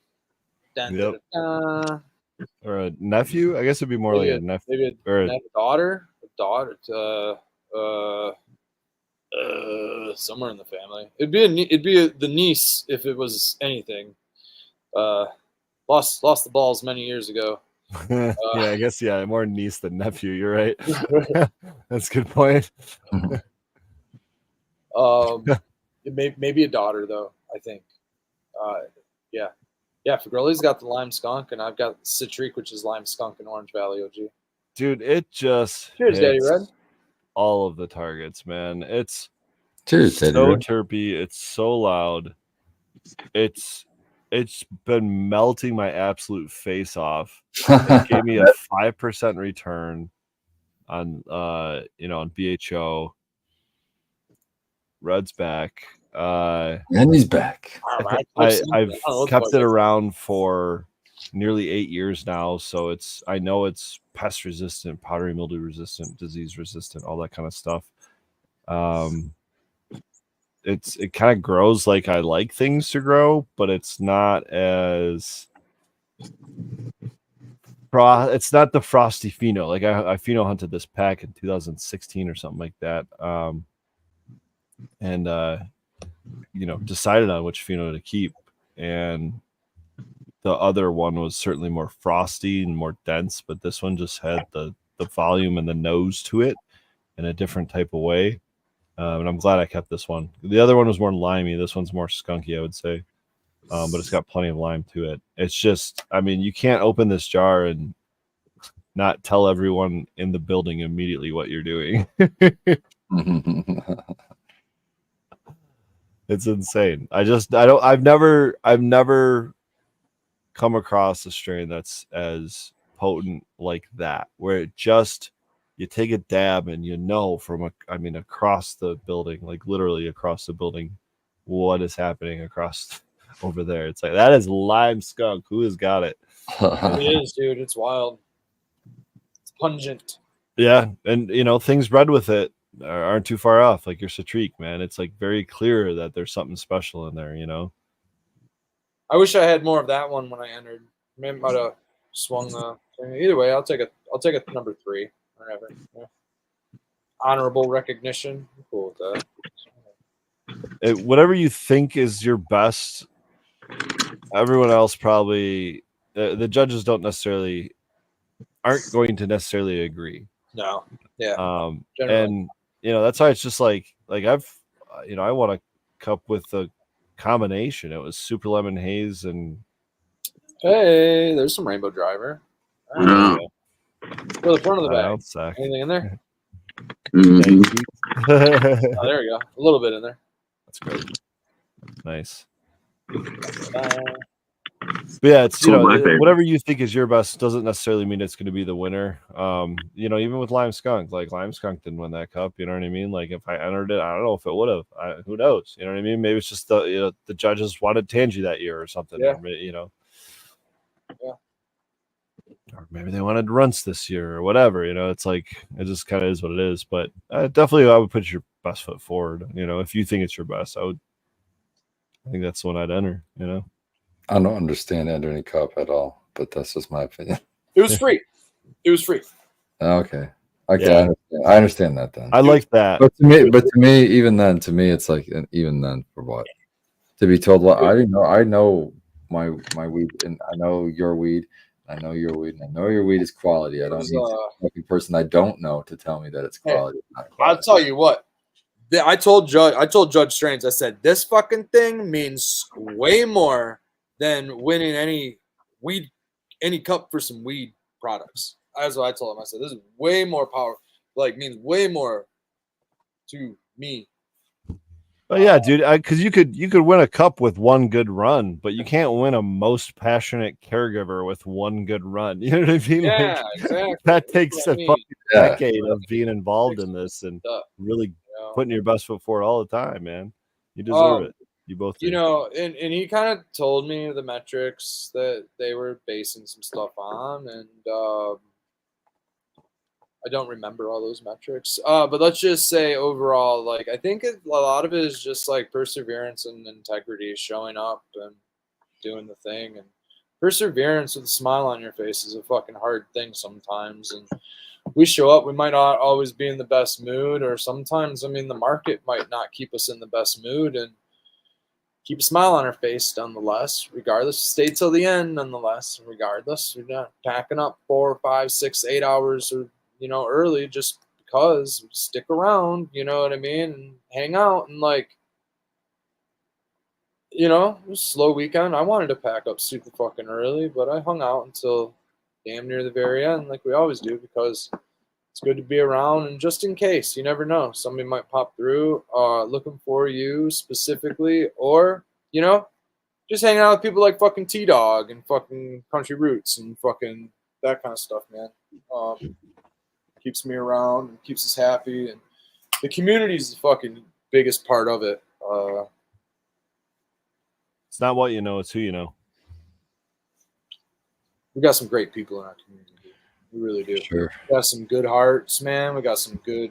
Speaker 4: Dun,
Speaker 1: Yep.
Speaker 4: dun, dun.
Speaker 1: Or a nephew? I guess it'd be more
Speaker 4: Maybe
Speaker 1: like a nephew.
Speaker 4: Maybe
Speaker 1: Or
Speaker 4: a daughter, somewhere in the family. It'd be the niece if it was anything. But Lost the balls many years ago.
Speaker 1: Yeah, I guess more niece than nephew. You're right. That's a good point.
Speaker 4: Maybe a daughter though. I think. Yeah. Fagrilli's got the lime skunk, and I've got Citrique, which is lime skunk in Orange Valley OG.
Speaker 1: Dude, it just
Speaker 4: Cheers, Daddy
Speaker 1: hits
Speaker 4: Red.
Speaker 1: all of the targets, man. It's
Speaker 2: Cheers, Teddy.
Speaker 1: so
Speaker 2: Red.
Speaker 1: terpy. It's so loud. It's been melting my absolute face off. It gave me a 5% return on on BHO. Red's back.
Speaker 2: And he's back.
Speaker 1: I've kept it around for nearly 8 years now, so I know it's pest resistant, powdery mildew resistant, disease resistant, all that kind of stuff. It kind of grows like I like things to grow, but it's not as it's not the frosty pheno. Like I pheno hunted this pack in 2016 or something like that, and decided on which pheno to keep, and the other one was certainly more frosty and more dense, but this one just had the volume and the nose to it in a different type of way. And I'm glad I kept this one. The other one was more limey. This one's more skunky, I would say. But it's got plenty of lime to it. It's just, you can't open this jar and not tell everyone in the building immediately what you're doing. It's insane. I've never come across a strain that's as potent like that, where it just, you take a dab and from across the building, like literally across the building, what is happening across over there. It's like, that is lime skunk. Who has got it?
Speaker 4: It is, dude. It's wild. It's pungent.
Speaker 1: Yeah, and things bred with it aren't too far off, like your Citrique, man. It's like very clear that there's something special in there.
Speaker 4: I wish I had more of that one when I entered. Maybe I might have swung the. Either way, I'll take a number 3. Whatever. Yeah. Honorable recognition. I'm cool with that.
Speaker 1: Whatever you think is your best, everyone else probably, the judges aren't going to necessarily agree.
Speaker 4: No. Yeah.
Speaker 1: Generally. And that's why it's just like I've I want a cup with a combination. It was super lemon haze and
Speaker 4: hey, there's some Rainbow Driver.
Speaker 5: Yeah.
Speaker 4: For the front of the bag.
Speaker 1: don't suck.
Speaker 4: Anything in there?
Speaker 5: Mhm.
Speaker 4: Oh, there we go. A little bit in there.
Speaker 1: That's great. Nice. But yeah, it's
Speaker 5: It's one of my favorites.
Speaker 1: whatever you think is your best doesn't necessarily mean it's going to be the winner. Even with lime skunk, like lime skunk didn't win that cup. You know what I mean? Like if I entered it, I don't know if it would have. Who knows? You know what I mean? Maybe it's just the judges wanted Tangy that year or something.
Speaker 4: Yeah.
Speaker 1: Or,
Speaker 4: Yeah.
Speaker 1: Or maybe they wanted Runts this year or whatever. It's like it just kind of is what it is. But definitely, I would put your best foot forward. If you think it's your best, I think that's the one I'd enter.
Speaker 2: I don't understand entering cup at all, but that's just my opinion.
Speaker 4: It was free. It was free.
Speaker 2: Okay.
Speaker 1: Yeah.
Speaker 2: I understand that then.
Speaker 1: I like that.
Speaker 2: But to me, even then, it's like, even then, for what? To be told what? I didn't know. I know my weed, and I know your weed. I know your weed, and I know your weed is quality. I don't need a fucking person I don't know to tell me that it's quality.
Speaker 4: I'll tell you what. I told Judge Strains, I said, this fucking thing means way more than winning any cup for some weed products. That's what I told him. I said, this is way more power, means way more to me.
Speaker 1: Oh yeah, dude. Because you could win a cup with one good run, but you can't win a most passionate caregiver with one good run. You know what I mean?
Speaker 4: Yeah, exactly.
Speaker 1: That takes
Speaker 4: That's what I
Speaker 1: a
Speaker 4: mean.
Speaker 1: fucking decade of being involved in this and really
Speaker 4: Yeah.
Speaker 1: putting your best foot forward all the time, man. You deserve it. You both do.
Speaker 4: And he kind of told me the metrics that they were basing some stuff on, and I don't remember all those metrics. But let's just say overall, I think a lot of it is just perseverance and integrity, showing up and doing the thing. And perseverance with a smile on your face is a fucking hard thing sometimes. And we show up, we might not always be in the best mood, or sometimes, the market might not keep us in the best mood. And keep a smile on our face nonetheless, regardless. Stay till the end nonetheless, regardless. We're not packing up 4, 5, 6, 8 hours or early just because. Stick around, you know what I mean, and hang out and like. It was a slow weekend. I wanted to pack up super fucking early, but I hung out until damn near the very end, like we always do, because it's good to be around. And just in case, you never know, somebody might pop through looking for you specifically, or just hanging out with people like fucking T-Dog and fucking Country Roots and fucking that kind of stuff, man. Keeps me around and keeps us happy, and the community is the fucking biggest part of it.
Speaker 1: It's not what you know, it's who you know.
Speaker 4: We got some great people in our community. We really do.
Speaker 2: Sure.
Speaker 4: We got some good hearts, man. We got some good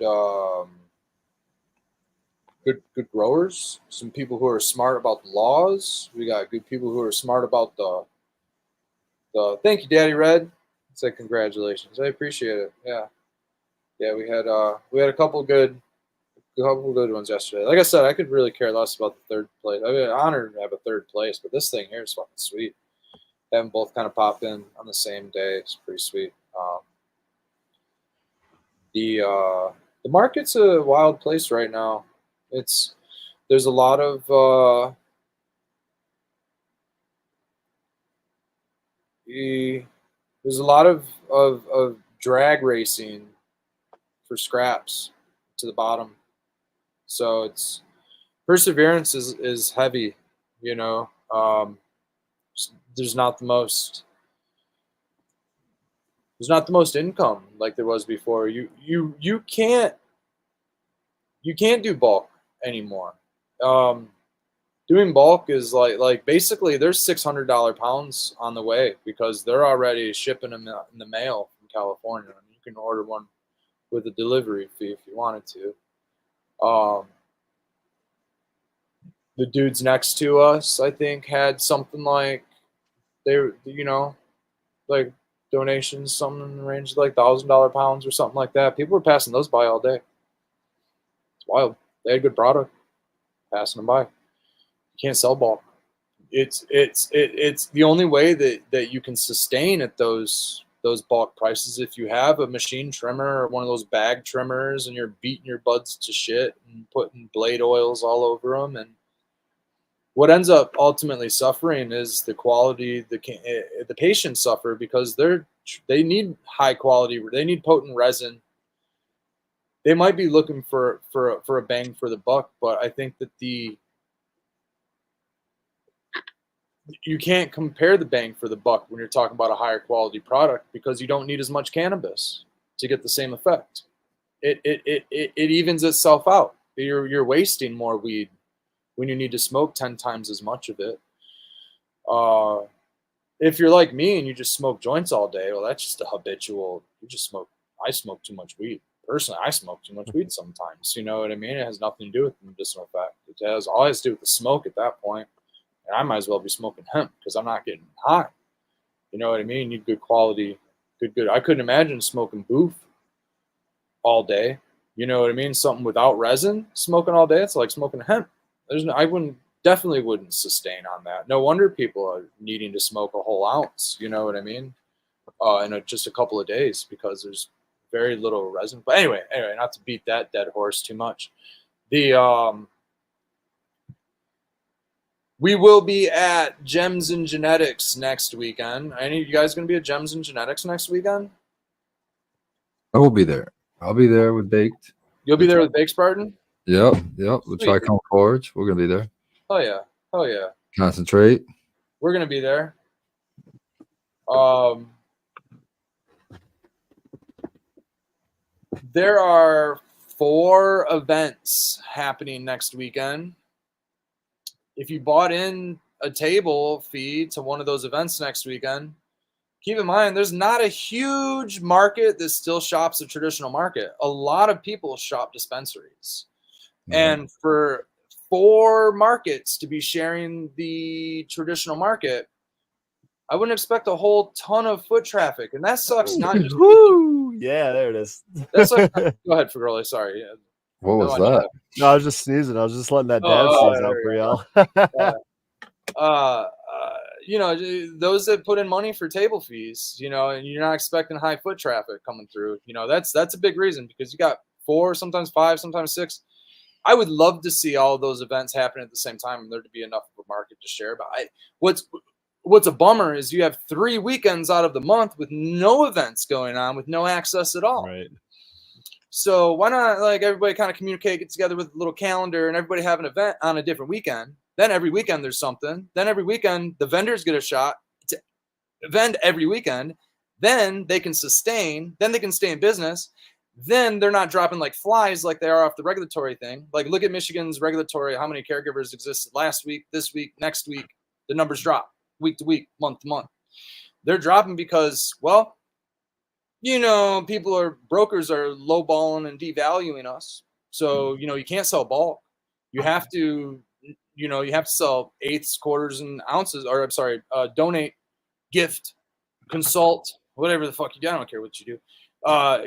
Speaker 4: good growers. Some people who are smart about the laws. We got good people who are smart about the thank you, Daddy Red. Say congratulations. I appreciate it. Yeah. We had a couple good ones yesterday. Like I said, I could really care less about the third place. I mean, honored to have a third place, but this thing here is fucking sweet. Have them both kind of pop in on the same day. It's pretty sweet. The market's a wild place right now. There's a lot of drag racing for scraps to the bottom. So it's perseverance is heavy, there's not the most income like there was before. You can't do bulk anymore. Doing bulk is like basically there's $600 pounds on the way because they're already shipping them in the mail from California. You can order one with a delivery fee if you wanted to. The dudes next to us, I think, had something like like donations, something in the range of like $1,000 pounds or something like that. People were passing those by all day. It's wild. They had good product, passing them by. You can't sell bulk. It's the only way that you can sustain at those bulk prices if you have a machine trimmer or one of those bag trimmers and you're beating your buds to shit and putting blade oils all over them. And what ends up ultimately suffering is the quality. The patients suffer because they need high quality. They need potent resin. They might be looking for a bang for the buck, but I think that you can't compare the bang for the buck when you're talking about a higher quality product because you don't need as much cannabis to get the same effect. It evens itself out. You're wasting more weed when you need to smoke 10 times as much of it. If you're like me and you just smoke joints all day, well, that's just a habitual. I smoke too much weed. Personally, I smoke too much weed sometimes. You know what I mean? It has nothing to do with the medicinal effect. It has all to do with the smoke at that point. And I might as well be smoking hemp because I'm not getting high. You know what I mean? You need good quality, good. I couldn't imagine smoking boof all day. You know what I mean? Something without resin, smoking all day. It's like smoking hemp. I definitely wouldn't sustain on that. No wonder people are needing to smoke a whole ounce. You know what I mean? In just a couple of days because there's very little resin. But anyway, not to beat that dead horse too much. We will be at Gems and Genetics next weekend. Any of you guys going to be at Gems and Genetics next weekend?
Speaker 2: I will be there. I'll be there with Baked.
Speaker 4: You'll be there with Baked Spartan?
Speaker 2: Yep. We'll try Come Forge. We're going to be there.
Speaker 4: Oh, yeah.
Speaker 2: Concentrate.
Speaker 4: We're going to be there. There are 4 events happening next weekend. If you bought in a table fee to one of those events next weekend, keep in mind there's not a huge market that still shops a traditional market. A lot of people shop dispensaries. Mm-hmm. And for 4 markets to be sharing the traditional market, I wouldn't expect a whole ton of foot traffic. And that sucks. Not just
Speaker 1: Woo! Yeah, there it is.
Speaker 4: That's like, go ahead, Fagirly. Sorry.
Speaker 2: What was that?
Speaker 1: No, I was just sneezing. I was just letting that dad sneeze out for y'all.
Speaker 4: those that put in money for table fees, and you're not expecting high foot traffic coming through, that's a big reason, because you got 4, sometimes 5, sometimes 6. I would love to see all of those events happen at the same time and there to be enough of a market to share. But what's a bummer is you have 3 weekends out of the month with no events going on, with no access at all.
Speaker 1: Right.
Speaker 4: So why not everybody kind of communicate, get together with a little calendar, and everybody have an event on a different weekend. Then every weekend there's something. Then every weekend the vendors get a shot to vend every weekend. Then they can sustain. Then they can stay in business. Then they're not dropping like flies like they are off the regulatory thing. Like, look at Michigan's regulatory, how many caregivers existed last week, this week, next week. The numbers drop week to week, month to month. They're dropping because, well, brokers are lowballing and devaluing us. So, you can't sell bulk. You have to, sell eighths, quarters, and ounces, or I'm sorry, donate, gift, consult, whatever the fuck you do. I don't care what you do.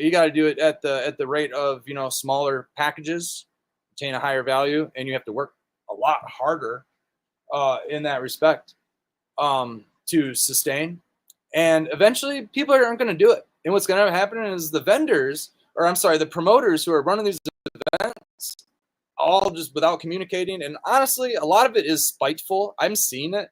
Speaker 4: You got to do it at the rate of, smaller packages, obtain a higher value, and you have to work a lot harder in that respect to sustain. And eventually people aren't going to do it. And what's going to happen is the promoters who are running these events, all just without communicating. And honestly, a lot of it is spiteful. I'm seeing it.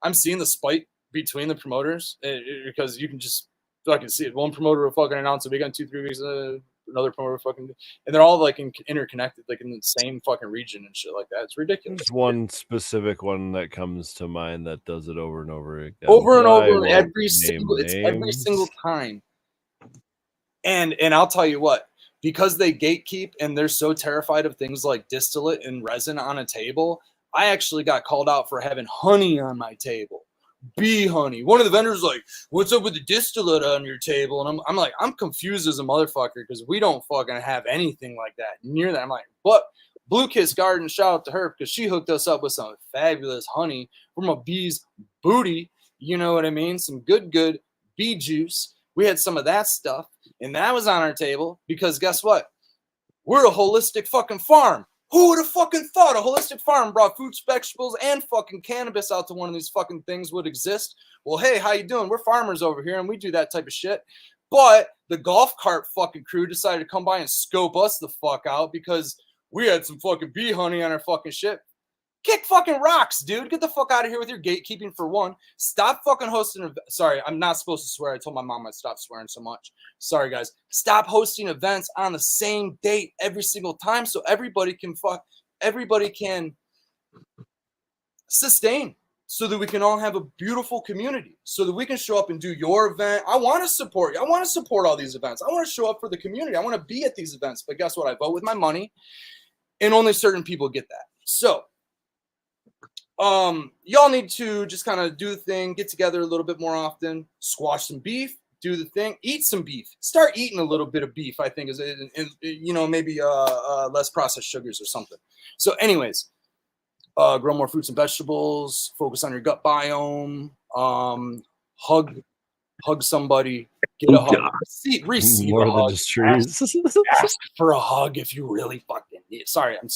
Speaker 4: I'm seeing the spite between the promoters because you can just fucking see it. One promoter will fucking announce a weekend, 2-3 weeks, another promoter will fucking, and they're all interconnected, in the same fucking region and shit like that. It's ridiculous.
Speaker 1: There's one specific one that comes to mind that does it over and over again.
Speaker 4: Over and over, every single time. And I'll tell you what, because they gatekeep and they're so terrified of things like distillate and resin on a table, I actually got called out for having honey on my table. Bee honey. One of the vendors like, what's up with the distillate on your table? And I'm like, I'm confused as a motherfucker because we don't fucking have anything like that near that. I'm like, but Blue Kiss Garden, shout out to her because she hooked us up with some fabulous honey from a bee's booty. You know what I mean? Some good bee juice. We had some of that stuff, and that was on our table because guess what? We're a holistic fucking farm. Who would have fucking thought a holistic farm brought fruits, vegetables, and fucking cannabis out to one of these fucking things would exist? Well, hey, how you doing? We're farmers over here, and we do that type of shit. But the golf cart fucking crew decided to come by and scope us the fuck out because we had some fucking bee honey on our fucking shit. Kick fucking rocks, dude. Get the fuck out of here with your gatekeeping for one. Stop fucking hosting. Sorry, I'm not supposed to swear. I told my mom I'd stop swearing so much. Sorry, guys. Stop hosting events on the same date every single time so everybody can sustain, so that we can all have a beautiful community, so that we can show up and do your event. I want to support you. I want to support all these events. I want to show up for the community. I want to be at these events. But guess what? I vote with my money, and only certain people get that. So y'all need to just kind of do the thing, get together a little bit more often, squash some beef, do the thing, eat some beef, start eating a little bit of beef. I think is maybe less processed sugars or something. So anyways, grow more fruits and vegetables, focus on your gut biome, hug somebody, get a hug, receive
Speaker 1: more
Speaker 4: a
Speaker 1: than
Speaker 4: hug,
Speaker 1: just trees.
Speaker 4: ask for a hug if you really fucking need it. Sorry, I'm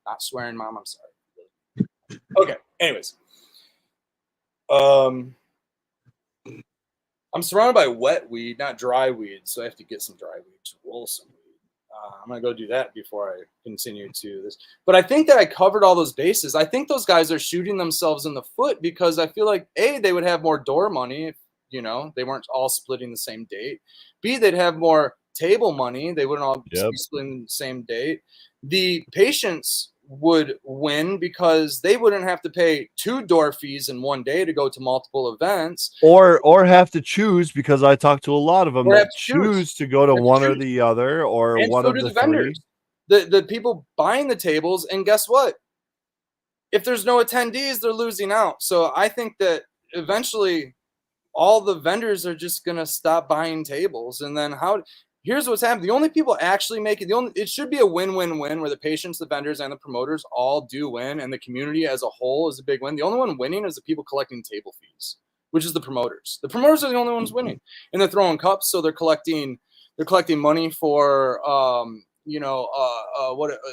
Speaker 4: not swearing, Mom. I'm sorry. Okay. Anyways, I'm surrounded by wet weed, not dry weed, so I have to get some dry weed to roll some weed. I'm gonna go do that before I continue to this. But I think that I covered all those bases. I think those guys are shooting themselves in the foot because I feel like A, they would have more door money if they weren't all splitting the same date. B, they'd have more table money. They wouldn't all be splitting the same date. The patients would win because they wouldn't have to pay 2 door fees in one day to go to multiple events,
Speaker 1: or have to choose, because I talked to a lot of them
Speaker 4: Or
Speaker 1: that
Speaker 4: have to
Speaker 1: choose to go to one or the other, or
Speaker 4: and
Speaker 1: one
Speaker 4: so
Speaker 1: of
Speaker 4: do
Speaker 1: the
Speaker 4: the vendors, the people buying the tables. And guess what? If there's no attendees, they're losing out. So I think that eventually all the vendors are just gonna stop buying tables. And then here's what's happening. The only people actually make it, it should be a win-win-win where the patients, the vendors, and the promoters all do win, and the community as a whole is a big win. The only one winning is the people collecting table fees, which is the promoters. The promoters are the only ones winning, and they're throwing cups, so they're collecting money for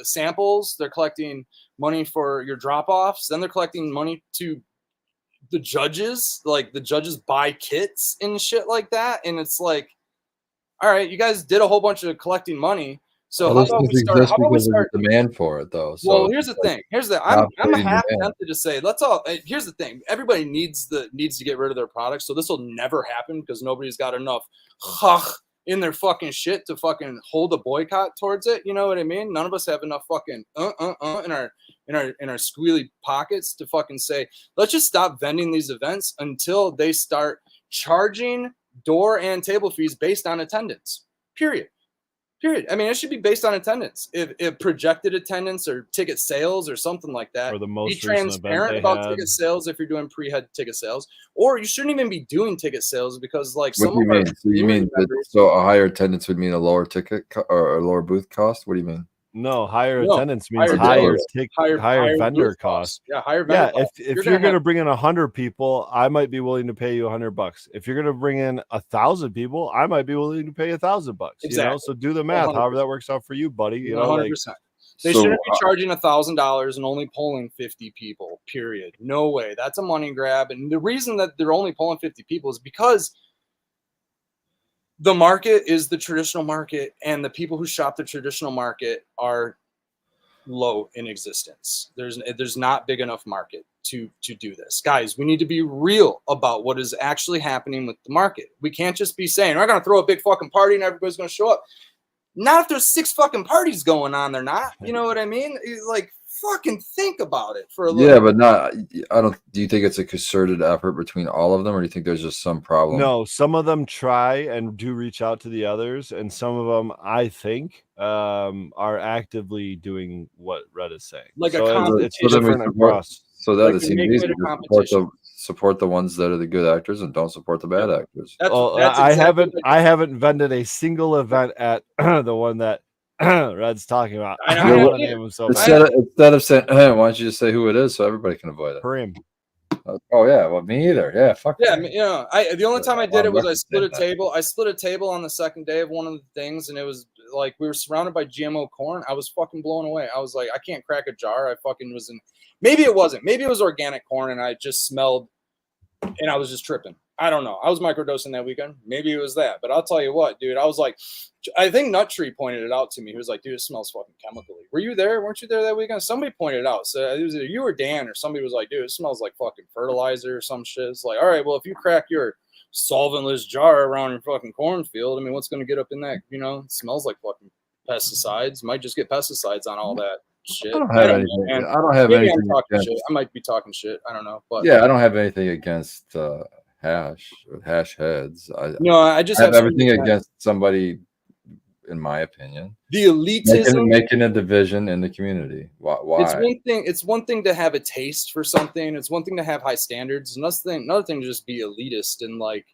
Speaker 4: samples. They're collecting money for your drop-offs. Then they're collecting money to the judges buy kits and shit like that, and it's like, all right, you guys did a whole bunch of collecting money. So
Speaker 2: Well,
Speaker 4: how about we
Speaker 2: those
Speaker 4: start?
Speaker 2: exist
Speaker 4: How about we
Speaker 2: because of
Speaker 4: start?
Speaker 2: the demand for it, though. So
Speaker 4: Well, here's the thing. I'm
Speaker 2: creating
Speaker 4: half
Speaker 2: demand.
Speaker 4: tempted to say, let's all. Here's the thing. Everybody needs to get rid of their products, so this will never happen because nobody's got enough in their fucking shit to fucking hold a boycott towards it. You know what I mean? None of us have enough fucking in our squealy pockets to fucking say, let's just stop vending these events until they start charging door and table fees based on attendance. Period. I mean, it should be based on attendance. If projected attendance or ticket sales or something like that,
Speaker 1: Or the
Speaker 4: be
Speaker 1: most recent event
Speaker 4: transparent
Speaker 1: they
Speaker 4: about
Speaker 1: had.
Speaker 4: ticket sales if you're doing pre-head ticket sales. Or you shouldn't even be doing ticket sales because, like,
Speaker 2: What do you mean? So you mean so a higher attendance would mean a lower ticket or a lower booth cost? What do you mean?
Speaker 1: No, higher
Speaker 4: No,
Speaker 1: attendance means
Speaker 4: higher
Speaker 1: higher vendor
Speaker 4: booth
Speaker 1: cost.
Speaker 4: Yeah, higher vendor
Speaker 1: Yeah,
Speaker 4: costs.
Speaker 1: if you're gonna bring in 100 people, I might be willing to pay you $100. If you're gonna bring in 1,000 people, I might be willing to pay $1,000. You know,
Speaker 4: Exactly.
Speaker 1: so do the math,
Speaker 4: 100%.
Speaker 1: however that works out for you, buddy. You know,
Speaker 4: 100%.
Speaker 1: like
Speaker 4: They
Speaker 2: So,
Speaker 4: shouldn't be charging $1,000 and only polling 50 people. Period. No way. That's a money grab. And the reason that they're only polling 50 people is because the market is the traditional market, and the people who shop the traditional market are low in existence. There's not big enough market to do this. Guys, we need to be real about what is actually happening with the market. We can't just be saying, we're going to throw a big fucking party and everybody's going to show up. Not if there's 6 fucking parties going on, they're not. You know what I mean? Like, fucking think about it for a little.
Speaker 2: Yeah, but not. I don't. Do you think it's a concerted effort between all of them, or do you think there's just some problem?
Speaker 1: no, some of them try and do reach out to the others, and some of them, I think, are actively doing what Red is saying.
Speaker 4: Like a
Speaker 1: so
Speaker 4: competition.
Speaker 1: it's
Speaker 2: So then we
Speaker 1: different
Speaker 2: support-
Speaker 1: across.
Speaker 2: So that
Speaker 4: Like
Speaker 2: it
Speaker 4: you're
Speaker 2: seems
Speaker 4: making
Speaker 2: easy
Speaker 4: it a
Speaker 2: to
Speaker 4: competition.
Speaker 2: support the ones that are the good actors and don't support the bad actors.
Speaker 4: That's
Speaker 1: I
Speaker 4: exactly
Speaker 1: haven't I haven't vended a single event at the one that Red's talking about.
Speaker 4: I know.
Speaker 1: I don't want to
Speaker 4: Yeah.
Speaker 1: name him so
Speaker 2: Instead
Speaker 1: bad.
Speaker 2: of saying, why don't you just say who it is so everybody can avoid it?
Speaker 1: Kareem.
Speaker 2: Oh yeah, well me either. Yeah, fuck.
Speaker 4: Yeah, I
Speaker 2: that.
Speaker 4: mean, you know, the only time I did it was I split a
Speaker 2: that.
Speaker 4: table. I split a table on the second day of one of the things, and it was like we were surrounded by GMO corn. I was fucking blown away. I was like, I can't crack a jar. I fucking was in. Maybe it wasn't. Maybe it was organic corn, and I just smelled, and I was just tripping. I don't know. I was microdosing that weekend. Maybe it was that. But I'll tell you what, dude. I was like, I think Nut Tree pointed it out to me. He was like, dude, it smells fucking chemically. Were you there? Weren't you there that weekend? Somebody pointed it out. So it was either you or Dan, or somebody was like, dude, it smells like fucking fertilizer or some shit. It's like, all right, well, if you crack your solventless jar around your fucking cornfield, I mean, what's going to get up in that? You know, it smells like fucking pesticides. Might just get pesticides on all that shit.
Speaker 2: I don't have anything.
Speaker 4: know, man.
Speaker 2: I don't have
Speaker 4: Maybe I'm
Speaker 2: anything
Speaker 4: talking
Speaker 2: against.
Speaker 4: shit. I might be talking shit. I don't know. But
Speaker 2: Yeah, I don't have anything against hash or hash heads.
Speaker 4: no, I just
Speaker 2: I have
Speaker 4: have
Speaker 2: everything
Speaker 4: something
Speaker 2: against somebody, in my opinion,
Speaker 4: the elitism.
Speaker 2: making a division in the community. Why?
Speaker 4: It's one thing to have a taste for something. It's one thing to have high standards. Another thing to just be elitist and like,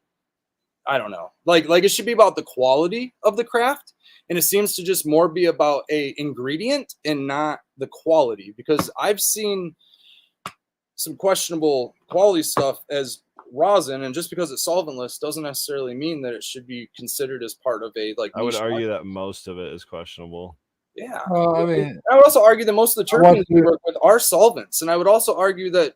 Speaker 4: I don't know, like it should be about the quality of the craft, and it seems to just more be about a ingredient and not the quality. Because I've seen some questionable quality stuff as rosin, and just because it's solventless doesn't necessarily mean that it should be considered as part of a like.
Speaker 1: I would
Speaker 4: niche
Speaker 1: argue
Speaker 4: market.
Speaker 1: that most of it is questionable.
Speaker 4: Yeah.
Speaker 2: Well, I mean,
Speaker 4: I would also argue that most of the
Speaker 2: I want
Speaker 4: terpenes we
Speaker 2: to-
Speaker 4: work with are solvents, and I would also argue that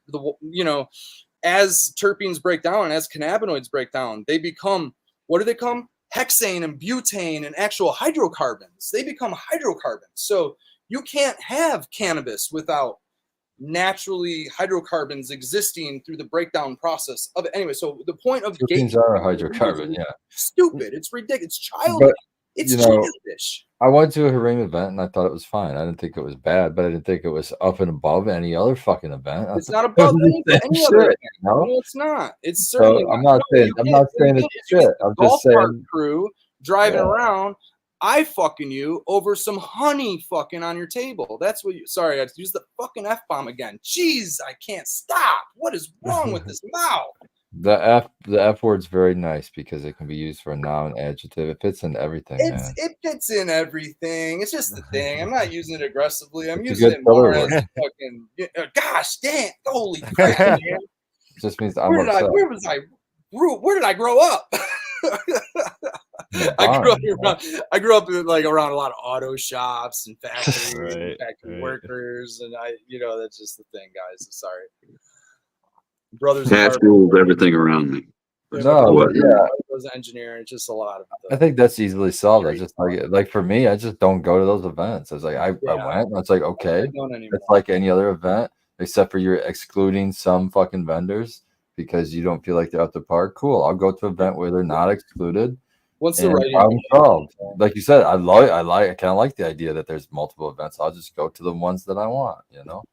Speaker 4: as terpenes break down and as cannabinoids break down, they become, what do they become? Hexane and butane and actual hydrocarbons. They become hydrocarbons. So you can't have cannabis without naturally hydrocarbons existing through the breakdown process of it. Anyway, so the point of
Speaker 2: terpenes are a hydrocarbon. Yeah,
Speaker 4: stupid. It's ridiculous. It's childish.
Speaker 2: but
Speaker 4: It's
Speaker 2: you know,
Speaker 4: childish.
Speaker 2: I went to a Harim event and I thought it was fine. I didn't think it was bad, but I didn't think it was up and above any other fucking event. I
Speaker 4: It's
Speaker 2: thought
Speaker 4: not
Speaker 2: it
Speaker 4: about
Speaker 2: was the
Speaker 4: any
Speaker 2: same
Speaker 4: other
Speaker 2: shit,
Speaker 4: event.
Speaker 2: you know?
Speaker 4: No, it's not. It's certainly
Speaker 2: So I'm not saying it's shit. I'm just saying
Speaker 4: crew driving
Speaker 2: Yeah.
Speaker 4: around. I fucking you over some honey fucking on your table. That's what you. Sorry, I used the fucking F-bomb again. Jeez, I can't stop. What is wrong with this mouth?
Speaker 2: the F word's very nice because it can be used for a noun, adjective. It fits in everything, man.
Speaker 4: It fits in everything. It's just the thing. I'm not using it aggressively. I'm
Speaker 2: It's a
Speaker 4: using
Speaker 2: good
Speaker 4: it more
Speaker 2: filler
Speaker 4: as fucking. Gosh, damn! Holy crap, man!
Speaker 2: It just means I'm
Speaker 4: Where did
Speaker 2: upset.
Speaker 4: where did I grow up? I grew up around a lot of auto shops and factories, and factory workers, and that's just the thing, guys. I'm sorry. Brothers
Speaker 5: Cash rules everything around me.
Speaker 2: No,
Speaker 5: What?
Speaker 2: yeah,
Speaker 4: was an engineer. It's just a lot of.
Speaker 2: I think that's easily solved. I just like for me, I just don't go to those events. I was like, I
Speaker 4: Yeah.
Speaker 2: went, and it's like, okay,
Speaker 4: I don't anymore.
Speaker 2: it's like any other event, except for you're excluding some fucking vendors because you don't feel like they're at the park. Cool, I'll go to an event where they're not excluded.
Speaker 4: Once the
Speaker 2: And
Speaker 4: right
Speaker 2: problem solved. Like you said, I kind of like the idea that there's multiple events. I'll just go to the ones that I want, you know.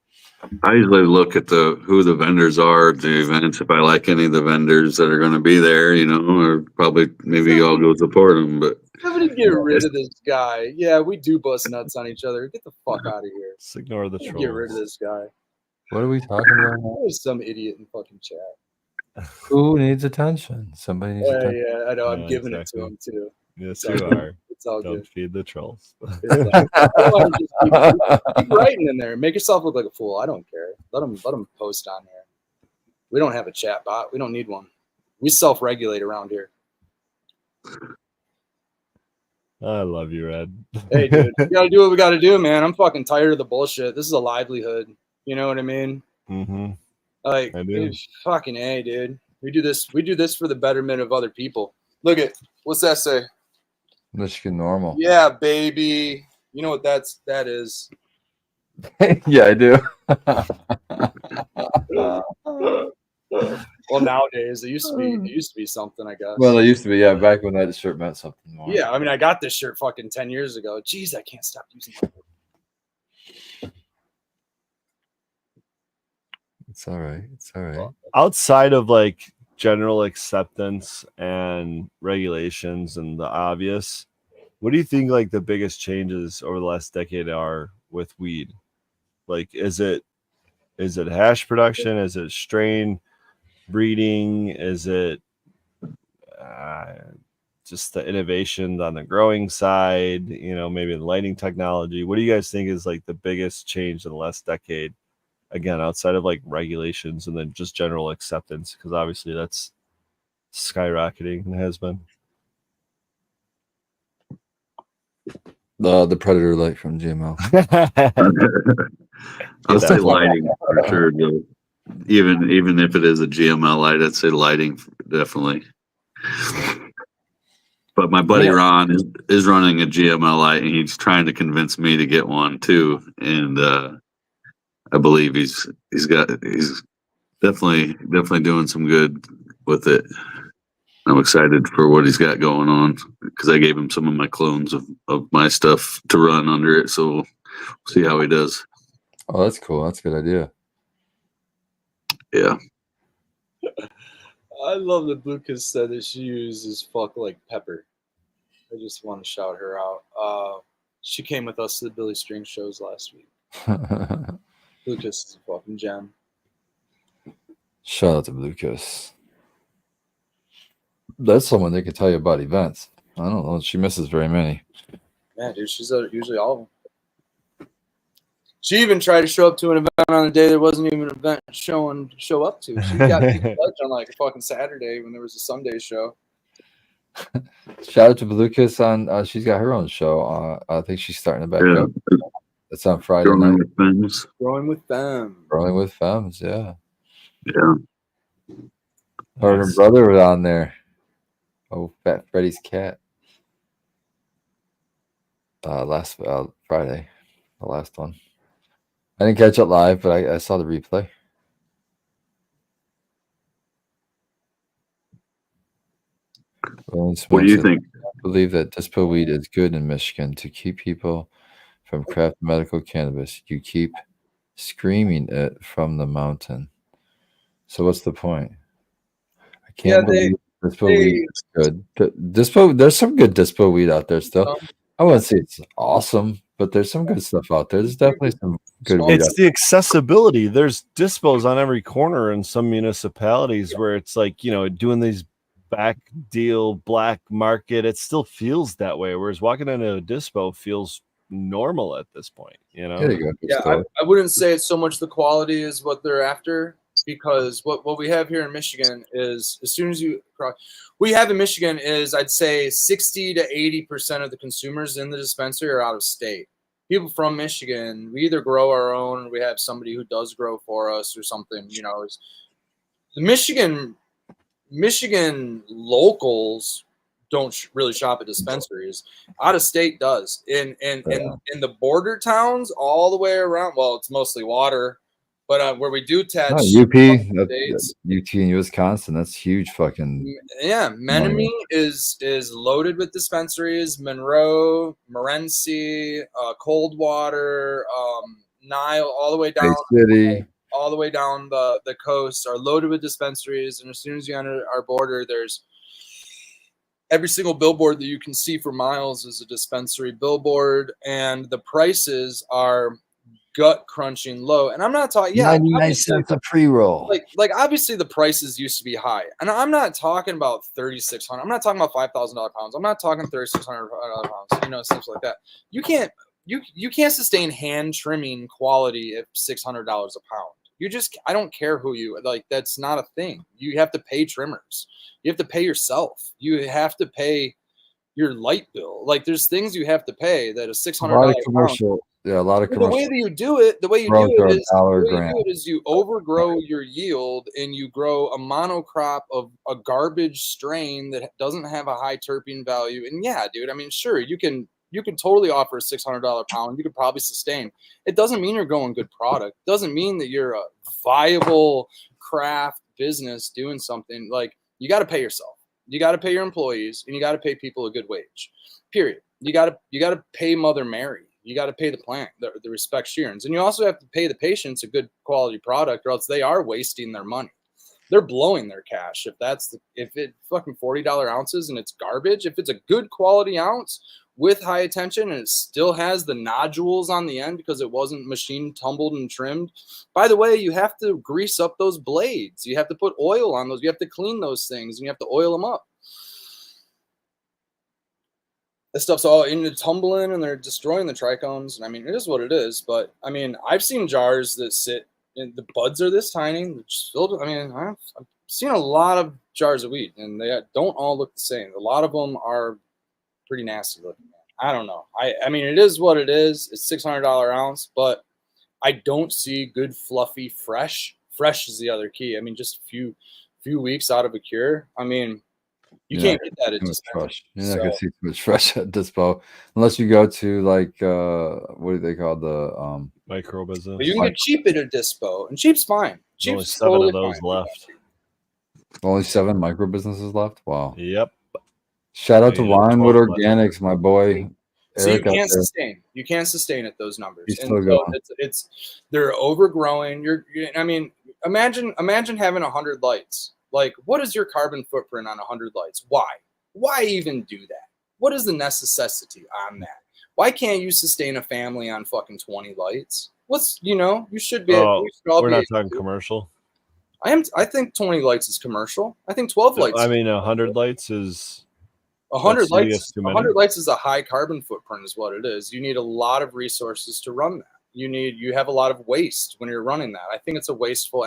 Speaker 5: I usually look at who the vendors are at the events. If I like any of the vendors that are going to be there, or probably maybe I'll go support them. But
Speaker 4: somebody get rid of this guy. Yeah, we do bust nuts on each other. Get the fuck out of here.
Speaker 1: Just ignore the
Speaker 4: Get
Speaker 1: trolls.
Speaker 4: rid of this guy.
Speaker 2: What are we talking about now?
Speaker 4: There's some idiot in fucking chat.
Speaker 2: Who needs attention? Somebody needs attention.
Speaker 4: Yeah, I know. I'm
Speaker 1: Yeah,
Speaker 4: giving
Speaker 1: exactly.
Speaker 4: it to him too.
Speaker 1: Yes,
Speaker 4: So-
Speaker 1: you are.
Speaker 4: It's all
Speaker 1: Don't
Speaker 4: good.
Speaker 1: feed the trolls.
Speaker 4: It's like, otherwise just keep writing in there. Make yourself look like a fool. I don't care. Let them post on there. We don't have a chat bot. We don't need one. We self-regulate around here.
Speaker 1: I love you, Red.
Speaker 4: Hey, dude, we gotta do what we gotta do, man. I'm fucking tired of the bullshit. This is a livelihood. You know what I mean?
Speaker 1: Mm-hmm.
Speaker 4: Like,
Speaker 1: I do.
Speaker 4: fucking A, dude. We do this for the betterment of other people. Look at what's that say?
Speaker 2: Michigan normal.
Speaker 4: Yeah, baby. You know what that is?
Speaker 2: Yeah, I do.
Speaker 4: Well, nowadays it used to be something, I guess.
Speaker 2: Well, it used to be, yeah, back when that shirt meant something more.
Speaker 4: Yeah, I mean, I got this shirt fucking 10 years ago. Jeez, I can't stop using it.
Speaker 2: It's all right. It's all right.
Speaker 1: Outside of like general acceptance and regulations and the obvious, what do you think like the biggest changes over the last decade are with weed? Like, is it hash production? Is it strain breeding? Is it just the innovation on the growing side? Maybe the lighting technology. What do you guys think is like the biggest change in the last decade? Again, outside of like regulations and then just general acceptance, because obviously that's skyrocketing and has been.
Speaker 2: The Predator light from GML.
Speaker 5: I'll say
Speaker 2: That's
Speaker 5: lighting for sure. Though. Even if it is a GML light, I'd say lighting definitely. But my buddy Ron is running a GML light, and he's trying to convince me to get one too. And I believe he's definitely doing some good with it. I'm excited for what he's got going on because I gave him some of my clones of my stuff to run under it. So we'll see how he does.
Speaker 2: Oh, that's cool. That's a good idea.
Speaker 5: Yeah.
Speaker 4: I love that Lucas said that she uses fuck like pepper. I just want to shout her out. She came with us to the Billy String shows last week. Lucas is a fucking gem.
Speaker 2: Shout out to Lucas. That's someone that can tell you about events. I don't know. She misses very many.
Speaker 4: Yeah, dude, she's usually all of them. She even tried to show up to an event on a day there wasn't even an event to show up to. She got pledged on like a fucking Saturday when there was a Sunday show.
Speaker 2: Shout out to Lucas on. She's got her own show. I think she's starting to back up. It's on Friday night.
Speaker 4: Growing with them.
Speaker 2: Growing with Femmes, yeah.
Speaker 5: Yeah.
Speaker 2: Her and her brother was on there. Oh, Fat Freddy's cat. Last Friday, the last one. I didn't catch it live, but I saw the replay.
Speaker 5: What do you think?
Speaker 2: I believe that dispo weed is good in Michigan to keep people from craft medical cannabis. You keep screaming it from the mountain. So what's the point? I can't believe dispo weed is good. There's some good dispo weed out there still. I wouldn't say it's awesome, but there's some good stuff out there. There's definitely some good weed.
Speaker 1: It's the accessibility. There's dispos on every corner in some municipalities where it's like, doing these back deal black market. It still feels that way. Whereas walking into a dispo feels normal at this point,
Speaker 2: There you go.
Speaker 4: Yeah, I wouldn't say it's so much the quality is what they're after, because what we have here in Michigan is as soon as we have in Michigan is I'd say 60 to 80% of the consumers in the dispensary are out of state. People from Michigan, we either grow our own or we have somebody who does grow for us or something, the Michigan locals don't really shop at dispensaries. Out of state does. In the border towns all the way around. Well, it's mostly water, but where we do touch
Speaker 2: UP,
Speaker 4: states,
Speaker 2: UT in Wisconsin, that's huge. Fucking
Speaker 4: yeah. Menominee is loaded with dispensaries. Monroe, Morenci, Coldwater, Nile, all the way down.
Speaker 2: Bay City.
Speaker 4: All the way down the coast are loaded with dispensaries, and as soon as you enter our border, there's every single billboard that you can see for miles is a dispensary billboard, and the prices are gut crunching low. And I'm not talking
Speaker 2: 99 cents a pre-roll.
Speaker 4: Like obviously the prices used to be high, and I'm not talking about 3,600. I'm not talking about $5,000 pounds. I'm not talking $3,600 pounds. Stuff like that. You can't sustain hand trimming quality at $600 a pound. I don't care who you like. That's not a thing. You have to pay trimmers. You have to pay yourself. You have to pay your light bill. Like there's things you have to pay that a $600
Speaker 2: commercial. Yeah, a lot of commercial.
Speaker 4: The way you do it is you overgrow your yield and you grow a monocrop of a garbage strain that doesn't have a high terpene value. And yeah, dude, I mean, sure, you can totally offer a $600 pound. You could probably sustain. It doesn't mean you're going good product. It doesn't mean that you're a viable craft business doing something. Like you got to pay yourself. You got to pay your employees, and you got to pay people a good wage. Period. You got to pay Mother Mary. You got to pay the plant, the respect Sheerans, and you also have to pay the patients a good quality product, or else they are wasting their money. They're blowing their cash if it's fucking $40 ounces and it's garbage. If it's a good quality ounce with high attention and it still has the nodules on the end because it wasn't machine tumbled and trimmed. By the way, you have to grease up those blades. You have to put oil on those. You have to clean those things and you have to oil them up. This stuff's all into tumbling and they're destroying the trichomes. And I mean, it is what it is. But I mean, I've seen jars that sit and the buds are this tiny. I've seen a lot of jars of weed and they don't all look the same. A lot of them are pretty nasty looking. I don't know. I mean, it is what it is. It's $600 ounce, but I don't see good, fluffy, fresh. Fresh is the other key. I mean, just a few weeks out of a cure. I mean, you can't get that at dispensaries.
Speaker 2: You're not gonna see too much fresh at dispo unless you go to like what do they call the
Speaker 1: micro business.
Speaker 4: But you can get cheap at a dispo, and cheap's fine. Cheap's
Speaker 1: only 7 of those left.
Speaker 2: Only 7 micro businesses left. Wow.
Speaker 1: Yep.
Speaker 2: Shout out to Winewood Organics, my boy.
Speaker 4: So you can't sustain. You can't sustain at those numbers. And so it's they're overgrowing. I mean, imagine having 100 lights. Like, what is your carbon footprint on 100 lights? Why even do that? What is the necessity on that? Why can't you sustain a family on fucking 20 lights? You should be.
Speaker 1: We're not talking commercial.
Speaker 4: I think 20 lights is commercial. I think 12 lights.
Speaker 1: I mean, 100 lights is
Speaker 4: 100 lights. 100 lights is a high carbon footprint, is what it is. You need a lot of resources to run that. You have a lot of waste when you're running that. I think it's a wasteful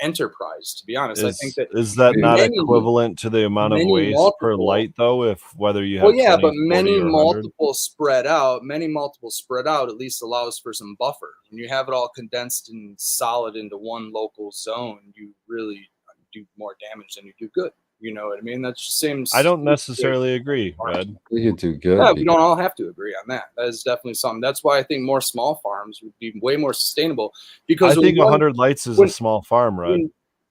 Speaker 4: enterprise, to be honest. I think
Speaker 1: is that not equivalent to the amount of waste per light, though? If whether you have
Speaker 4: but many multiple spread out, at least allows for some buffer. When you have it all condensed and solid into one local zone, you really do more damage than you do good. You know what I mean? That's the same.
Speaker 1: I don't necessarily agree, Red.
Speaker 2: You do good.
Speaker 4: Yeah, we don't all have to agree on that. That is definitely something. That's why I think more small farms would be way more sustainable. Because
Speaker 1: I think 100 lights is a small farm, Red.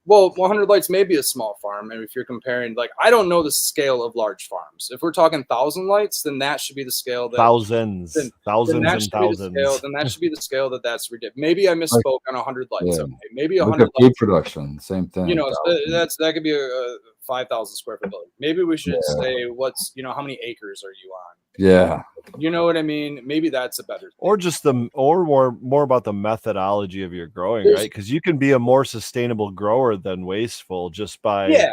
Speaker 4: Well, 100 lights may be a small farm, and if you're comparing, like, I don't know the scale of large farms. If we're talking 1,000 lights, then that should be the scale.
Speaker 1: Thousands and thousands.
Speaker 4: Then that should be the scale that's ridiculous. Maybe I misspoke on 100 lights.
Speaker 2: Yeah.
Speaker 4: Okay, maybe 100
Speaker 2: lights. Production, same thing.
Speaker 4: That could be a 5,000 square foot building. Maybe we should say how many acres are you on?
Speaker 2: Yeah.
Speaker 4: You know what I mean? Maybe that's a better thing.
Speaker 1: Or just more about the methodology of your growing, right? Because you can be a more sustainable grower than wasteful just by the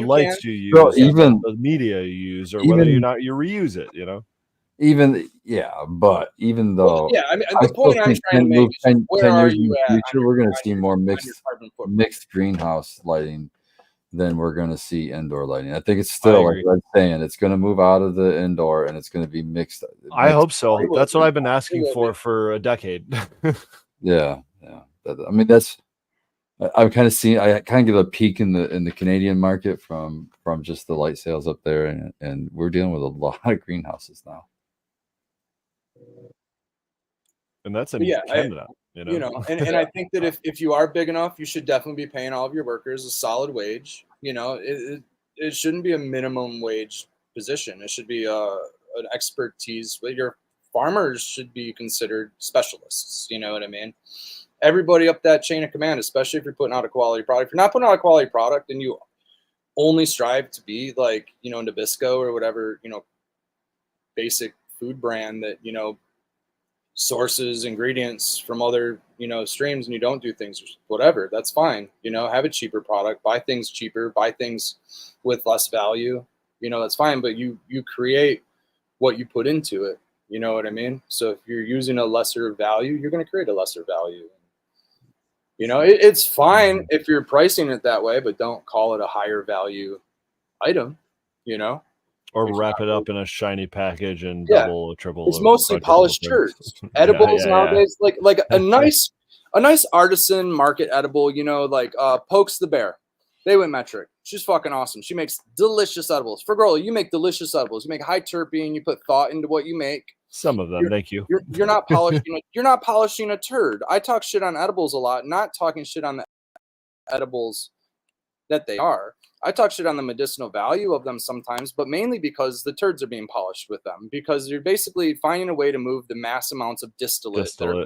Speaker 1: lights you use,
Speaker 2: even
Speaker 1: the media you use, or whether you reuse it,
Speaker 2: but even though
Speaker 4: I mean the point I'm trying to make is 10 years in the
Speaker 2: future, we're gonna see more mixed greenhouse lighting then we're going to see indoor lighting. I think it's still, like I'm saying, it's going to move out of the indoor and it's going to be mixed.
Speaker 1: I hope so. That's what I've been asking for a decade.
Speaker 2: Yeah. I mean, that's I've kind of seen. I kind of get a peek in the Canadian market from just the light sales up there, and we're dealing with a lot of greenhouses now.
Speaker 1: And that's in
Speaker 4: But yeah,
Speaker 1: Canada.
Speaker 4: And I think that if you are big enough, you should definitely be paying all of your workers a solid wage. It shouldn't be a minimum wage position. It should be an expertise. Your farmers should be considered specialists. You know what I mean? Everybody up that chain of command, especially if you're putting out a quality product. If you're not putting out a quality product and you only strive to be like, Nabisco or whatever, basic food brand that, sources ingredients from other streams, and you don't do things whatever, that's fine. Have a cheaper product, buy things cheaper, buy things with less value, that's fine. But you create what you put into it, you know what I mean? So if you're using a lesser value, you're going to create a lesser value. It's fine if you're pricing it that way, but don't call it a higher value item,
Speaker 1: or wrap it up in a shiny package and
Speaker 4: Yeah.
Speaker 1: double or triple.
Speaker 4: It's mostly polished turds. Edibles nowadays, like a nice artisan market edible, Pokes the Bear. They went metric. She's fucking awesome. She makes delicious edibles. Fergola, you make delicious edibles. You make high terpene. You put thought into what you make.
Speaker 1: Some of them, thank you.
Speaker 4: You're not polishing. You're not polishing a turd. I talk shit on edibles a lot, not talking shit on the edibles that they are. I talk shit on the medicinal value of them sometimes, but mainly because the turds are being polished with them, because you're basically finding a way to move the mass amounts of distillate that are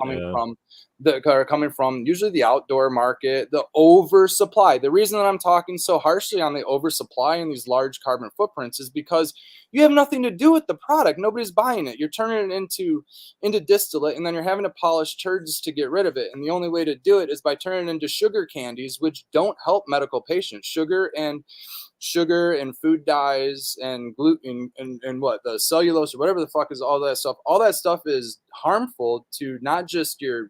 Speaker 4: coming from usually the outdoor market, the oversupply. The reason that I'm talking so harshly on the oversupply and these large carbon footprints is because you have nothing to do with the product. Nobody's buying it. You're turning it into distillate, and then you're having to polish turds to get rid of it. And the only way to do it is by turning it into sugar candies, which don't help medical patients. Sugar and food dyes and gluten and what, the cellulose or whatever the fuck is all that stuff. All that stuff is harmful to not just your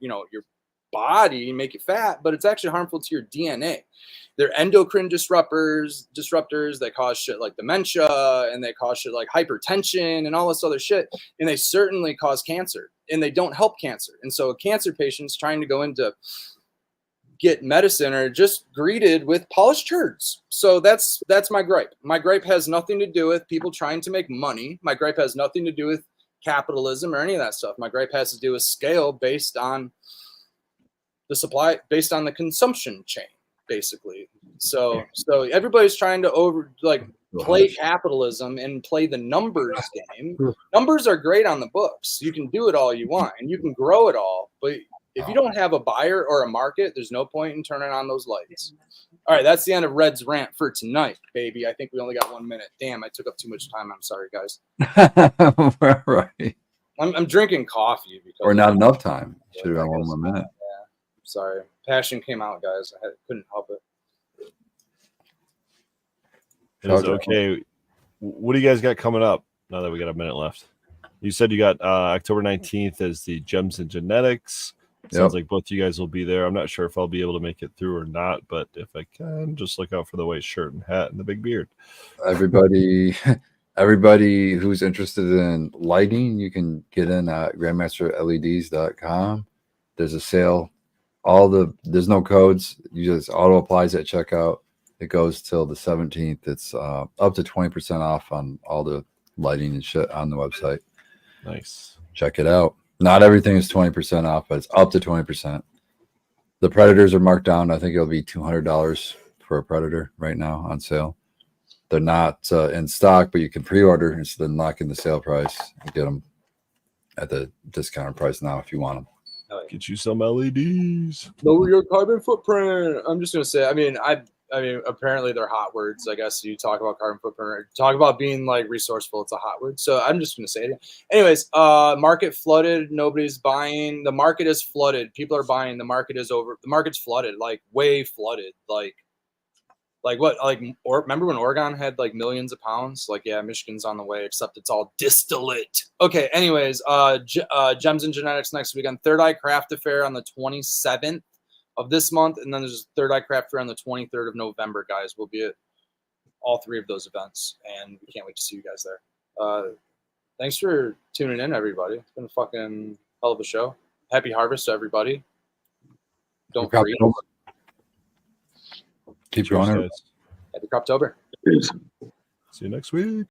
Speaker 4: body and make you fat, but it's actually harmful to your DNA. They're endocrine disruptors that cause shit like dementia, and they cause shit like hypertension and all this other shit. And they certainly cause cancer, and they don't help cancer. And so cancer patients trying to go into get medicine are just greeted with polished turds. So that's my gripe. My gripe has nothing to do with people trying to make money. My gripe has nothing to do with capitalism or any of that stuff. My gripe has to do with scale based on the supply, based on the consumption chain, basically. So everybody's trying to play capitalism and play the numbers game. Numbers are great on the books. You can do it all you want and you can grow it all, but if you don't have a buyer or a market, there's no point in turning on those lights. All right, that's the end of Red's rant for tonight, baby. I think we only got 1 minute. Damn, I took up too much time. I'm sorry, guys.
Speaker 2: Right.
Speaker 4: I'm drinking coffee because
Speaker 2: or not enough time. Should have got 1 more minute.
Speaker 4: Yeah, sorry. Passion came out, guys. I couldn't help it.
Speaker 1: It is okay. What do you guys got coming up now that we got a minute left? You said you got October 19th as the Gems and Genetics. Sounds like both you guys will be there. I'm not sure if I'll be able to make it through or not, but if I can, just look out for the white shirt and hat and the big beard.
Speaker 2: Everybody who's interested in lighting, you can get in at grandmasterleds.com. There's a sale. There's no codes. You just auto applies at checkout. It goes till the 17th. It's up to 20% off on all the lighting and shit on the website.
Speaker 1: Nice.
Speaker 2: Check it out. Not everything is 20% off, but it's up to 20%. The Predators are marked down. I think it'll be $200 for a Predator right now on sale. They're not in stock, but you can pre-order instead of locking the sale price and get them at the discounted price now if you want them.
Speaker 1: Get you some LEDs.
Speaker 4: Lower your carbon footprint. I'm just gonna say. I mean, apparently they're hot words. I guess you talk about carbon footprint, or talk about being like resourceful. It's a hot word. So I'm just gonna say it. Anyways, market flooded. Nobody's buying. The market is flooded. People are buying. The market is over. The market's flooded, like way flooded. Like what? Remember when Oregon had like millions of pounds? Like, yeah, Michigan's on the way, except it's all distillate. Okay. Anyways, Gems and Genetics next weekend. Third Eye Craft Affair on the 27th of this month, and then there's Third Eye Craft Fair on the 23rd of November, guys. We'll be at all three of those events, and we can't wait to see you guys there. Thanks for tuning in, everybody. It's been a fucking hell of a show. Happy harvest to everybody. Don't freeze.
Speaker 2: Keep
Speaker 1: Cheers,
Speaker 2: going.
Speaker 1: guys.
Speaker 4: Happy Croptober.
Speaker 5: Cheers.
Speaker 1: See you next week.